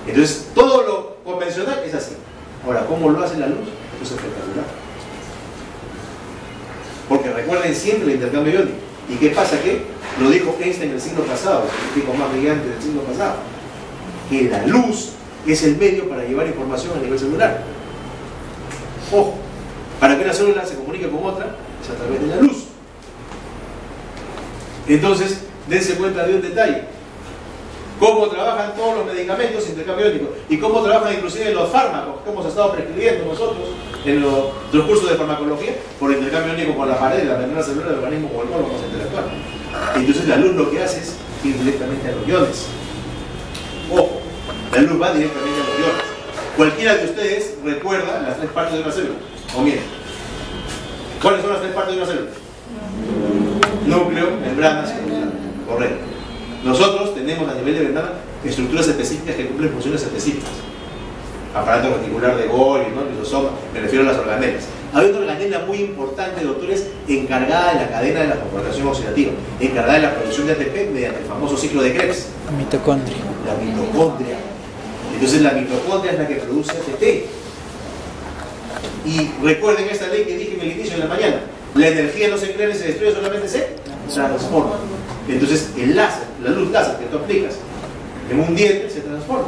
Entonces, todo lo convencional es así. Ahora, ¿cómo lo hace la luz? Esto es espectacular. Porque recuerden siempre el intercambio iónico. ¿Y qué pasa? Que lo dijo Einstein en el siglo pasado, el científico más brillante del siglo pasado, que la luz es el medio para llevar información a nivel celular. Ojo, para que una célula se comunique con otra es a través de la luz. Entonces, dense cuenta de un detalle: cómo trabajan todos los medicamentos intercambiónicos y cómo trabajan inclusive los fármacos que hemos estado prescribiendo nosotros en los cursos de farmacología por intercambio iónico con la pared de la membrana celular del organismo con el cual vamos a interactuar. Entonces la luz lo que hace es ir directamente a los iones. Ojo, la luz va directamente a los iones. Cualquiera de ustedes recuerda las 3 partes de una célula. O miren, ¿cuáles son las 3 partes de una célula? Núcleo, membrana, celular. Correcto. Nosotros tenemos a nivel de membrana estructuras específicas que cumplen funciones específicas. Aparato reticular de Golgi, ¿no? Lisosoma, me refiero a las organelas. Hay una organela muy importante, doctores, encargada de la cadena de la fosforilación oxidativa, encargada de la producción de ATP mediante el famoso ciclo de Krebs. La mitocondria. La mitocondria. Entonces la mitocondria es la que produce ATP. Y recuerden esta ley que dije en el inicio de la mañana: la energía no se crea ni se destruye, solamente se transforma. Entonces el láser, la luz láser que tú aplicas en un diente se transforma.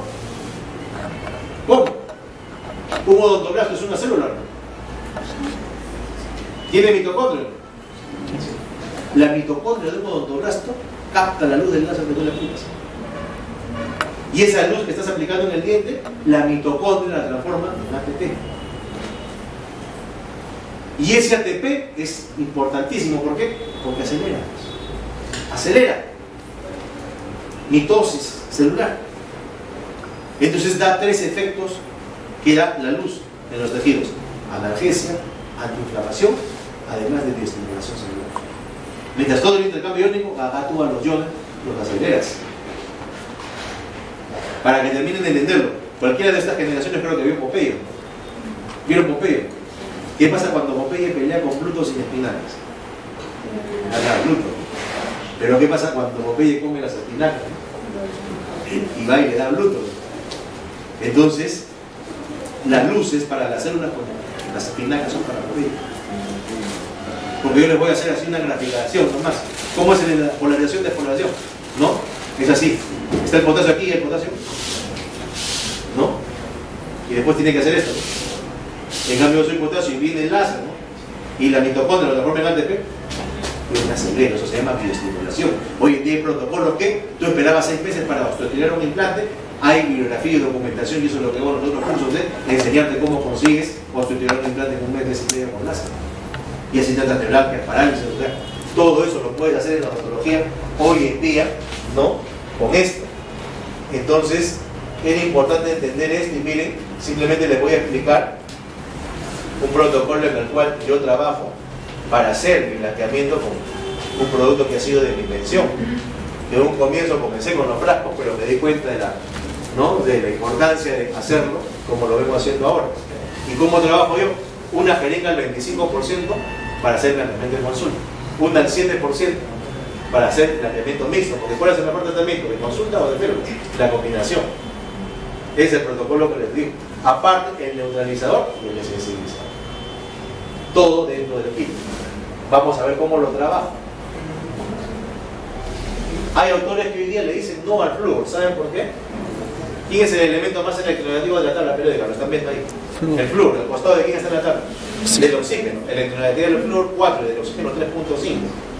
¿Cómo? Un odontoblasto es una célula. ¿Tiene mitocondria? La mitocondria de un odontoblasto capta la luz del láser que tú le aplicas. Y esa luz que estás aplicando en el diente, la mitocondria la transforma en ATP. Y ese ATP es importantísimo. ¿Por qué? Porque acelera. Acelera. Mitosis celular. Entonces da 3 efectos que da la luz en los tejidos: analgesia, antiinflamación, además de bioestimulación celular. Mientras todo el intercambio iónico actúa los iones, los aceleras. Para que terminen de entenderlo, cualquiera de estas generaciones creo que vio Popeye. ¿Vieron Popeye? ¿Qué pasa cuando Popeye pelea con Pluto sin espinacas? Gana Pluto. Pero ¿qué pasa cuando Popeye come las espinacas? Y va y le da Pluto. Entonces, la luz es para las células, como las espinacas son para Popeye. Porque yo les voy a hacer así una graficación nomás. ¿Cómo es la polarización de despolarización? ¿No? Es así. Está el potasio aquí y el potasio, ¿no? Y después tiene que hacer esto. En cambio yo soy potasio y viene el láser, ¿no? Y la mitocondria lo transforma en ATP. Pues me acelera, eso se llama bioestimulación. Hoy en día hay protocolos que tú esperabas 6 meses para osteotirar un implante. Hay bibliografía y documentación, y eso es lo que hago en los otros cursos de enseñarte cómo consigues osteotirar un implante en 1 mes, mes y medio con láser. Y así tratas de blanquear, parálisis, o sea, todo eso lo puedes hacer en la odontología hoy en día, ¿no? Con esto. Entonces, es importante entender esto. Y miren, simplemente les voy a explicar un protocolo en el cual yo trabajo para hacer mi blanqueamiento con un producto que ha sido de mi invención. De un comienzo comencé con los frascos, pero me di cuenta de la importancia de hacerlo como lo vengo haciendo ahora. ¿Y cómo trabajo yo? Una jeringa al 25% para hacer blanqueamiento de consulta, una al 7% para hacer blanqueamiento mixto, porque ¿cuál es el mejor tratamiento? ¿De consulta o de férulo? La combinación. Es el protocolo que les digo. Aparte, el neutralizador y el desensibilizador. Todo dentro del kit. Vamos a ver cómo lo trabajo. Hay autores que hoy día le dicen no al flúor. ¿Saben por qué? ¿Quién es el elemento más electronegativo de la tabla periódica? Lo están viendo ahí. Flúor. El flúor. ¿Al costado de quién está en la tabla? Sí. Del oxígeno. Electronegatividad del flúor 4 y del oxígeno 3.5.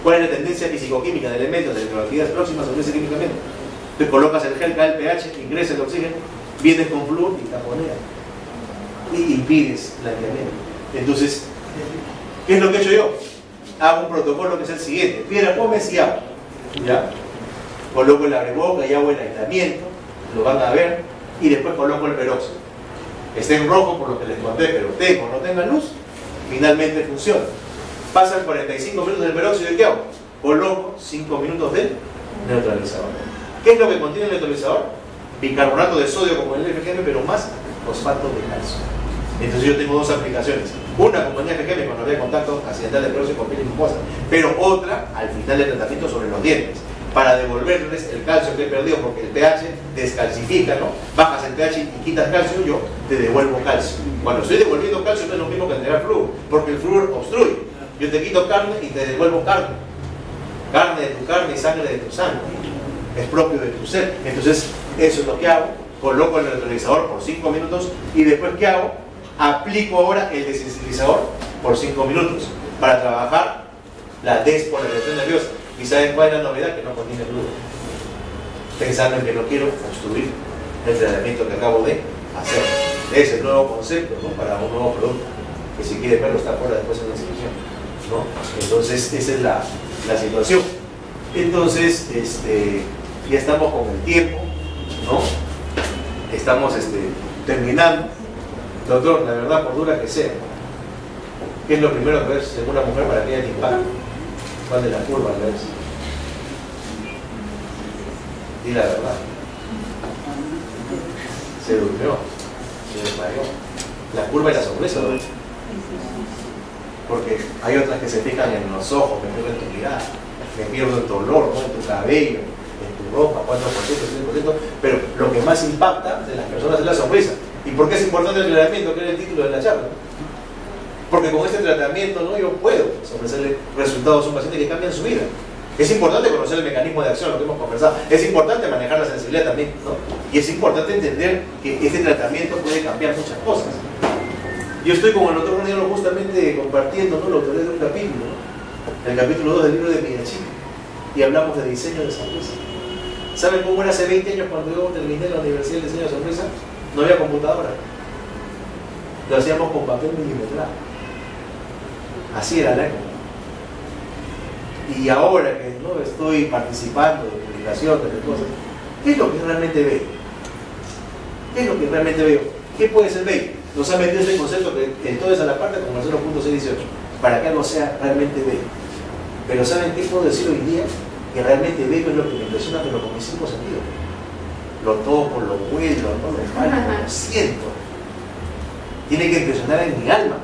¿Cuál es la tendencia fisicoquímica de elementos de electronegatividades próximas a unirse químicamente? Te colocas el gel, cae el pH, ingresa el oxígeno, vienes con flúor y taponea. Y impides blanqueamiento. Entonces, ¿qué es lo que he hecho yo? Hago un protocolo que es el siguiente: piedra, pómez y agua. ¿Ya? Coloco el abreboca y hago el aislamiento. Lo van a ver. y después coloco el peróxido. Está en rojo por lo que les conté, pero tengo o no tenga luz, finalmente funciona. Pasan 45 minutos del peróxido y ¿qué hago? Coloco 5 minutos de neutralizador. ¿Qué es lo que contiene el neutralizador? Bicarbonato de sodio como el FGM, pero más fosfato de calcio. Entonces yo tengo dos aplicaciones. Una como el FGM cuando había contacto accidental de peróxido con piel y mucosa, pero otra al final del tratamiento sobre los dientes, para devolverles el calcio que he perdido, porque el pH descalcifica, ¿no? Bajas el pH y quitas calcio, yo te devuelvo calcio. Cuando estoy devolviendo calcio no es lo mismo que entregar flúor, porque el flúor obstruye. Yo te quito carne y te devuelvo carne. Carne de tu carne y sangre de tu sangre. Es propio de tu ser. Entonces, eso es lo que hago. Coloco el neutralizador por 5 minutos y después, ¿qué hago? Aplico ahora el desensibilizador por 5 minutos para trabajar la despolarización nerviosa. ¿Y saben cuál es la novedad? Que no contiene flúor. Pensando en que no quiero obstruir el tratamiento que acabo de hacer. Es el nuevo concepto, ¿no? Para un nuevo producto. Que si quiere verlo está fuera después en la inscripción, ¿no? Entonces, esa es la situación. Entonces, ya estamos con el tiempo, ¿no? Estamos terminando. Doctor, la verdad, por dura que sea, ¿qué es lo primero que ves en una mujer para que haya impacto? ¿Cuál de las curvas ves? Di la verdad. Se durmió, se desmayó. La curva y la sonrisa, ¿no? Porque hay otras que se fijan en los ojos, me pierdo en tu mirada, me pierdo en tu olor, ¿no? En tu cabello, en tu ropa, 4%, 5%, pero lo que más impacta de las personas es la sonrisa. ¿Y por qué es importante el tratamiento? Que era el título de la charla. Porque con este tratamiento, ¿no? Yo puedo ofrecerle resultados a un paciente que cambian su vida. Es importante conocer el mecanismo de acción, lo que hemos conversado. Es importante manejar la sensibilidad también, ¿no? Y es importante entender que este tratamiento puede cambiar muchas cosas. Yo estoy con el doctor Raniero justamente compartiendo, ¿no? La autoría de un capítulo, ¿no? El capítulo 2 del libro de Miyashiki, y hablamos de diseño de sonrisa. ¿Saben cómo era hace 20 años cuando yo terminé la Universidad de Diseño de Sonrisa? No había computadora. Lo hacíamos con papel milimetrado. Así era la época. Y ahora que no estoy participando de publicaciones, de cosas, ¿qué es lo que realmente veo? ¿Qué es lo que realmente veo? ¿Qué puede ser bello? Nos ha metido este concepto que en todo es a la parte como el 0.618, para que algo sea realmente bello. Pero ¿saben qué puedo decir hoy día? Que realmente bello es lo que me impresiona, pero con mis 5 sentidos. Lo toco, lo huelo, lo palpo, lo siento. Tiene que impresionar en mi alma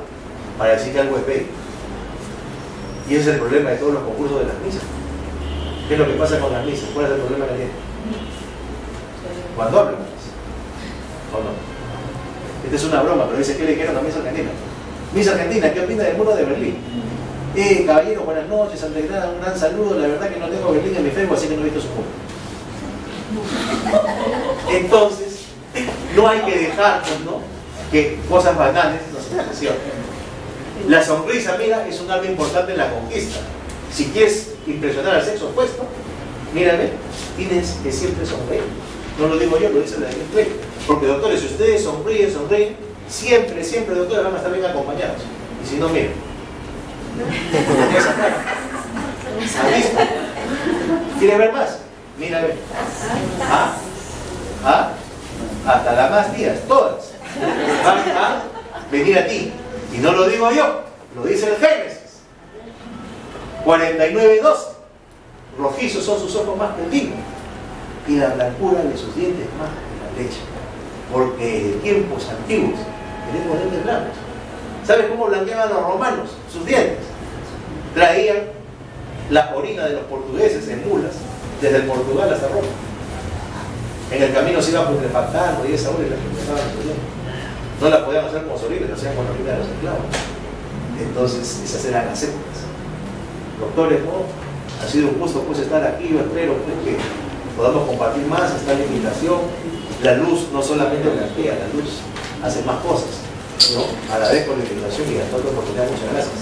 para decir que algo es bello. Y ese es el problema de todos los concursos de las misas. ¿Qué es lo que pasa con las misas? ¿Cuál es el problema que tienen? Cuando hablan, ¿o no? Esta es una broma, pero dice que le dijeron a Misa Argentina. Misa Argentina, ¿qué opina del muro de Berlín? Caballero, buenas noches, ante nada, un gran saludo. La verdad que no tengo Berlín en mi Facebook, así que no he visto su muro. Entonces, no hay que dejar, ¿no? Que cosas banales nos impresionen. La sonrisa, mira, es un arma importante en la conquista. Si quieres impresionar al sexo opuesto, mírame, tienes que siempre sonreír. No lo digo yo, lo dice la gente. Porque, doctores, si ustedes sonríen, siempre, doctores, van a estar bien acompañados. Y si no, miren. ¿Has visto? ¿Quieres ver más? Mírame. Hasta las más tías, todas van a venir a ti. Y no lo digo yo, lo dice el Génesis 49:12. Rojizos son sus ojos más que el vino, y la blancura de sus dientes más que la leche. Porque en tiempos antiguos tenemos dientes blancos. ¿Sabes cómo blanqueaban los romanos sus dientes? Traían la orina de los portugueses en mulas, desde el Portugal hasta Roma. En el camino se iba putrefactando y esa orina que estaban sus dientes. No la podían hacer como soliles, lo hacían con la orina de los esclavos. Entonces, esas eran las épocas. Doctores, ¿no? Ha sido un gusto pues estar aquí. Yo espero pues, que podamos compartir más esta limitación. La luz no solamente blanquea, la luz hace más cosas, ¿no? Agradezco la invitación y hasta otra oportunidad. Muchas gracias.